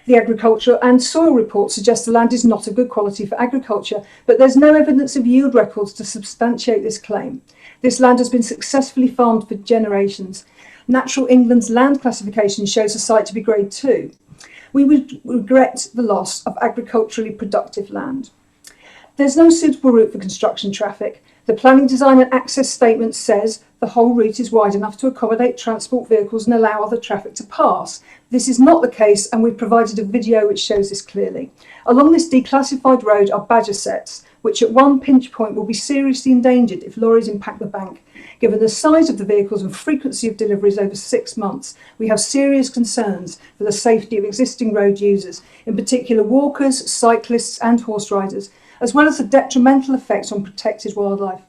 R: The agricultural and soil report suggests the land is not of good quality for agriculture, but there's no evidence of yield records to substantiate this claim. This land has been successfully farmed for generations. Natural England's land classification shows the site to be grade 2. We would regret the loss of agriculturally productive land. There's no suitable route for construction traffic. The planning design and access statement says the whole route is wide enough to accommodate transport vehicles and allow other traffic to pass. This is not the case, and we've provided a video which shows this clearly. Along this declassified road are badger sets, which at one pinch point will be seriously endangered if lorries impact the bank. Given the size of the vehicles and frequency of deliveries over 6 months, we have serious concerns for the safety of existing road users, in particular walkers, cyclists and horse riders, as well as the detrimental effects on protected wildlife.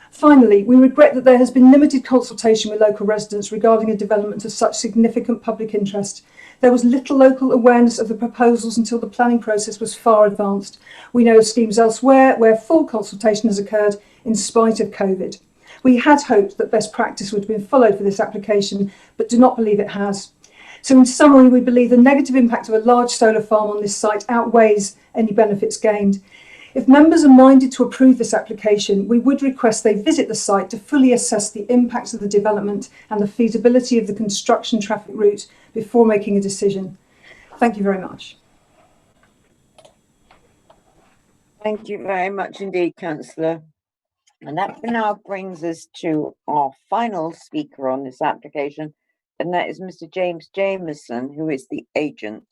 R: Finally, we regret that there has been limited consultation with local residents regarding a development of such significant public interest. There was little local awareness of the proposals until the planning process was far advanced. We know of schemes elsewhere where full consultation has occurred in spite of COVID. We had hoped that best practice would have been followed for this application, but do not believe it has. So in summary, we believe the negative impact of a large solar farm on this site outweighs any benefits gained. If members are minded to approve this application, we would request they visit the site to fully assess the impacts of the development and the feasibility of the construction traffic route before making a decision. Thank you very much.
C: Thank you very much indeed, Councillor. And that now brings us to our final speaker on this application, and that is Mr. James Jameson, who is the agent.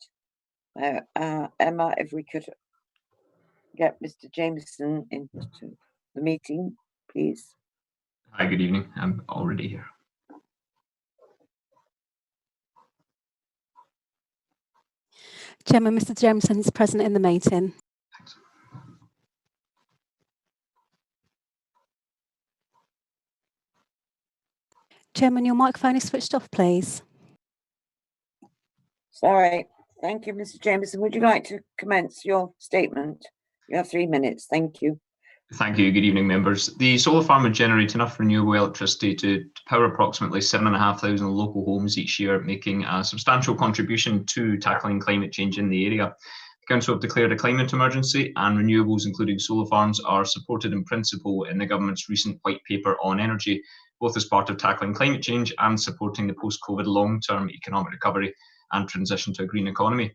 C: Emma, if we could get Mr. Jameson into the meeting, please.
S: Hi, good evening. I'm already here.
A: Chairman, Mr. Jameson is present in the meeting.
S: Thanks.
A: Chairman, your microphone is switched off, please.
C: Sorry. Thank you, Mr. Jameson. Would you like to commence your statement? You have 3 minutes. Thank you.
S: Thank you. Good evening, members. The solar farm would generate enough renewable electricity to power approximately 7,500 local homes each year, making a substantial contribution to tackling climate change in the area. The Council have declared a climate emergency, and renewables, including solar farms, are supported in principle in the Government's recent White Paper on Energy, both as part of tackling climate change and supporting the post-COVID long-term economic recovery and transition to a green economy.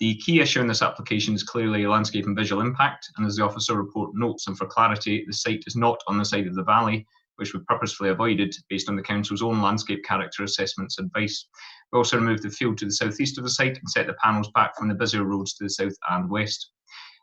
S: The key issue in this application is clearly landscape and visual impact, and as the officer report notes, and for clarity, the site is not on the side of the valley, which we purposefully avoided based on the Council's own landscape character assessments advice. We also removed the field to the southeast of the site and set the panels back from the busier roads to the south and west.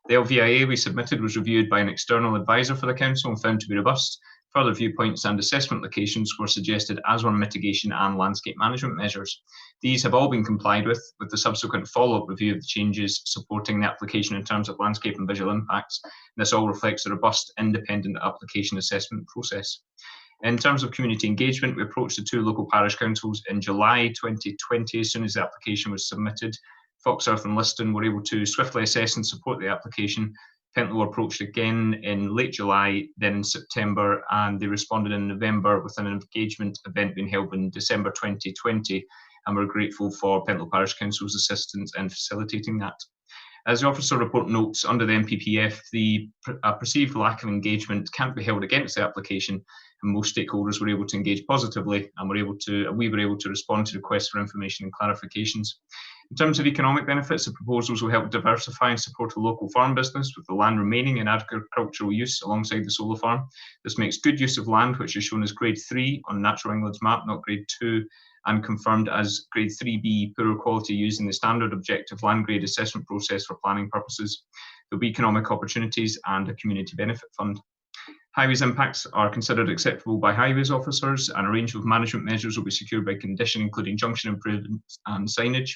S: The LVIA we submitted was reviewed by an external advisor for the Council and found to be robust. Further viewpoints and assessment locations were suggested, as were mitigation and landscape management measures. These have all been complied with the subsequent follow-up review of the changes supporting the application in terms of landscape and visual impacts. This all reflects a robust, independent application assessment process. In terms of community engagement, we approached the 2 local parish councils in July 2020, as soon as the application was submitted. Foxearth and Liston were able to swiftly assess and support the application. Pentlow approached again in late July, then in September, and they responded in November with an engagement event being held in December 2020, and we're grateful for Pentlow Parish Council's assistance in facilitating that. As the officer report notes, under the NPPF, the perceived lack of engagement can't be held against the application, and most stakeholders were able to engage positively, and we were able to respond to requests for information and clarifications. In terms of economic benefits, the proposals will help diversify and support a local farm business, with the land remaining in agricultural use alongside the solar farm. This makes good use of land, which is shown as grade 3 on Natural England's map, not grade 2, and confirmed as grade 3B poorer quality using the standard objective land grade assessment process for planning purposes. There will be economic opportunities and a community benefit fund. Highways impacts are considered acceptable by highways officers, and a range of management measures will be secured by condition, including junction improvements and signage.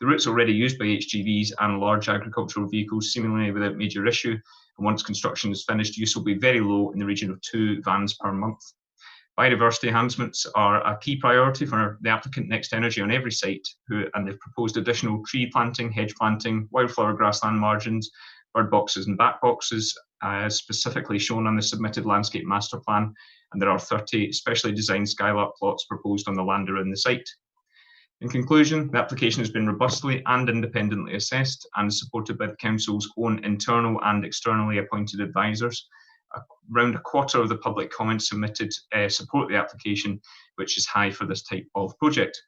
S: The routes already used by HGVs and large agricultural vehicles seemingly without major issue, and once construction is finished, use will be very low in the region of 2 vans per month. Biodiversity enhancements are a key priority for the applicant Next Energy on every site, and they've proposed additional tree planting, hedge planting, wildflower grassland margins, bird boxes and bat boxes, as specifically shown on the submitted landscape master plan, and there are 30 specially designed skylark plots proposed on the land around the site. In conclusion, the application has been robustly and independently assessed and is supported by the Council's own internal and externally appointed advisors. Around a quarter of the public comments submitted support the application, which is high for this type of project.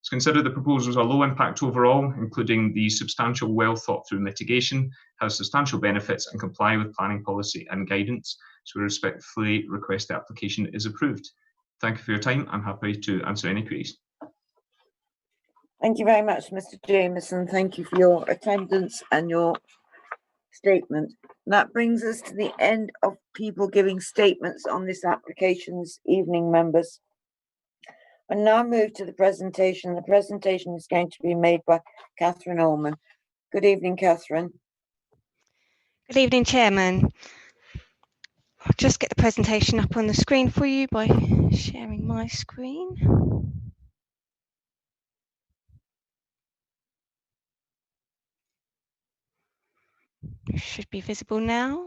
S: It's considered the proposals are low impact overall, including the substantial, well thought through mitigation, has substantial benefits and comply with planning policy and guidance. So we respectfully request the application is approved. Thank you for your time. I'm happy to answer any queries.
C: Thank you very much, Mr. Jameson. Thank you for your attendance and your statement. And that brings us to the end of people giving statements on this application this evening, members. And now move to the presentation. The presentation is going to be made by Catherine Allman. Good evening, Catherine.
T: Good evening, Chairman. I'll just get the presentation up on the screen for you by sharing my screen. It should be visible now.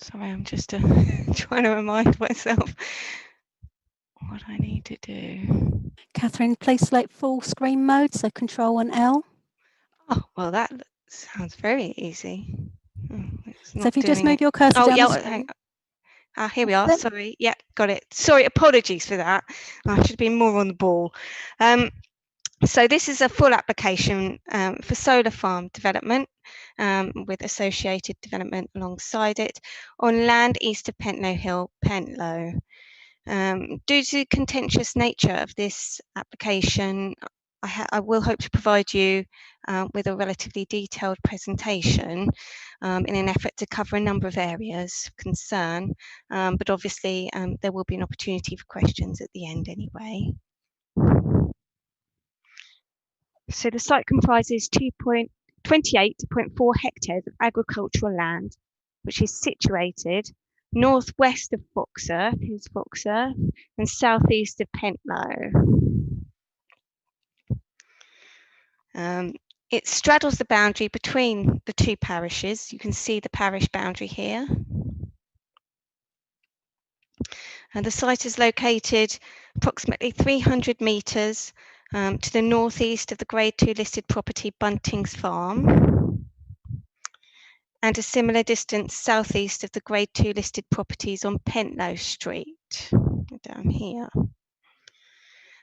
T: Sorry, I'm just trying to remind myself what I need to do.
A: Catherine, please select full screen mode, so Control and L.
T: Oh, well, that sounds very easy.
A: So if you just move your cursor down the screen.
T: Here we are. Sorry. Yeah, got it. Sorry, apologies for that. I should have been more on the ball. So this is a full application for solar farm development with associated development alongside it on land east of Pentlow Hill, Pentlow. Due to the contentious nature of this application, I will hope to provide you with a relatively detailed presentation in an effort to cover a number of areas of concern, but obviously there will be an opportunity for questions at the end anyway. So the site comprises 28.4 hectares of agricultural land, which is situated northwest of Foxearth, here's Foxearth, and southeast of Pentlow. It straddles the boundary between the two parishes. You can see the parish boundary here. And the site is located approximately 300 metres to the northeast of the Grade 2 listed property Buntings Farm, and a similar distance southeast of the Grade 2 listed properties on Pentlow Street, down here.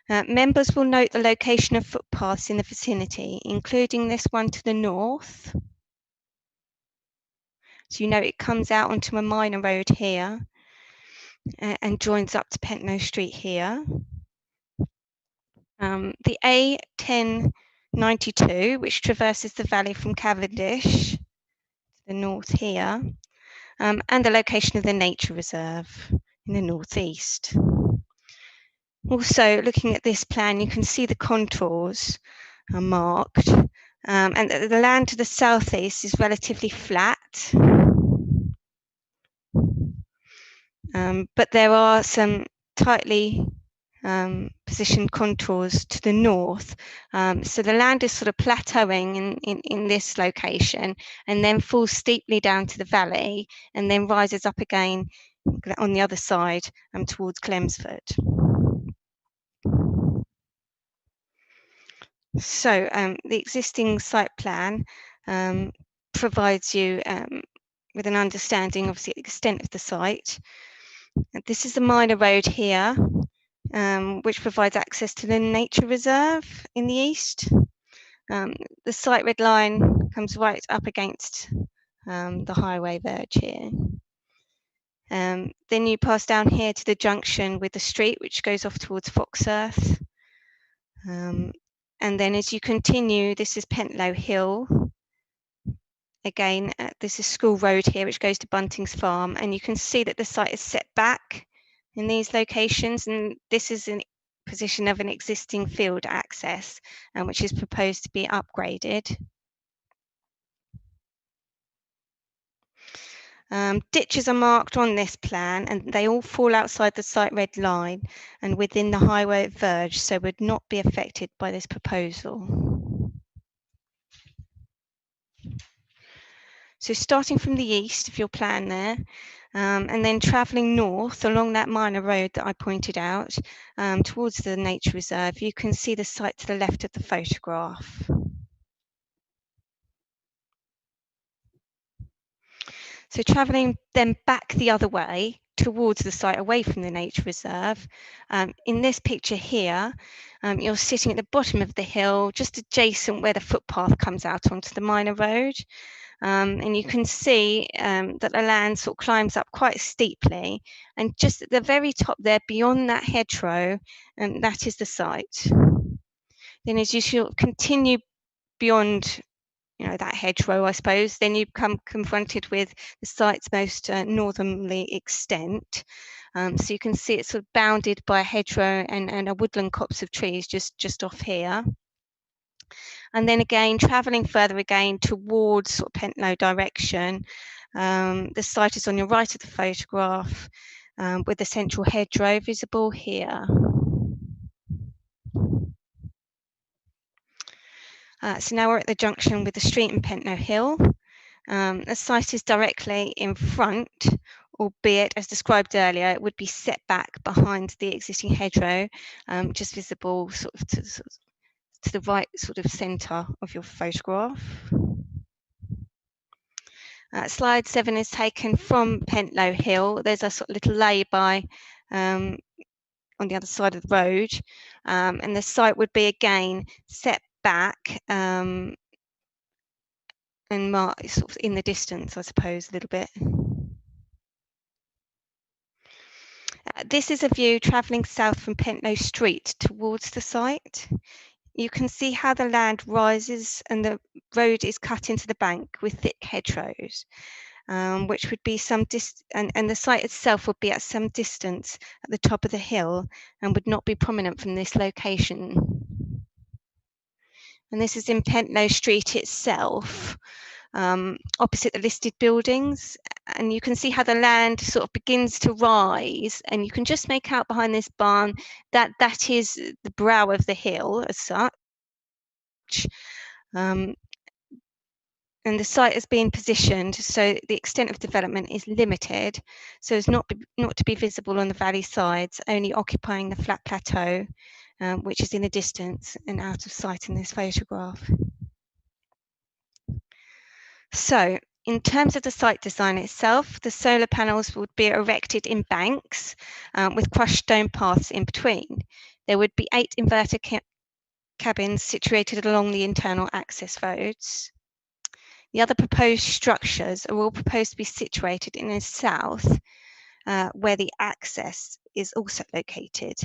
T: Members will note the location of footpaths in the vicinity, including this one to the north. So you know it comes out onto a minor road here and joins up to Pentlow Street here. The A1092, which traverses the valley from Cavendish to the north here, and the location of the nature reserve in the northeast. Also, looking at this plan, you can see the contours are marked, and the land to the southeast is relatively flat, but there are some tightly positioned contours to the north. So the land is sort of plateauing in this location and then falls steeply down to the valley and then rises up again on the other side towards Chelmsford. So the existing site plan provides you with an understanding of the extent of the site. This is the minor road here, which provides access to the nature reserve in the east. The site red line comes right up against the highway verge here. Then you pass down here to the junction with the street, which goes off towards Foxearth. And then as you continue, this is Pentlow Hill. Again, this is School Road here, which goes to Buntings Farm. And you can see that the site is set back in these locations, and this is a position of an existing field access, which is proposed to be upgraded. Ditches are marked on this plan and they all fall outside the site red line and within the highway verge, so would not be affected by this proposal. So starting from the east of your plan there, and then travelling north along that minor road that I pointed out towards the nature reserve, you can see the site to the left of the photograph. So travelling then back the other way towards the site away from the nature reserve, in this picture here, you're sitting at the bottom of the hill, just adjacent where the footpath comes out onto the minor road. And you can see that the land sort of climbs up quite steeply, and just at the very top there, beyond that hedgerow, that is the site. Then as you sort of continue beyond, you know, that hedgerow, I suppose, then you become confronted with the site's most northerly extent. So you can see it's sort of bounded by a hedgerow and a woodland copse of trees just off here. And then again, travelling further again towards sort of Pentlow direction, the site is on your right of the photograph, with the central hedgerow visible here. So now we're at the junction with the street and Pentlow Hill. The site is directly in front, albeit as described earlier, it would be set back behind the existing hedgerow, just visible sort of to the right sort of centre of your photograph. Slide 7 is taken from Pentlow Hill. There's a sort of little lay-by on the other side of the road, and the site would be again set back and marked sort of in the distance, I suppose, a little bit. This is a view travelling south from Pentlow Street towards the site. You can see how the land rises and the road is cut into the bank with thick hedgerows, which would be some and the site itself would be at some distance at the top of the hill and would not be prominent from this location. And this is in Pentlow Street itself, opposite the listed buildings, and you can see how the land sort of begins to rise, and you can just make out behind this barn that that is the brow of the hill as such. And the site has been positioned so the extent of development is limited, so as not to be visible on the valley sides, only occupying the flat plateau, which is in the distance and out of sight in this photograph. So, in terms of the site design itself, the solar panels would be erected in banks with crushed stone paths in between. There would be 8 inverter cabins situated along the internal access roads. The other proposed structures are all proposed to be situated in the south, where the access is also located.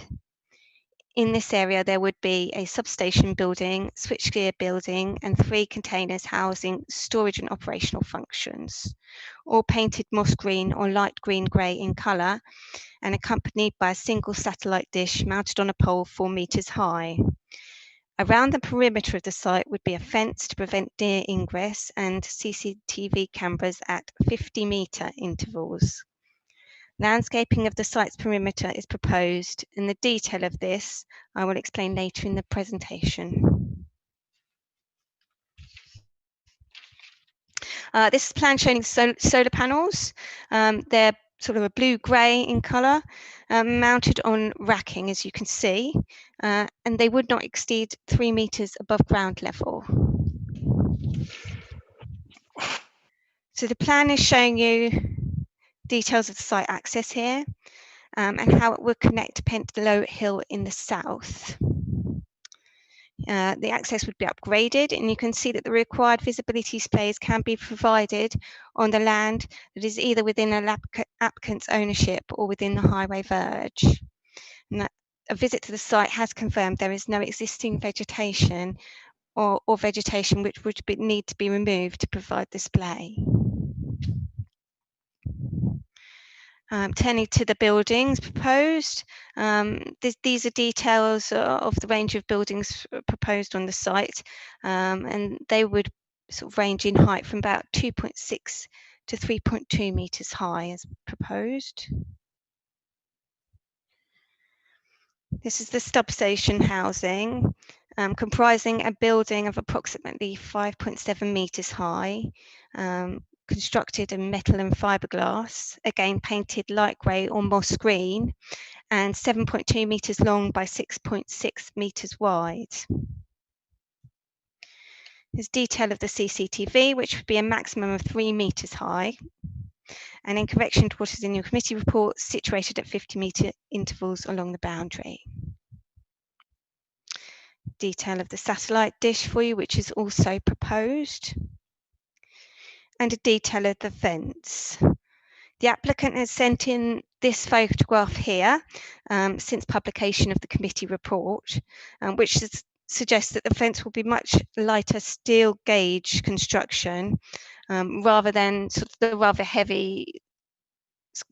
T: In this area, there would be a substation building, switchgear building, and 3 containers housing storage and operational functions, all painted moss green or light green-grey in colour, and accompanied by a single satellite dish mounted on a pole 4 metres high. Around the perimeter of the site would be a fence to prevent deer ingress and CCTV cameras at 50-metre intervals. Landscaping of the site's perimeter is proposed, and the detail of this I will explain later in the presentation. This is a plan showing solar panels. They're sort of a blue-grey in colour, mounted on racking, as you can see, and they would not exceed 3 metres above ground level. So the plan is showing you details of the site access here, and how it would connect to Pentlow Hill in the south. The access would be upgraded, and you can see that the required visibility displays can be provided on the land that is either within an applicant's ownership or within the highway verge. And a visit to the site has confirmed there is no existing vegetation or vegetation which would need to be removed to provide display. Turning to the buildings proposed, these are details of the range of buildings proposed on the site, and they would sort of range in height from about 2.6 to 3.2 metres high as proposed. This is the substation housing, comprising a building of approximately 5.7 metres high, constructed in metal and fiberglass, again painted light grey or moss green, and 7.2 metres long by 6.6 metres wide. There's detail of the CCTV, which would be a maximum of 3 metres high, and in correction to what is in your committee report, situated at 50-metre intervals along the boundary. Detail of the satellite dish for you, which is also proposed, and a detail of the fence. The applicant has sent in this photograph here since publication of the committee report, which suggests that the fence will be much lighter steel gauge construction rather than sort of the rather heavy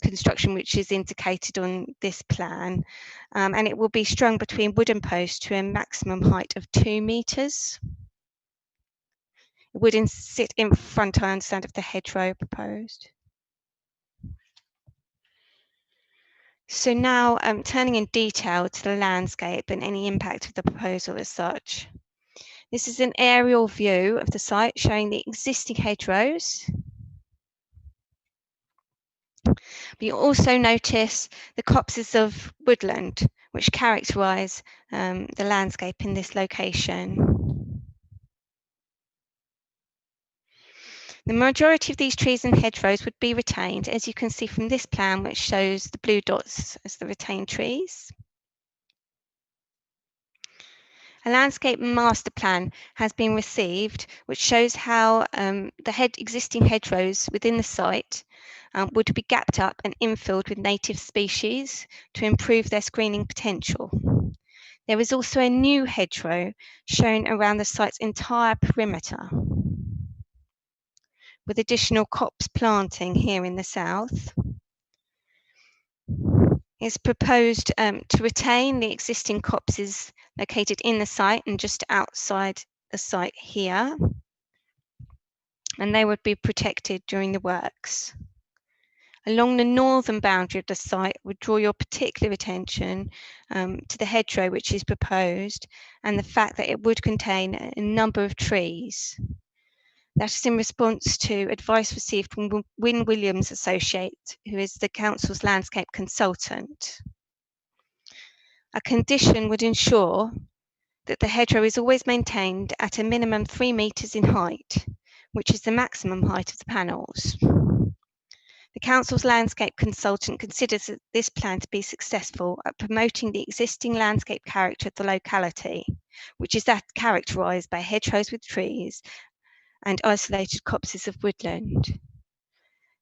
T: construction which is indicated on this plan, and it will be strung between wooden posts to a maximum height of 2 metres. It would sit in front, I understand, of the hedgerow proposed. So now turning in detail to the landscape and any impact of the proposal as such. This is an aerial view of the site showing the existing hedgerows. But you also notice the copses of woodland, which characterise the landscape in this location. The majority of these trees and hedgerows would be retained, as you can see from this plan, which shows the blue dots as the retained trees. A landscape master plan has been received, which shows how the existing hedgerows within the site would be gapped up and infilled with native species to improve their screening potential. There is also a new hedgerow shown around the site's entire perimeter, with additional copse planting here in the south. It's proposed to retain the existing copses located in the site and just outside the site here, and they would be protected during the works. Along the northern boundary of the site would draw your particular attention to the hedgerow which is proposed, and the fact that it would contain a number of trees. That is in response to advice received from Wynne Williams Associates, who is the council's landscape consultant. A condition would ensure that the hedgerow is always maintained at a minimum 3 metres in height, which is the maximum height of the panels. The council's landscape consultant considers this plan to be successful at promoting the existing landscape character of the locality, which is characterised by hedgerows with trees and isolated copses of woodland.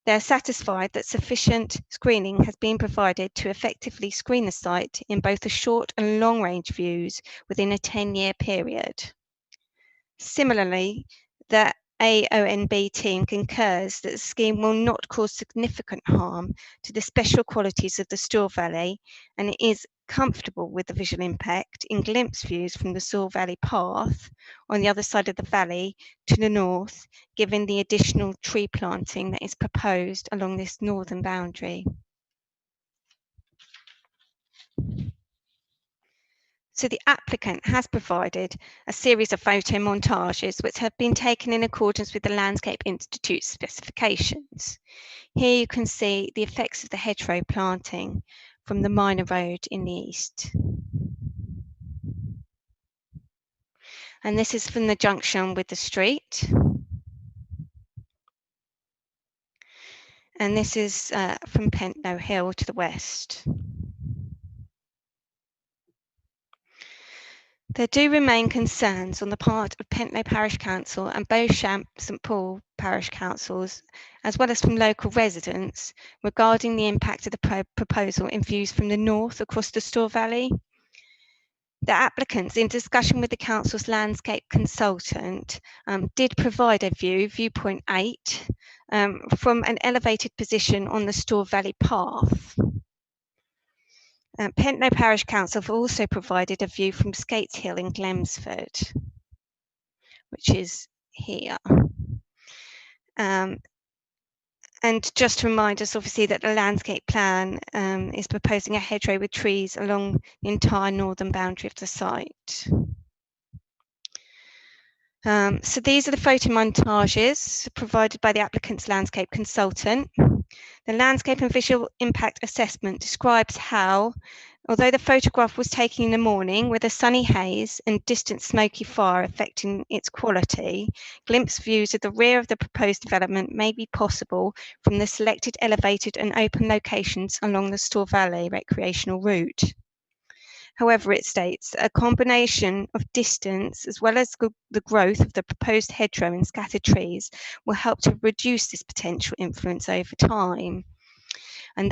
T: They are satisfied that sufficient screening has been provided to effectively screen the site in both the short and long range views within a 10-year period. Similarly, the AONB team concurs that the scheme will not cause significant harm to the special qualities of the Store Valley, and it is comfortable with the visual impact in glimpse views from the Store Valley path on the other side of the valley to the north, given the additional tree planting that is proposed along this northern boundary. So the applicant has provided a series of photo montages which have been taken in accordance with the Landscape Institute's specifications. Here you can see the effects of the hedgerow planting from the minor road in the east. And this is from the junction with the street. And this is from Pentlow Hill to the west. There do remain concerns on the part of Pentlow Parish Council and Beauchamp St Paul Parish Councils, as well as from local residents, regarding the impact of the proposal in views from the north across the Store Valley. The applicants, in discussion with the council's landscape consultant, did provide a viewpoint 8, from an elevated position on the Store Valley path. Pentlow Parish Council have also provided a view from Skates Hill in Glemsford, which is here. And just to remind us, obviously, that the landscape plan is proposing a hedgerow with trees along the entire northern boundary of the site. So these are the photo montages provided by the applicant's landscape consultant. The landscape and visual impact assessment describes how, although the photograph was taken in the morning with a sunny haze and distant smoky fire affecting its quality, glimpse views of the rear of the proposed development may be possible from the selected elevated and open locations along the Store Valley recreational route. However, it states a combination of distance as well as the growth of the proposed hedgerow and scattered trees will help to reduce this potential influence over time. And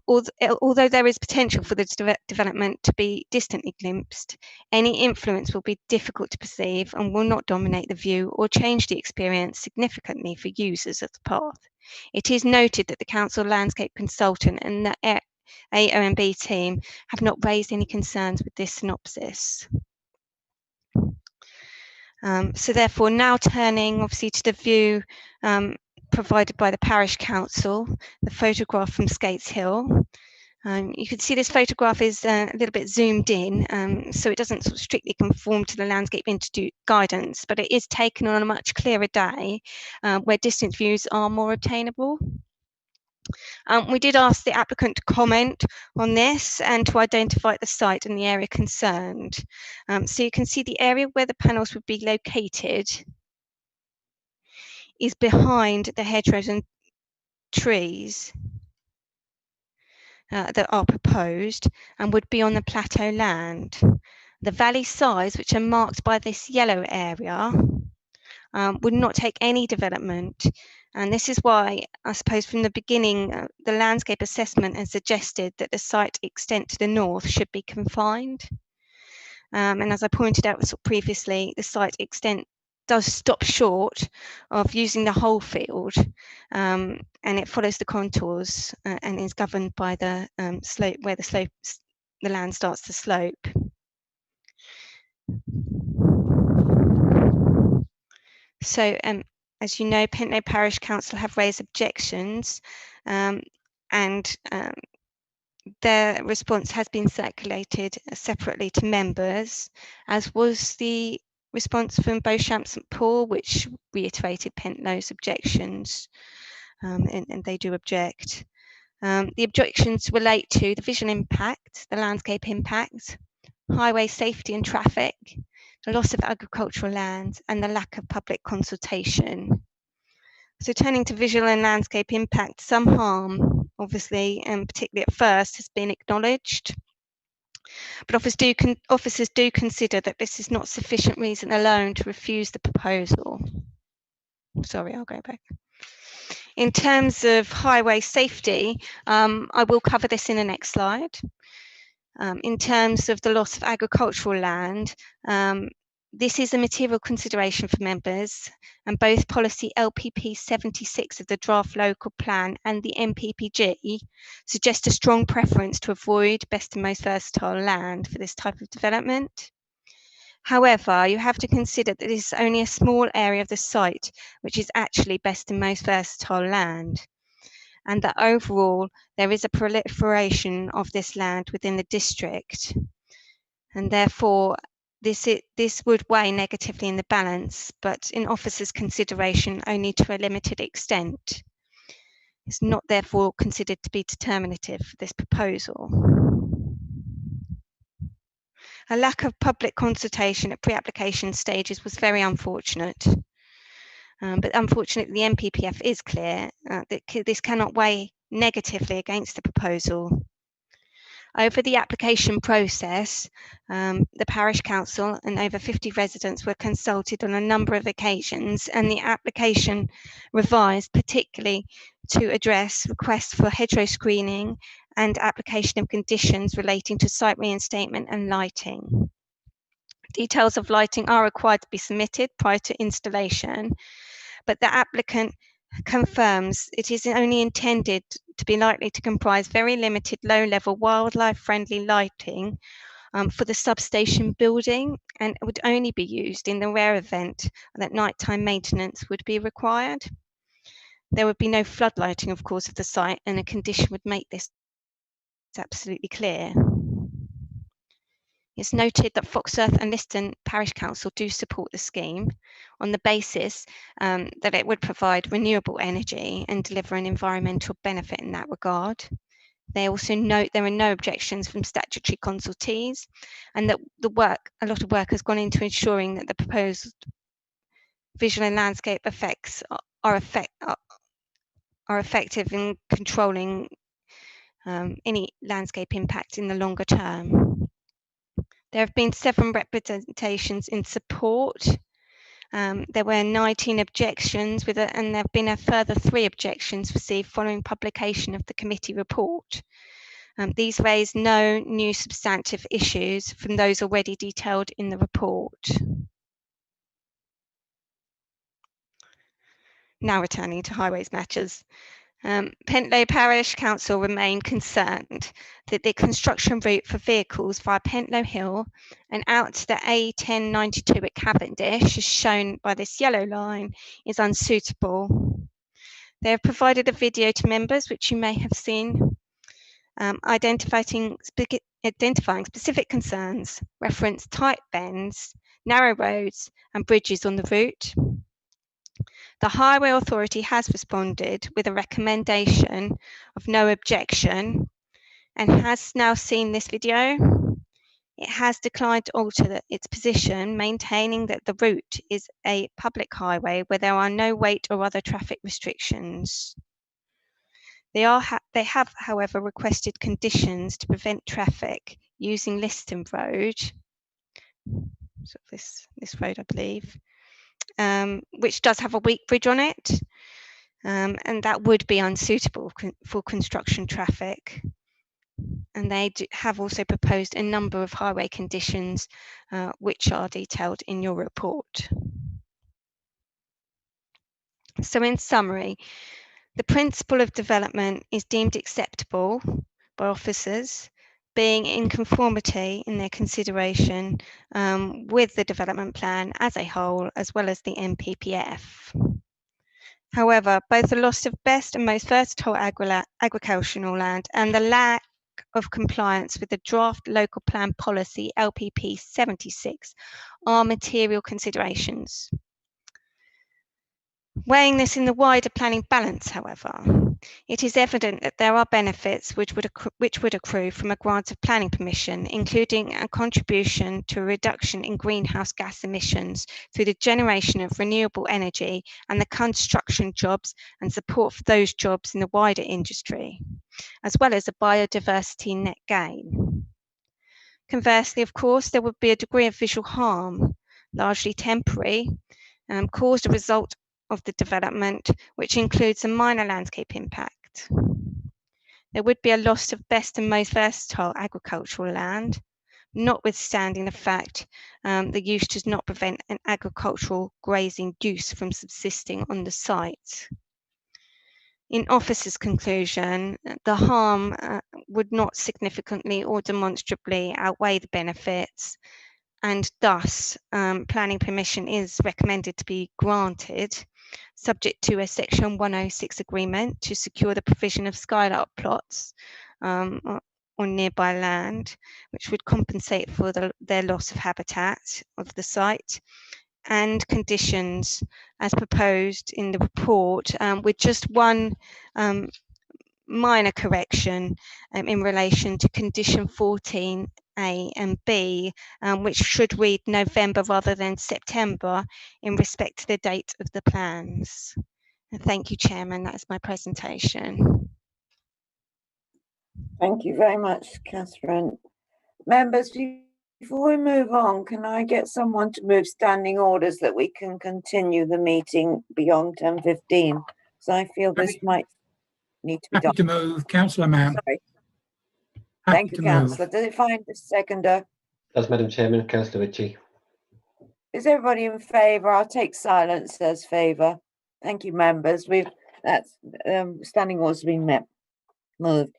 T: although there is potential for the development to be distantly glimpsed, any influence will be difficult to perceive and will not dominate the view or change the experience significantly for users of the path. It is noted that the council landscape consultant and the AONB team have not raised any concerns with this synopsis. So therefore, now turning obviously to the view provided by the parish council, the photograph from Skates Hill. You can see this photograph is a little bit zoomed in, so it doesn't sort of strictly conform to the Landscape Institute guidance, but it is taken on a much clearer day where distance views are more obtainable. We did ask the applicant to comment on this and to identify the site and the area concerned. So you can see the area where the panels would be located is behind the hedgerows and trees that are proposed and would be on the plateau land. The valley sides, which are marked by this yellow area, would not take any development. And this is why, I suppose, from the beginning, the landscape assessment has suggested that the site extent to the north should be confined. And as I pointed out previously, the site extent does stop short of using the whole field, and it follows the contours and is governed by the slope, where the land starts to slope. So, as you know, Pentlow Parish Council have raised objections, and their response has been circulated separately to members, as was the response from Beauchamp St Paul, which reiterated Pentlow's objections, and they do object. The objections relate to the visual impact, the landscape impact, highway safety and traffic, the loss of agricultural land, and the lack of public consultation. So turning to visual and landscape impact, some harm, obviously, and particularly at first, has been acknowledged. But officers do consider that this is not sufficient reason alone to refuse the proposal. Sorry, I'll go back. In terms of highway safety, I will cover this in the next slide. In terms of the loss of agricultural land, this is a material consideration for members, and both policy LPP 76 of the draft local plan and the MPPG suggest a strong preference to avoid best and most versatile land for this type of development. However, you have to consider that this is only a small area of the site which is actually best and most versatile land, and that overall there is a proliferation of this land within the district, and therefore this would weigh negatively in the balance, but in officers' consideration only to a limited extent. It's not therefore considered to be determinative for this proposal. A lack of public consultation at pre-application stages was very unfortunate. But unfortunately, the MPPF is clear that this cannot weigh negatively against the proposal. Over the application process, the parish council and over 50 residents were consulted on a number of occasions, and the application revised particularly to address requests for hedgerow screening and application of conditions relating to site reinstatement and lighting. Details of lighting are required to be submitted prior to installation, but the applicant confirms it is only intended to be likely to comprise very limited low-level wildlife-friendly lighting for the substation building, and would only be used in the rare event that nighttime maintenance would be required. There would be no floodlighting, of course, of the site, and a condition would make this absolutely clear. It's noted that Foxworth and Liston Parish Council do support the scheme on the basis that it would provide renewable energy and deliver an environmental benefit in that regard. They also note there are no objections from statutory consultees, and that a lot of work has gone into ensuring that the proposed visual and landscape effects are effective in controlling any landscape impact in the longer term. There have been 7 representations in support. There were 19 objections, and there have been a further 3 objections received following publication of the committee report. These raise no new substantive issues from those already detailed in the report. Now returning to highways matters. Pentlow Parish Council remain concerned that the construction route for vehicles via Pentlow Hill and out to the A1092 at Cavendish, as shown by this yellow line, is unsuitable. They have provided a video to members, which you may have seen, identifying specific concerns, reference tight bends, narrow roads and bridges on the route. The Highway Authority has responded with a recommendation of no objection and has now seen this video. It has declined to alter its position, maintaining that the route is a public highway where there are no weight or other traffic restrictions. They have, however, requested conditions to prevent traffic using Liston Road, so this road, I believe, which does have a weak bridge on it, and that would be unsuitable for construction traffic. And they have also proposed a number of highway conditions, which are detailed in your report. So in summary, the principle of development is deemed acceptable by officers, being in conformity in their consideration with the development plan as a whole, as well as the NPPF. However, both the loss of best and most versatile agricultural land and the lack of compliance with the draft local plan policy LPP 76 are material considerations. Weighing this in the wider planning balance, however, it is evident that there are benefits which would accrue from a grant of planning permission, including a contribution to a reduction in greenhouse gas emissions through the generation of renewable energy and the construction jobs and support for those jobs in the wider industry, as well as a biodiversity net gain. Conversely, of course, there would be a degree of visual harm, largely temporary, caused as a result of the development, which includes a minor landscape impact. There would be a loss of best and most versatile agricultural land, notwithstanding the fact the use does not prevent an agricultural grazing use from subsisting on the site. In officers' conclusion, the harm would not significantly or demonstrably outweigh the benefits, and thus planning permission is recommended to be granted, subject to a Section 106 agreement to secure the provision of skylight plots on nearby land, which would compensate for their loss of habitat of the site, and conditions as proposed in the report, with just one minor correction in relation to condition 14A and B, which should read November rather than September in respect to the date of the plans. Thank you, Chairman. That's my presentation.
C: Thank you very much, Catherine. Members, before we move on, can I get someone to move standing orders that we can continue the meeting beyond 10:15? So I feel this might need to be done.
I: Happy to move, Councillor Mann.
C: Sorry.
I: Happy
C: Thank you,
I: to
C: Councillor.
I: move.
C: Does it find the seconder?
E: That's Madam Chairman, Councillor Ritchie.
C: Is everybody in favour? I'll take silence as favour. Thank you, members. That's standing orders been moved.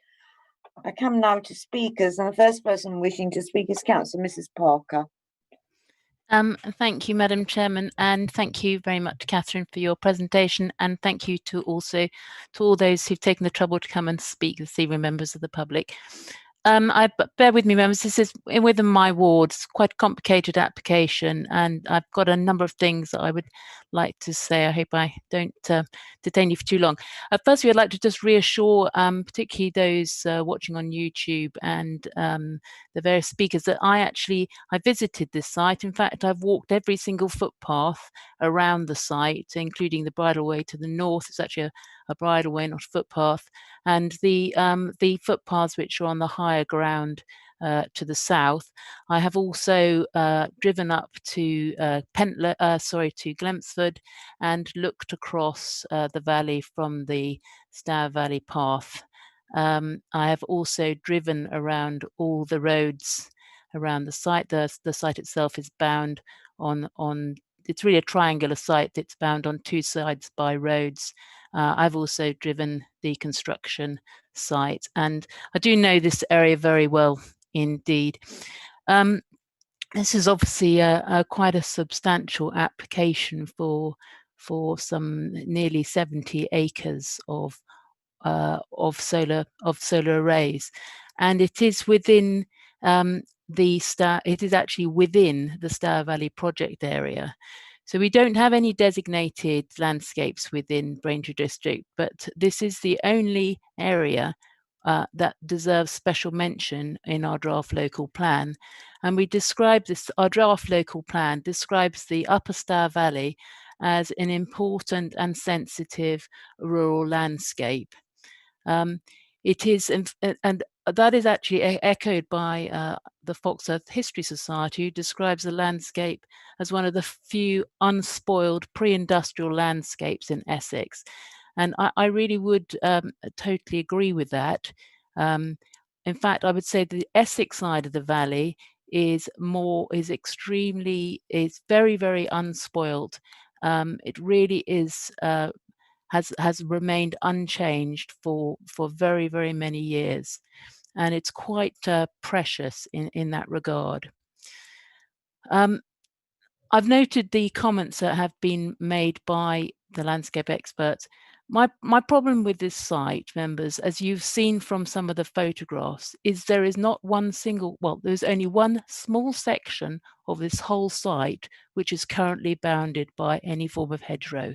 C: I come now to speakers, and the first person wishing to speak is Councillor Mrs. Parker.
D: Thank you, Madam Chairman, and thank you very much, Catherine, for your presentation, and thank you to all those who've taken the trouble to come and speak this evening, members of the public. Bear with me, members. This is within my ward. It's quite a complicated application, and I've got a number of things that I would like to say. I hope I don't detain you for too long. Firstly, I'd like to just reassure, particularly those watching on YouTube and the various speakers, that I visited this site. In fact, I've walked every single footpath around the site, including the bridleway to the north. It's actually a bridleway, not a footpath, and the footpaths which are on the higher ground to the south. I have also driven up to to Glempsford and looked across the valley from the Stour Valley path. I have also driven around all the roads around the site. The site itself is bound on it's really a triangular site that's bound on two sides by roads. I've also driven the construction site, and I do know this area very well indeed. This is obviously quite a substantial application for some nearly 70 acres of solar arrays, and it is within it is actually within the Stour Valley project area. So we don't have any designated landscapes within Braintree District, but this is the only area that deserves special mention in our draft local plan. And we describe this, our draft local plan describes the Upper Stour Valley as an important and sensitive rural landscape. It is, and that is actually echoed by the Foxearth History Society, who describes the landscape as one of the few unspoiled pre-industrial landscapes in Essex. And I really would totally agree with that. In fact, I would say the Essex side of the valley is very, very unspoiled. It really is has remained unchanged for very, very many years, and it's quite precious in that regard. I've noted the comments that have been made by the landscape experts. My problem with this site, members, as you've seen from some of the photographs, is there is not one single, well, there's only one small section of this whole site which is currently bounded by any form of hedgerow.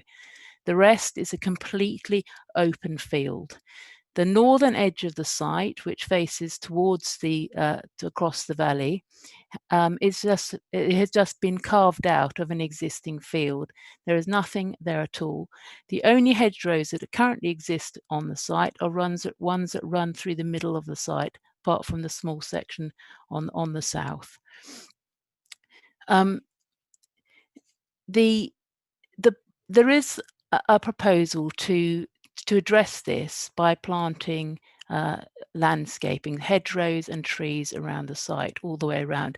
D: The rest is a completely open field. The northern edge of the site, which faces towards across the valley, it has just been carved out of an existing field. There is nothing there at all. The only hedgerows that currently exist on the site are ones that run through the middle of the site, apart from the small section on the south. There is a proposal to address this by planting landscaping, hedgerows and trees around the site all the way around.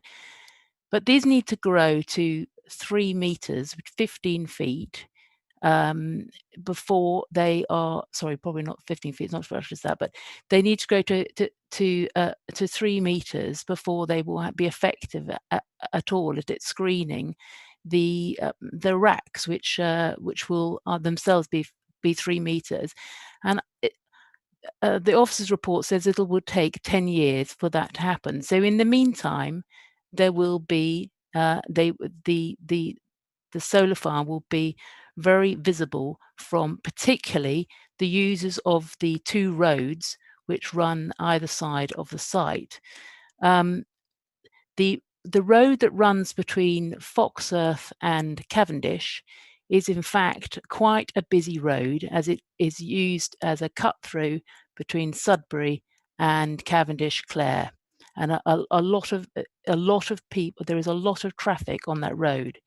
D: But these need to grow to 3 meters, 15 feet, before they are, sorry, probably not 15 feet, not as much as that, but they need to grow to 3 meters before they will be effective at all at its screening the racks, which will themselves be 3 meters. And the officer's report says it will take 10 years for that to happen. So in the meantime, there will be the solar farm will be very visible from particularly the users of the 2 roads which run either side of the site. The road that runs between Foxearth and Cavendish is in fact quite a busy road, as it is used as a cut through between Sudbury and Cavendish Clare, and a lot of people. There is a lot of traffic on that road.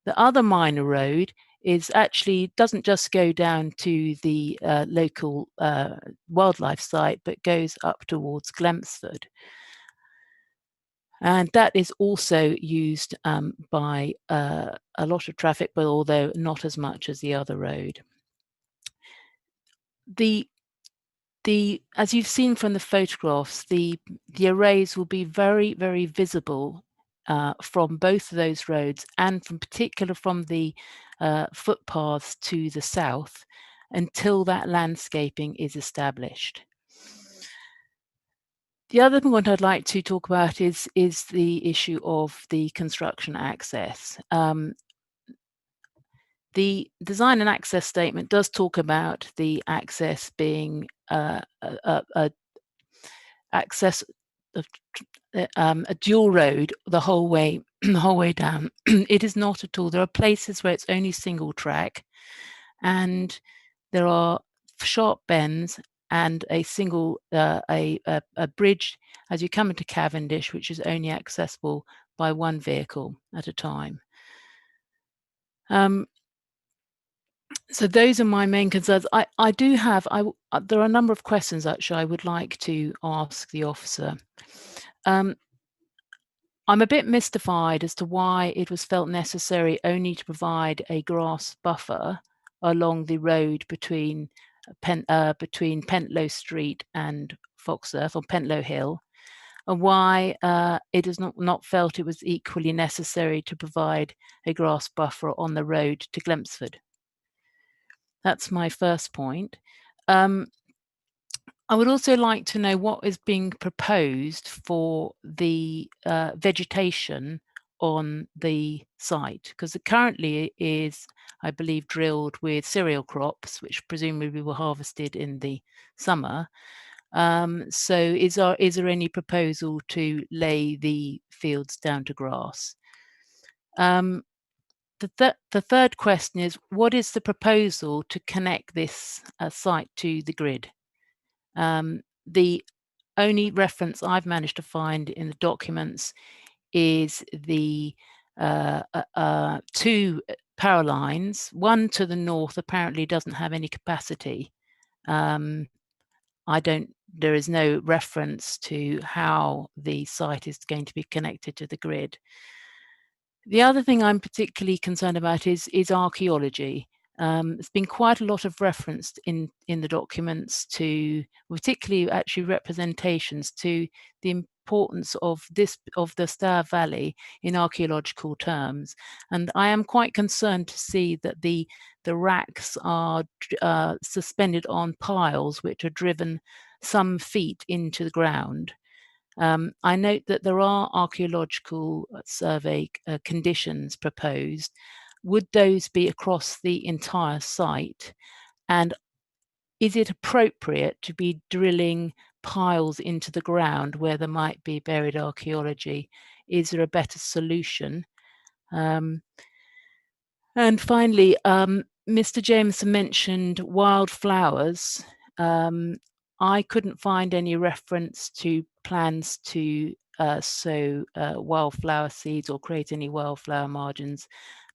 D: The other minor road doesn't just go down to the local wildlife site, but goes up towards Glempsford. And that is also used by a lot of traffic, but although not as much as the other road. As you've seen from the photographs, the arrays will be very, very visible from both of those roads, and from particular from the footpaths to the south, until that landscaping is established. The other point I'd like to talk about is the issue of the construction access. The design and access statement does talk about the access being a dual road the whole way down. It is not at all. There are places where it's only single track, and there are sharp bends and a single a bridge as you come into Cavendish, which is only accessible by one vehicle at a time. So those are my main concerns. There are a number of questions actually I would like to ask the officer. I'm a bit mystified as to why it was felt necessary only to provide a grass buffer along the road between Pentlow Street and Foxearth, or Pentlow Hill, and why it is not felt it was equally necessary to provide a grass buffer on the road to Glempsford. That's my first point. I would also like to know what is being proposed for the vegetation on the site, because it currently is, I believe, drilled with cereal crops, which presumably were harvested in the summer. So is there any proposal to lay the fields down to grass? The third question is, what is the proposal to connect this site to the grid? The only reference I've managed to find in the documents is the two power lines. One to the north apparently doesn't have any capacity. There is no reference to how the site is going to be connected to the grid. The other thing I'm particularly concerned about is archaeology. There's been quite a lot of reference in the documents to, particularly actually representations to the importance of the Stour Valley in archaeological terms, and I am quite concerned to see that the racks are suspended on piles which are driven some feet into the ground. I note that there are archaeological survey conditions proposed. Would those be across the entire site? And is it appropriate to be drilling piles into the ground where there might be buried archaeology? Is there a better solution? And finally, Mr. Jameson mentioned wildflowers. I couldn't find any reference to plans to sow wildflower seeds or create any wildflower margins.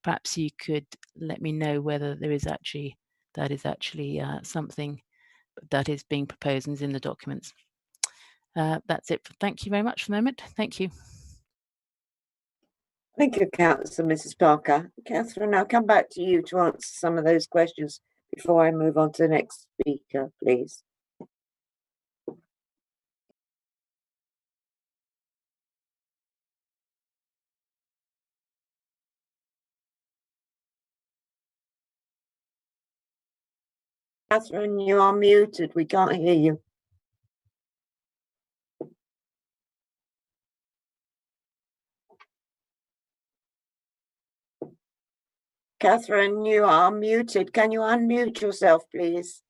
D: Perhaps you could let me know whether that is actually something that is being proposed and is in the documents. That's it. Thank you very much for the moment. Thank you.
C: Thank you, Councillor Mrs. Parker. Catherine, I'll come back to you to answer some of those questions before I move on to the next speaker, please. Catherine, you are muted. We can't hear you. Catherine, you are muted. Can you unmute yourself, please?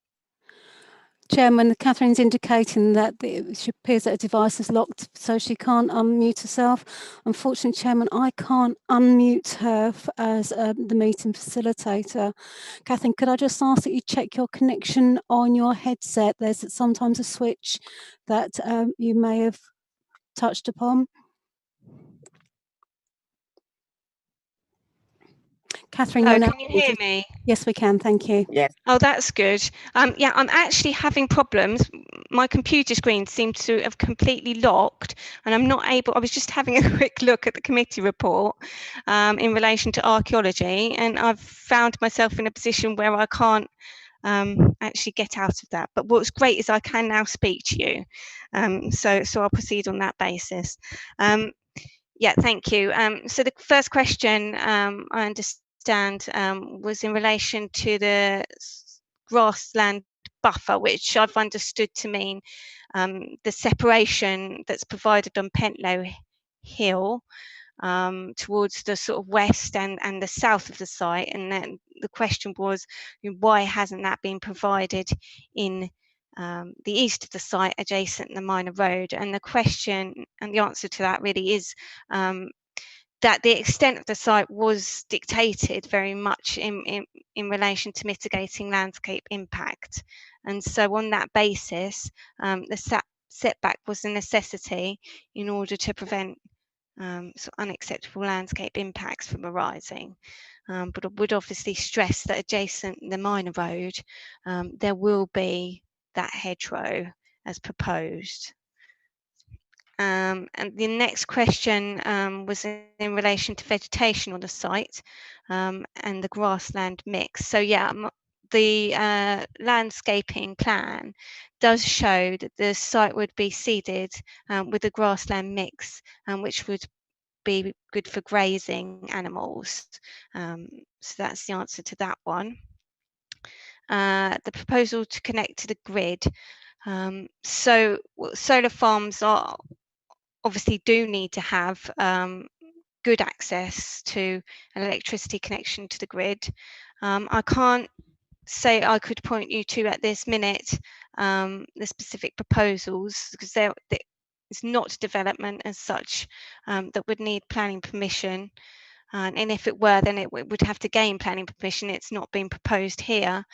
A: Chairman, Catherine's indicating that it appears that a device is locked, so she can't unmute herself. Unfortunately, Chairman, I can't unmute her as the meeting facilitator. Catherine, could I just ask that you check your connection on your headset? There's sometimes a switch that you may have touched upon. Catherine, you're now
T: can you hear me?
A: Yes, we can. Thank you.
C: Yes.
T: Oh, that's good. Yeah, I'm actually having problems. My computer screen seems to have completely locked, and I'm not able. I was just having a quick look at the committee report in relation to archaeology, and I've found myself in a position where I can't actually get out of that. But what's great is I can now speak to you. So I'll proceed on that basis. Yeah, thank you. So the first question I understand was in relation to the grassland buffer, which I've understood to mean the separation that's provided on Pentlow Hill towards the sort of west and the south of the site. And then the question was, why hasn't that been provided in the east of the site adjacent to the minor road? And the question and the answer to that really is that the extent of the site was dictated very much in relation to mitigating landscape impact. And so on that basis, the setback was a necessity in order to prevent sort of unacceptable landscape impacts from arising. But I would obviously stress that adjacent the minor road, there will be that hedgerow as proposed. And the next question was in relation to vegetation on the site and the grassland mix. So yeah, the landscaping plan does show that the site would be seeded with a grassland mix, which would be good for grazing animals. So that's the answer to that one. The proposal to connect to the grid. So solar farms are obviously do need to have good access to an electricity connection to the grid. I can't say I could point you to at this minute the specific proposals, because it's not development as such that would need planning permission. And if it were, then it would have to gain planning permission. It's not being proposed here.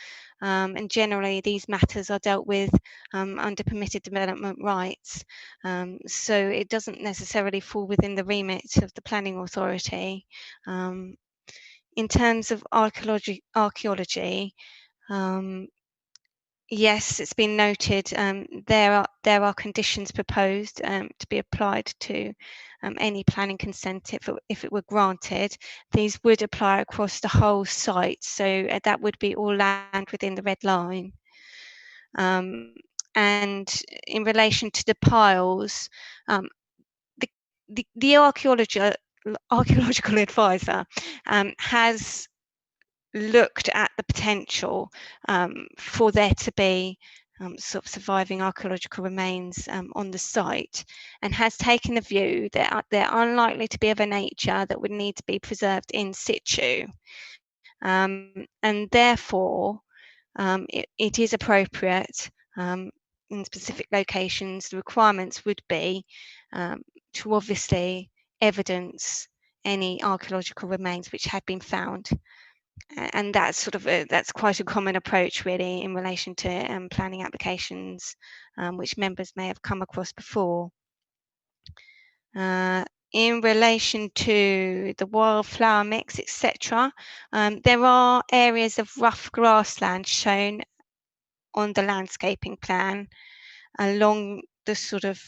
T: And generally, these matters are dealt with under permitted development rights. So it doesn't necessarily fall within the remit of the planning authority. In terms of archaeology, yes, it's been noted there are conditions proposed to be applied to any planning consent if it were granted. These would apply across the whole site, so that would be all land within the red line. And in relation to the piles, the archaeological advisor has looked at the potential for there to be sort of surviving archaeological remains on the site, and has taken the view that they're unlikely to be of a nature that would need to be preserved in situ. And therefore, it is appropriate in specific locations. The requirements would be to obviously evidence any archaeological remains which had been found. And that's sort of that's quite a common approach really in relation to planning applications which members may have come across before. In relation to the wildflower mix, etc., there are areas of rough grassland shown on the landscaping plan along the sort of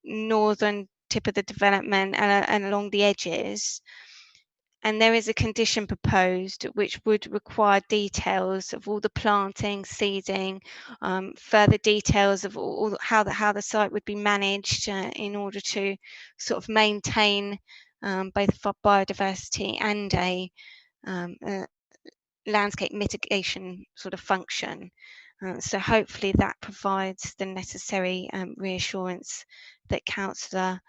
T: northern tip of the development and along the edges. And there is a condition proposed which would require details of all the planting, seeding, further details of all how the site would be managed in order to sort of maintain both biodiversity and a landscape mitigation sort of function. So hopefully that provides the necessary reassurance that Councillor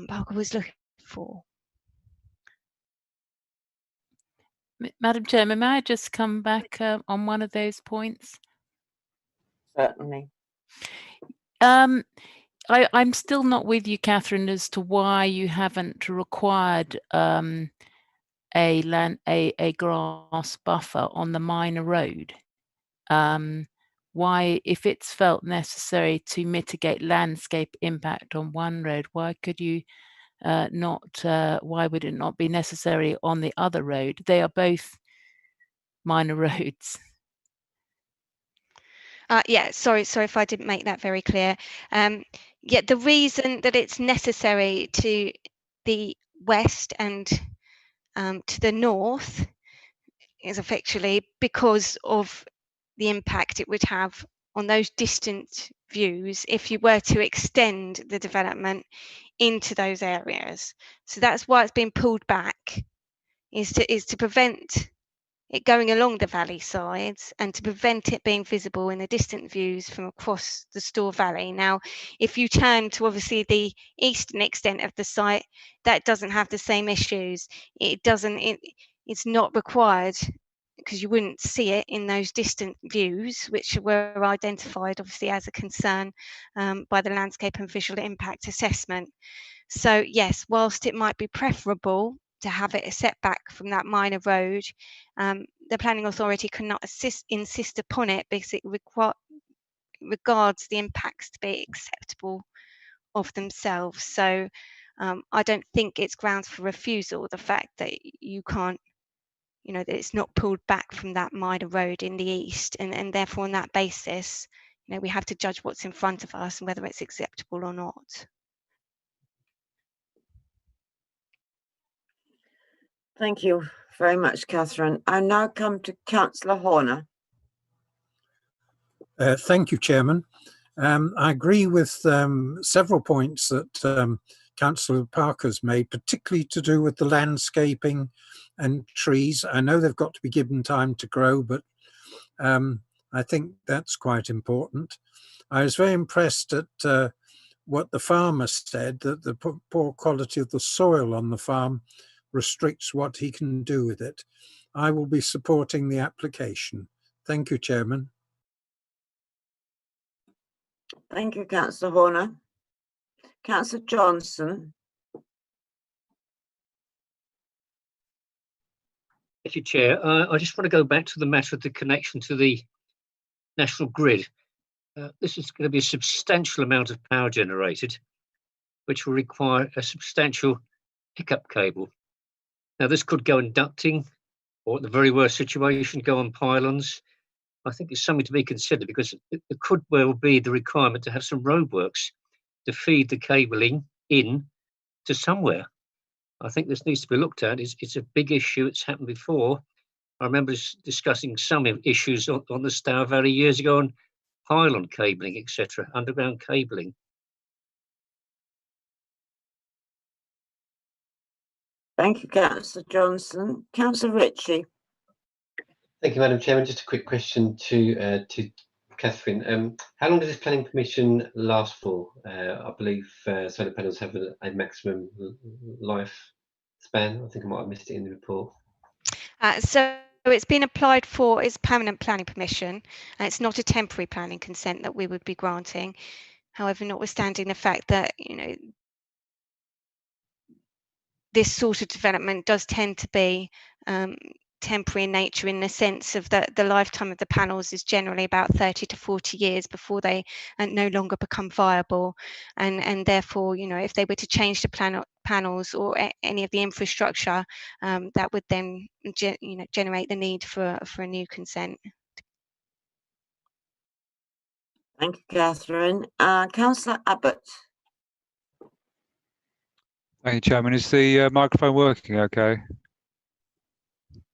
T: Parker was looking for.
D: Madam Chairman, may I just come back on one of those points?
C: Certainly.
D: I'm still not with you, Catherine, as to why you haven't required a grass buffer on the minor road. Why, if it's felt necessary to mitigate landscape impact on one road, why could you why would it not be necessary on the other road? They are both minor roads.
T: Yeah, sorry if I didn't make that very clear. Yeah, the reason that it's necessary to the west and to the north is effectively because of the impact it would have on those distant views if you were to extend the development into those areas. So that's why it's been pulled back, is to prevent it going along the valley sides and to prevent it being visible in the distant views from across the Store Valley. Now, if you turn to obviously the eastern extent of the site, that doesn't have the same issues. It's not required, because you wouldn't see it in those distant views, which were identified obviously as a concern by the landscape and visual impact assessment. So yes, whilst it might be preferable to have it a setback from that minor road, the planning authority cannot insist upon it because it regards the impacts to be acceptable of themselves. So I don't think it's grounds for refusal, the fact that you can't, that it's not pulled back from that minor road in the east, and therefore on that basis, we have to judge what's in front of us and whether it's acceptable or not.
C: Thank you very much, Catherine. I now come to Councillor Horner.
U: Thank you, Chairman. I agree with several points that Councillor Parker's made, particularly to do with the landscaping and trees. I know they've got to be given time to grow, but I think that's quite important. I was very impressed at what the farmer said, that the poor quality of the soil on the farm restricts what he can do with it. I will be supporting the application. Thank you, Chairman.
C: Thank you, Councillor Horner. Councillor Johnson.
M: Thank you, Chair. I just want to go back to the matter of the connection to the national grid. This is going to be a substantial amount of power generated, which will require a substantial pickup cable. Now, this could go in ducting, or at the very worst situation, go on pylons. I think it's something to be considered, because it could well be the requirement to have some roadworks to feed the cabling in to somewhere. I think this needs to be looked at. It's a big issue. It's happened before. I remember discussing some issues on the Stour Valley years ago on pylon cabling, etc., underground cabling.
C: Thank you, Councillor Johnson. Councillor Ritchie.
E: Thank you, Madam Chairman. Just a quick question to Catherine. How long does this planning permission last for? I believe solar panels have a maximum life span. I think I might have missed it in the report.
T: So it's been applied for as permanent planning permission, and it's not a temporary planning consent that we would be granting. However, notwithstanding the fact that this sort of development does tend to be temporary in nature, in the sense of that the lifetime of the panels is generally about 30 to 40 years before they no longer become viable, and therefore, if they were to change the panels or any of the infrastructure, that would then generate the need for a new consent.
C: Thank you, Catherine. Councillor Abbott.
J: Thank you, Chairman. Is the microphone working okay?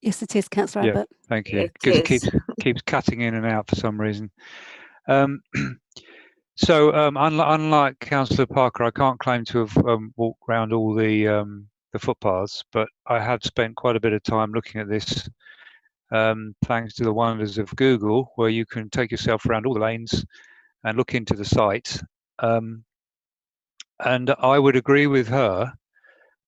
A: Yes, it is, Councillor Abbott.
J: Thank you. Because it keeps cutting in and out for some reason. So unlike Councillor Parker, I can't claim to have walked around all the footpaths, but I have spent quite a bit of time looking at this, thanks to the wonders of Google, where you can take yourself around all the lanes and look into the site. And I would agree with her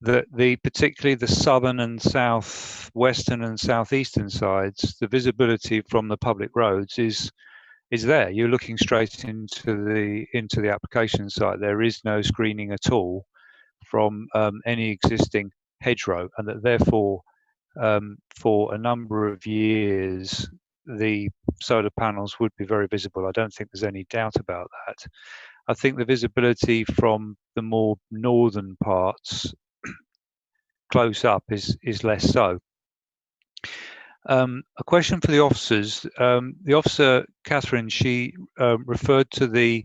J: that particularly the southern and southwestern and southeastern sides, the visibility from the public roads is there. You're looking straight into the application site. There is no screening at all from any existing hedgerow, and that therefore for a number of years the solar panels would be very visible. I don't think there's any doubt about that. I think the visibility from the more northern parts close up is less so. A question for the officers. The officer, Catherine, she referred to the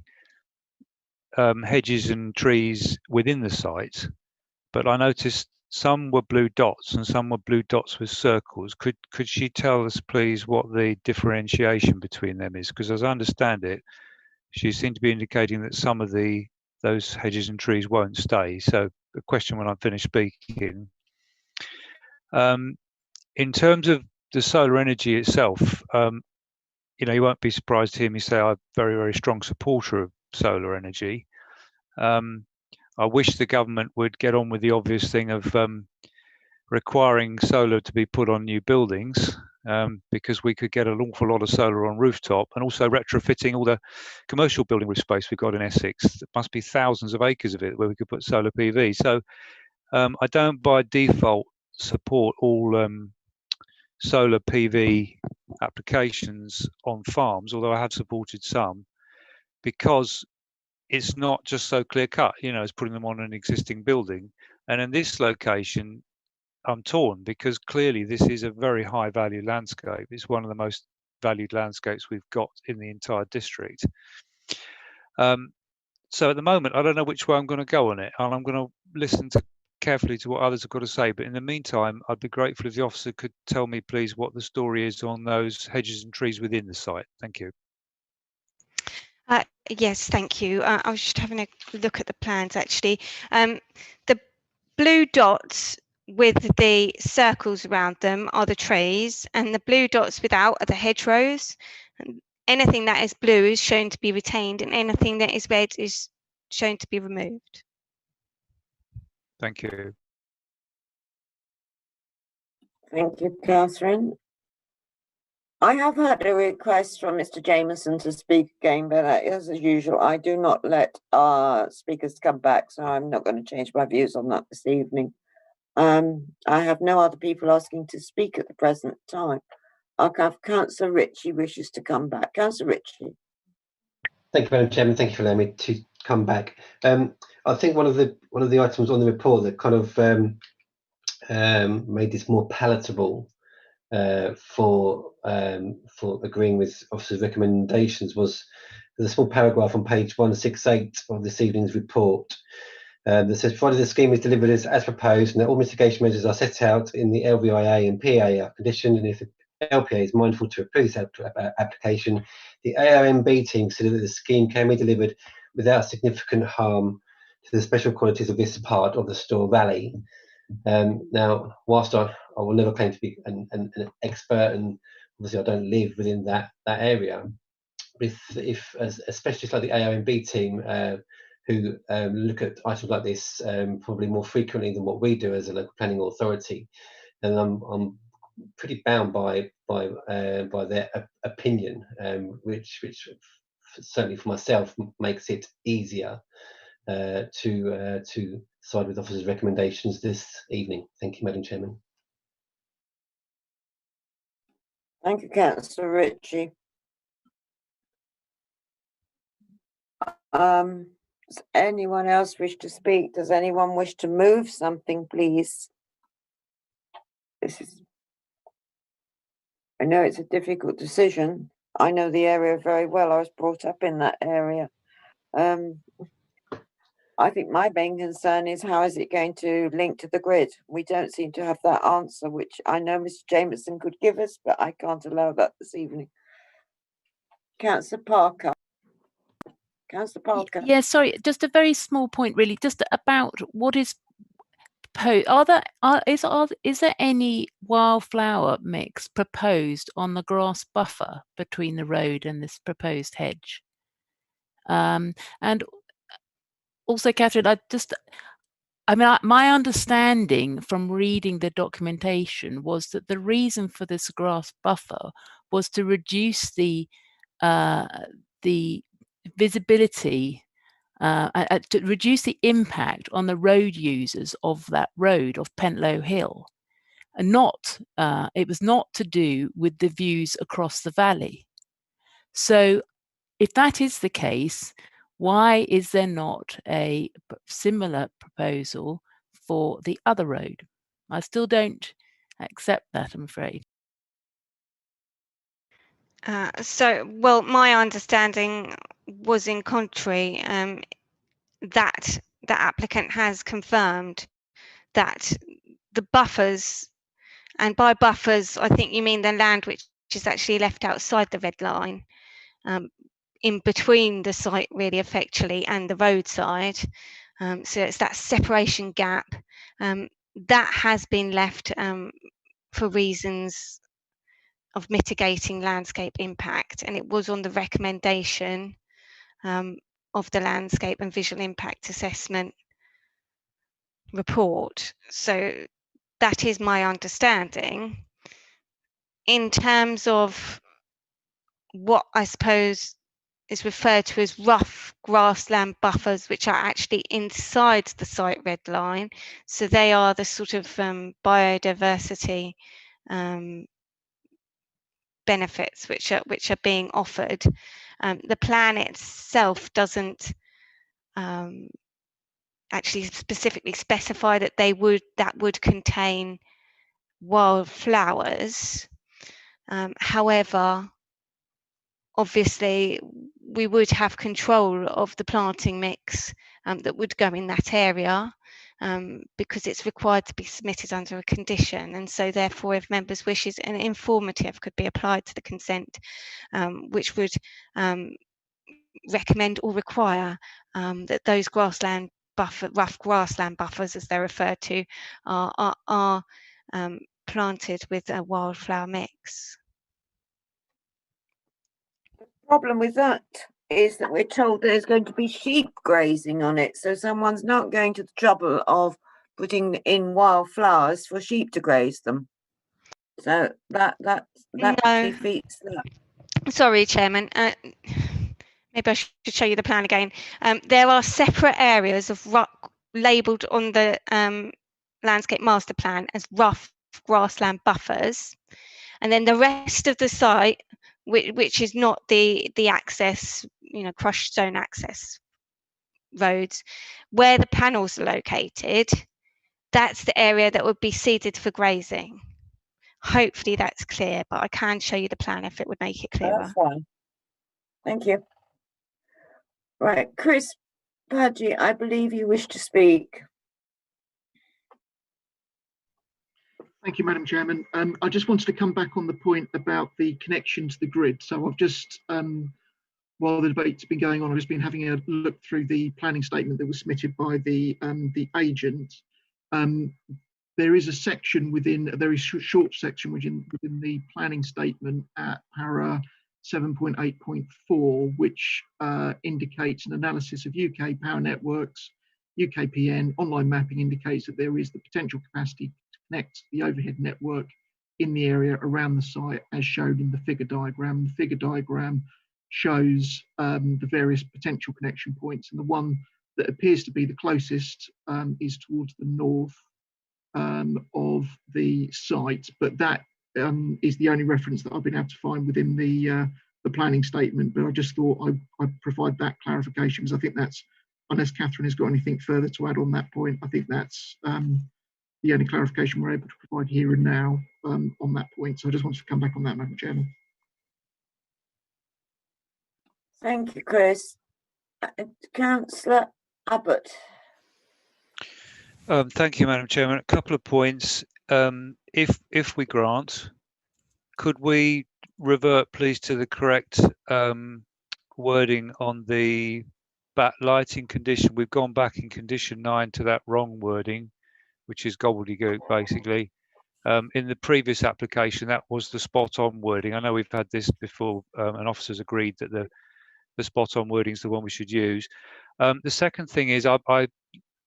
J: hedges and trees within the site, but I noticed some were blue dots and some were blue dots with circles. Could she tell us, please, what the differentiation between them is? Because as I understand it, she seemed to be indicating that some of those hedges and trees won't stay. So the question when I'm finished speaking. In terms of the solar energy itself, you know, you won't be surprised to hear me say I'm a very, very strong supporter of solar energy. I wish the government would get on with the obvious thing of requiring solar to be put on new buildings, because we could get an awful lot of solar on rooftop, and also retrofitting all the commercial building roof space we've got in Essex. There must be thousands of acres of it where we could put solar PV. So I don't by default support all solar PV applications on farms, although I have supported some, because it's not just so clear cut, you know, as putting them on an existing building. And in this location, I'm torn, because clearly this is a very high value landscape. It's one of the most valued landscapes we've got in the entire district. So at the moment, I don't know which way I'm going to go on it, and I'm going to listen carefully to what others have got to say. But in the meantime, I'd be grateful if the officer could tell me, please, what the story is on those hedges and trees within the site. Thank you.
T: Yes, thank you. I was just having a look at the plans, actually. The blue dots with the circles around them are the trees, and the blue dots without are the hedgerows. Anything that is blue is shown to be retained, and anything that is red is shown to be removed.
J: Thank you.
C: Thank you, Catherine. I have had a request from Mr. Jameson to speak again, but as usual, I do not let our speakers come back, so I'm not going to change my views on that this evening. I have no other people asking to speak at the present time. I'll have Councillor Ritchie wishes to come back. Councillor Ritchie.
E: Thank you, Madam Chairman. Thank you for allowing me to come back. I think one of the items on the report that kind of made this more palatable for agreeing with officers' recommendations was there's a small paragraph on page 168 of this evening's report that says, provided the scheme is delivered as proposed and that all mitigation measures are set out in the LVIA and PA are conditioned, and if the LPA is mindful to approve this application, the AONB team consider that the scheme can be delivered without significant harm to the special qualities of this part of the Store Valley. Now, whilst I will never claim to be an expert, and obviously I don't live within that area, if a specialist like the AONB team who look at items like this probably more frequently than what we do as a local planning authority, then I'm pretty bound by their opinion, which certainly for myself makes it easier to side with officers' recommendations this evening. Thank you, Madam Chairman.
C: Thank you, Councillor Ritchie. Does anyone else wish to speak? Does anyone wish to move something, please? I know it's a difficult decision. I know the area very well. I was brought up in that area. I think my main concern is how is it going to link to the grid? We don't seem to have that answer, which I know Mr. Jameson could give us, but I can't allow that this evening. Councillor Parker. Councillor Parker.
D: Yeah, sorry, just a very small point, really, just about what is proposed. Is there any wildflower mix proposed on the grass buffer between the road and this proposed hedge? And also, Catherine, my understanding from reading the documentation was that the reason for this grass buffer was to reduce the visibility, to reduce the impact on the road users of that road of Pentlow Hill, and it was not to do with the views across the valley. So if that is the case, why is there not a similar proposal for the other road? I still don't accept that, I'm afraid.
T: Well, my understanding was in contrary, that the applicant has confirmed that the buffers, and by buffers, I think you mean the land which is actually left outside the red line, in between the site really effectually and the roadside. So it's that separation gap that has been left for reasons of mitigating landscape impact, and it was on the recommendation of the landscape and visual impact assessment report. So that is my understanding. In terms of what I suppose is referred to as rough grassland buffers, which are actually inside the site red line. So they are the sort of biodiversity benefits which are being offered. The plan itself doesn't actually specifically specify that that would contain wildflowers. However, obviously we would have control of the planting mix that would go in that area, because it's required to be submitted under a condition, and so therefore if members' wishes, an informative could be applied to the consent, which would recommend or require that those rough grassland buffers, as they're referred to, are planted with a wildflower mix.
C: Problem with that is that we're told there's going to be sheep grazing on it, so someone's not going to the trouble of putting in wildflowers for sheep to graze them. So that defeats that.
T: Sorry, Chairman. Maybe I should show you the plan again. There are separate areas of labelled on the landscape master plan as rough grassland buffers, and then the rest of the site, which is not the access, crushed stone access roads, where the panels are located, that's the area that would be seeded for grazing. Hopefully that's clear, but I can show you the plan if it would make it clearer.
C: That's fine. Thank you. Right, Chris Padgett, I believe you wish to speak.
L: Thank you, Madam Chairman. I just wanted to come back on the point about the connection to the grid. So I've just, while the debate's been going on, I've just been having a look through the planning statement that was submitted by the agent. There is a section a very short section within the planning statement at para 7.8.4, which indicates an analysis of UK power networks. UKPN online mapping indicates that there is the potential capacity to connect the overhead network in the area around the site, as shown in the figure diagram. The figure diagram shows the various potential connection points, and the one that appears to be the closest is towards the north of the site, but that is the only reference that I've been able to find within the planning statement. But I just thought I'd provide that clarification, because I think that's, unless Catherine has got anything further to add on that point, I think that's the only clarification we're able to provide here and now on that point. So I just wanted to come back on that, Madam Chairman.
C: Thank you, Chris. Councillor Abbott.
J: Thank you, Madam Chairman. A couple of points. If we grant, could we revert, please, to the correct wording on the backlighting condition? We've gone back in condition 9 to that wrong wording, which is gobbledygook, basically. In the previous application, that was the spot-on wording. I know we've had this before, and officers agreed that the spot-on wording is the one we should use. The second thing is, I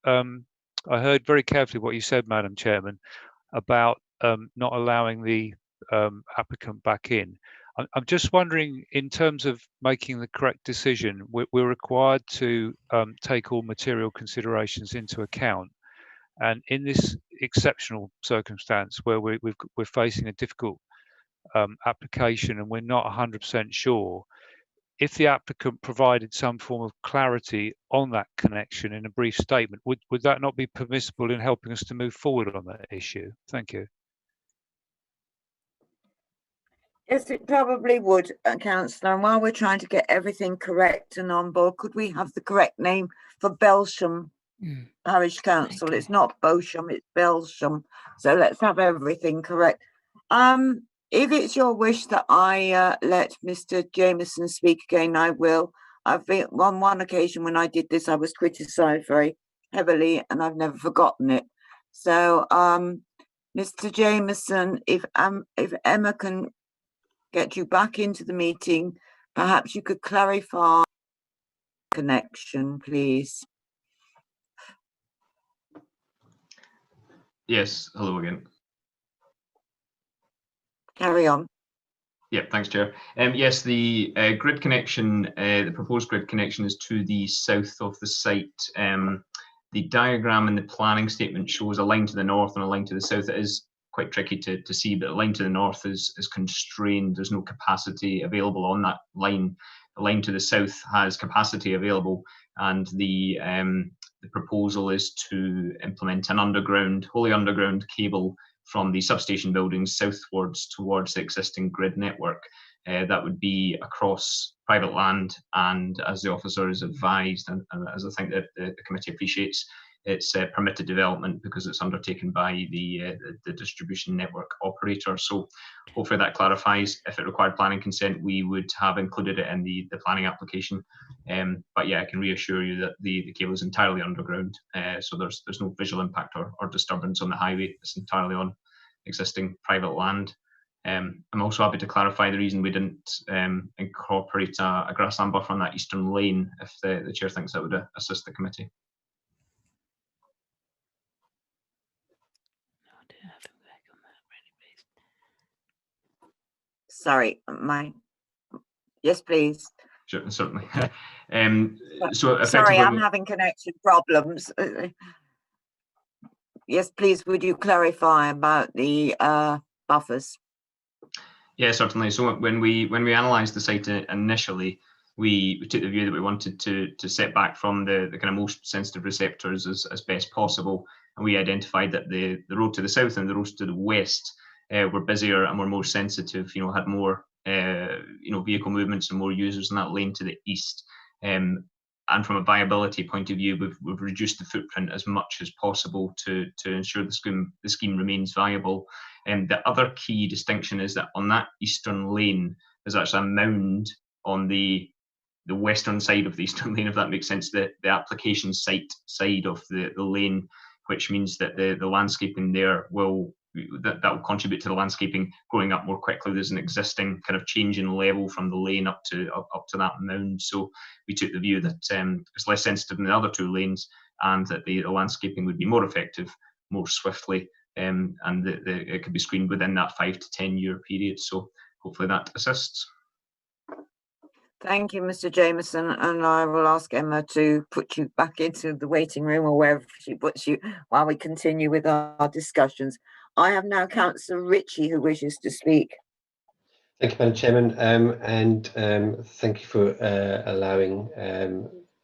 J: heard very carefully what you said, Madam Chairman, about not allowing the applicant back in. I'm just wondering, in terms of making the correct decision, we're required to take all material considerations into account. And in this exceptional circumstance where we're facing a difficult application and we're not 100% sure, if the applicant provided some form of clarity on that connection in a brief statement, would that not be permissible in helping us to move forward on that issue? Thank you.
C: Yes, it probably would, Councillor. And while we're trying to get everything correct and on board, could we have the correct name for Belsham Parish Council? Okay. It's not Bosham, it's Belsham. So let's have everything correct. If it's your wish that I let Mr. Jameson speak again, I will. I've been on one occasion when I did this, I was criticised very heavily, and I've never forgotten it. So, Mr. Jameson, if Emma can get you back into the meeting, perhaps you could clarify connection, please.
S: Yes, hello again.
C: Carry on.
S: Yeah, thanks, Chair. Yes, the grid connection, the proposed grid connection is to the south of the site. The diagram in the planning statement shows a line to the north and a line to the south. It is quite tricky to see, but a line to the north is constrained. There's no capacity available on that line. The line to the south has capacity available, and the proposal is to implement an wholly underground cable from the substation buildings southwards towards the existing grid network. That would be across private land, and as the officer is advised, and as I think that the committee appreciates, it's permitted development because it's undertaken by the distribution network operator. So hopefully that clarifies. If it required planning consent, we would have included it in the planning application. But yeah, I can reassure you that the cable is entirely underground, so there's no visual impact or disturbance on the highway. It's entirely on existing private land. I'm also happy to clarify the reason we didn't incorporate a grassland buffer on that eastern lane, if the chair thinks that would assist the committee.
C: Sorry, yes, please.
S: Sure, certainly. So
C: sorry, I'm having connection problems. Yes, please, would you clarify about the buffers?
S: Yeah, certainly. So when we analysed the site initially, we took the view that we wanted to set back from the kind of most sensitive receptors as best possible, and we identified that the road to the south and the road to the west were busier and were more sensitive. Had more vehicle movements and more users in that lane to the east. And from a viability point of view, we've reduced the footprint as much as possible to ensure the scheme remains viable. And the other key distinction is that on that eastern lane, there's actually a mound on the western side of the eastern lane, if that makes sense, the application site side of the lane, which means that the landscaping there will contribute to the landscaping going up more quickly. There's an existing kind of change in level from the lane up to that mound. So we took the view that it's less sensitive than the other two lanes, and that the landscaping would be more effective, more swiftly, and it could be screened within that 5 to 10 year period. So hopefully that assists.
C: Thank you, Mr. Jameson, and I will ask Emma to put you back into the waiting room or wherever she puts you while we continue with our discussions. I have now Councillor Ritchie who wishes to speak.
E: Thank you, Madam Chairman, and thank you for allowing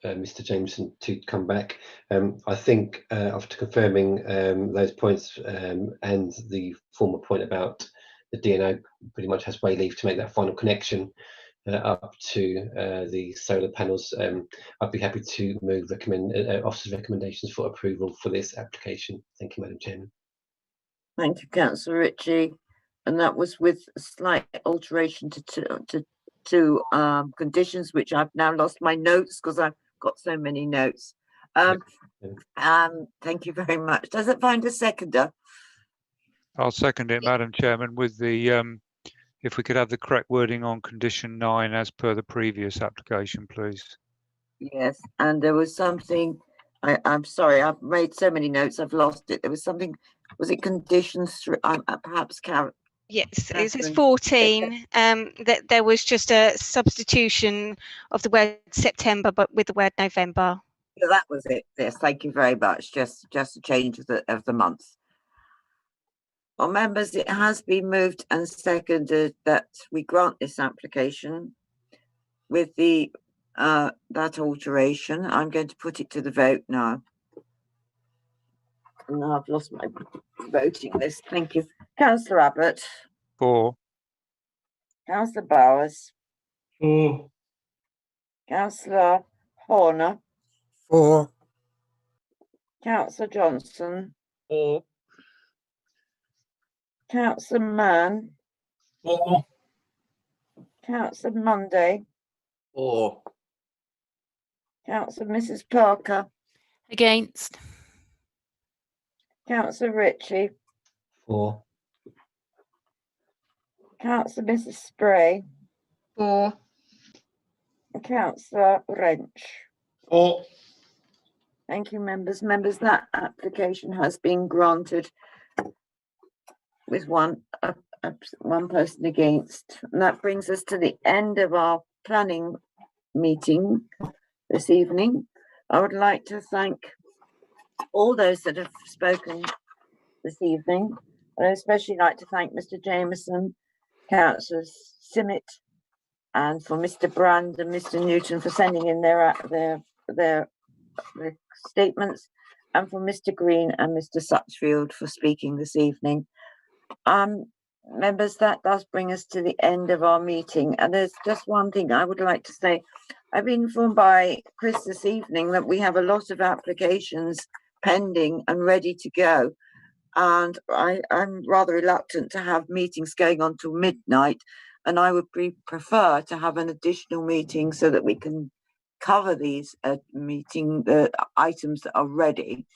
E: Mr. Jameson to come back. I think after confirming those points and the former point about the DNO pretty much has way leave to make that final connection up to the solar panels, I'd be happy to move officer's recommendations for approval for this application. Thank you, Madam Chairman.
C: Thank you, Councillor Ritchie. And that was with a slight alteration to conditions, which I've now lost my notes because I've got so many notes. Thank you very much. Does it find a seconder?
J: I'll second it, Madam Chairman, with the if we could have the correct wording on condition 9 as per the previous application, please.
C: Yes, and there was something, I'm sorry, I've made so many notes, I've lost it. There was something, was it conditions through, perhaps Karen?
T: Yes, it says 14, that there was just a substitution of the word September, but with the word November.
C: Yeah, that was it. Yes, thank you very much. Just a change of the month. Well, members, it has been moved and seconded that we grant this application with the that alteration. I'm going to put it to the vote now. Now I've lost my voting list. Thank you. Councillor Abbott.
J: 4.
C: Councillor Bowers.
B: 4.
C: Councillor Horner.
U: 4.
C: Councillor Johnson.
B: 4.
C: Councillor Mann.
B: 4.
C: Councillor Monday.
B: 4.
C: Councillor Mrs. Parker.
D: Against.
C: Councillor Ritchie.
E: 4.
C: Councillor Mrs. Spray.
F: 4.
C: Councillor Wrench.
B: 4.
C: Thank you, members. Members, that application has been granted with one person against. And that brings us to the end of our planning meeting this evening. I would like to thank all those that have spoken this evening. I'd especially like to thank Mr. Jameson, Councillor Simmet, and for Mr. Brand and Mr. Newton for sending in their statements, and for Mr. Green and Mr. Suchfield for speaking this evening. Members, that does bring us to the end of our meeting, and there's just one thing I would like to say. I've been informed by Chris this evening that we have a lot of applications pending and ready to go, and I'm rather reluctant to have meetings going on till midnight, and I would prefer to have an additional meeting so that we can cover these items that are ready.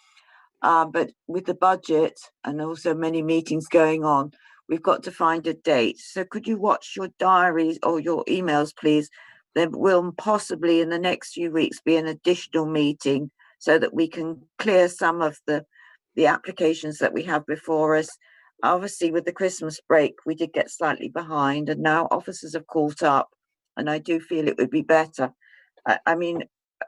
C: But with the budget and also many meetings going on, we've got to find a date. So could you watch your diaries or your emails, please? There will possibly in the next few weeks be an additional meeting so that we can clear some of the applications that we have before us. Obviously, with the Christmas break, we did get slightly behind, and now officers have caught up, and I do feel it would be better. I mean,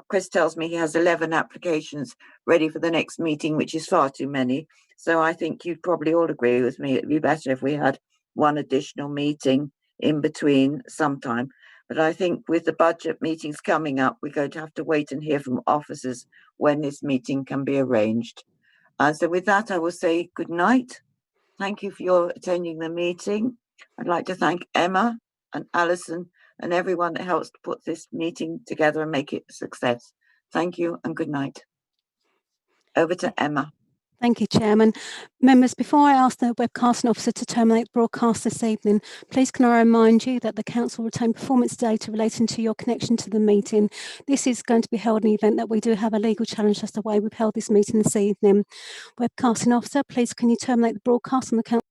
C: Chris tells me he has 11 applications ready for the next meeting, which is far too many. So I think you'd probably all agree with me. It'd be better if we had one additional meeting in between sometime. But I think with the budget meetings coming up, we're going to have to wait and hear from officers when this meeting can be arranged. So with that, I will say good night. Thank you for your attending the meeting. I'd like to thank Emma and Alison and everyone that helps to put this meeting together and make it a success. Thank you and good night. Over to Emma.
A: Thank you, Chairman. Members, before I ask the webcasting officer to terminate broadcast this evening, please can I remind you that the Council will retain performance data relating to your connection to the meeting. This is going to be held in the event that we do have a legal challenge as to why we've held this meeting this evening. Webcasting officer, please can you terminate the broadcast on the Council?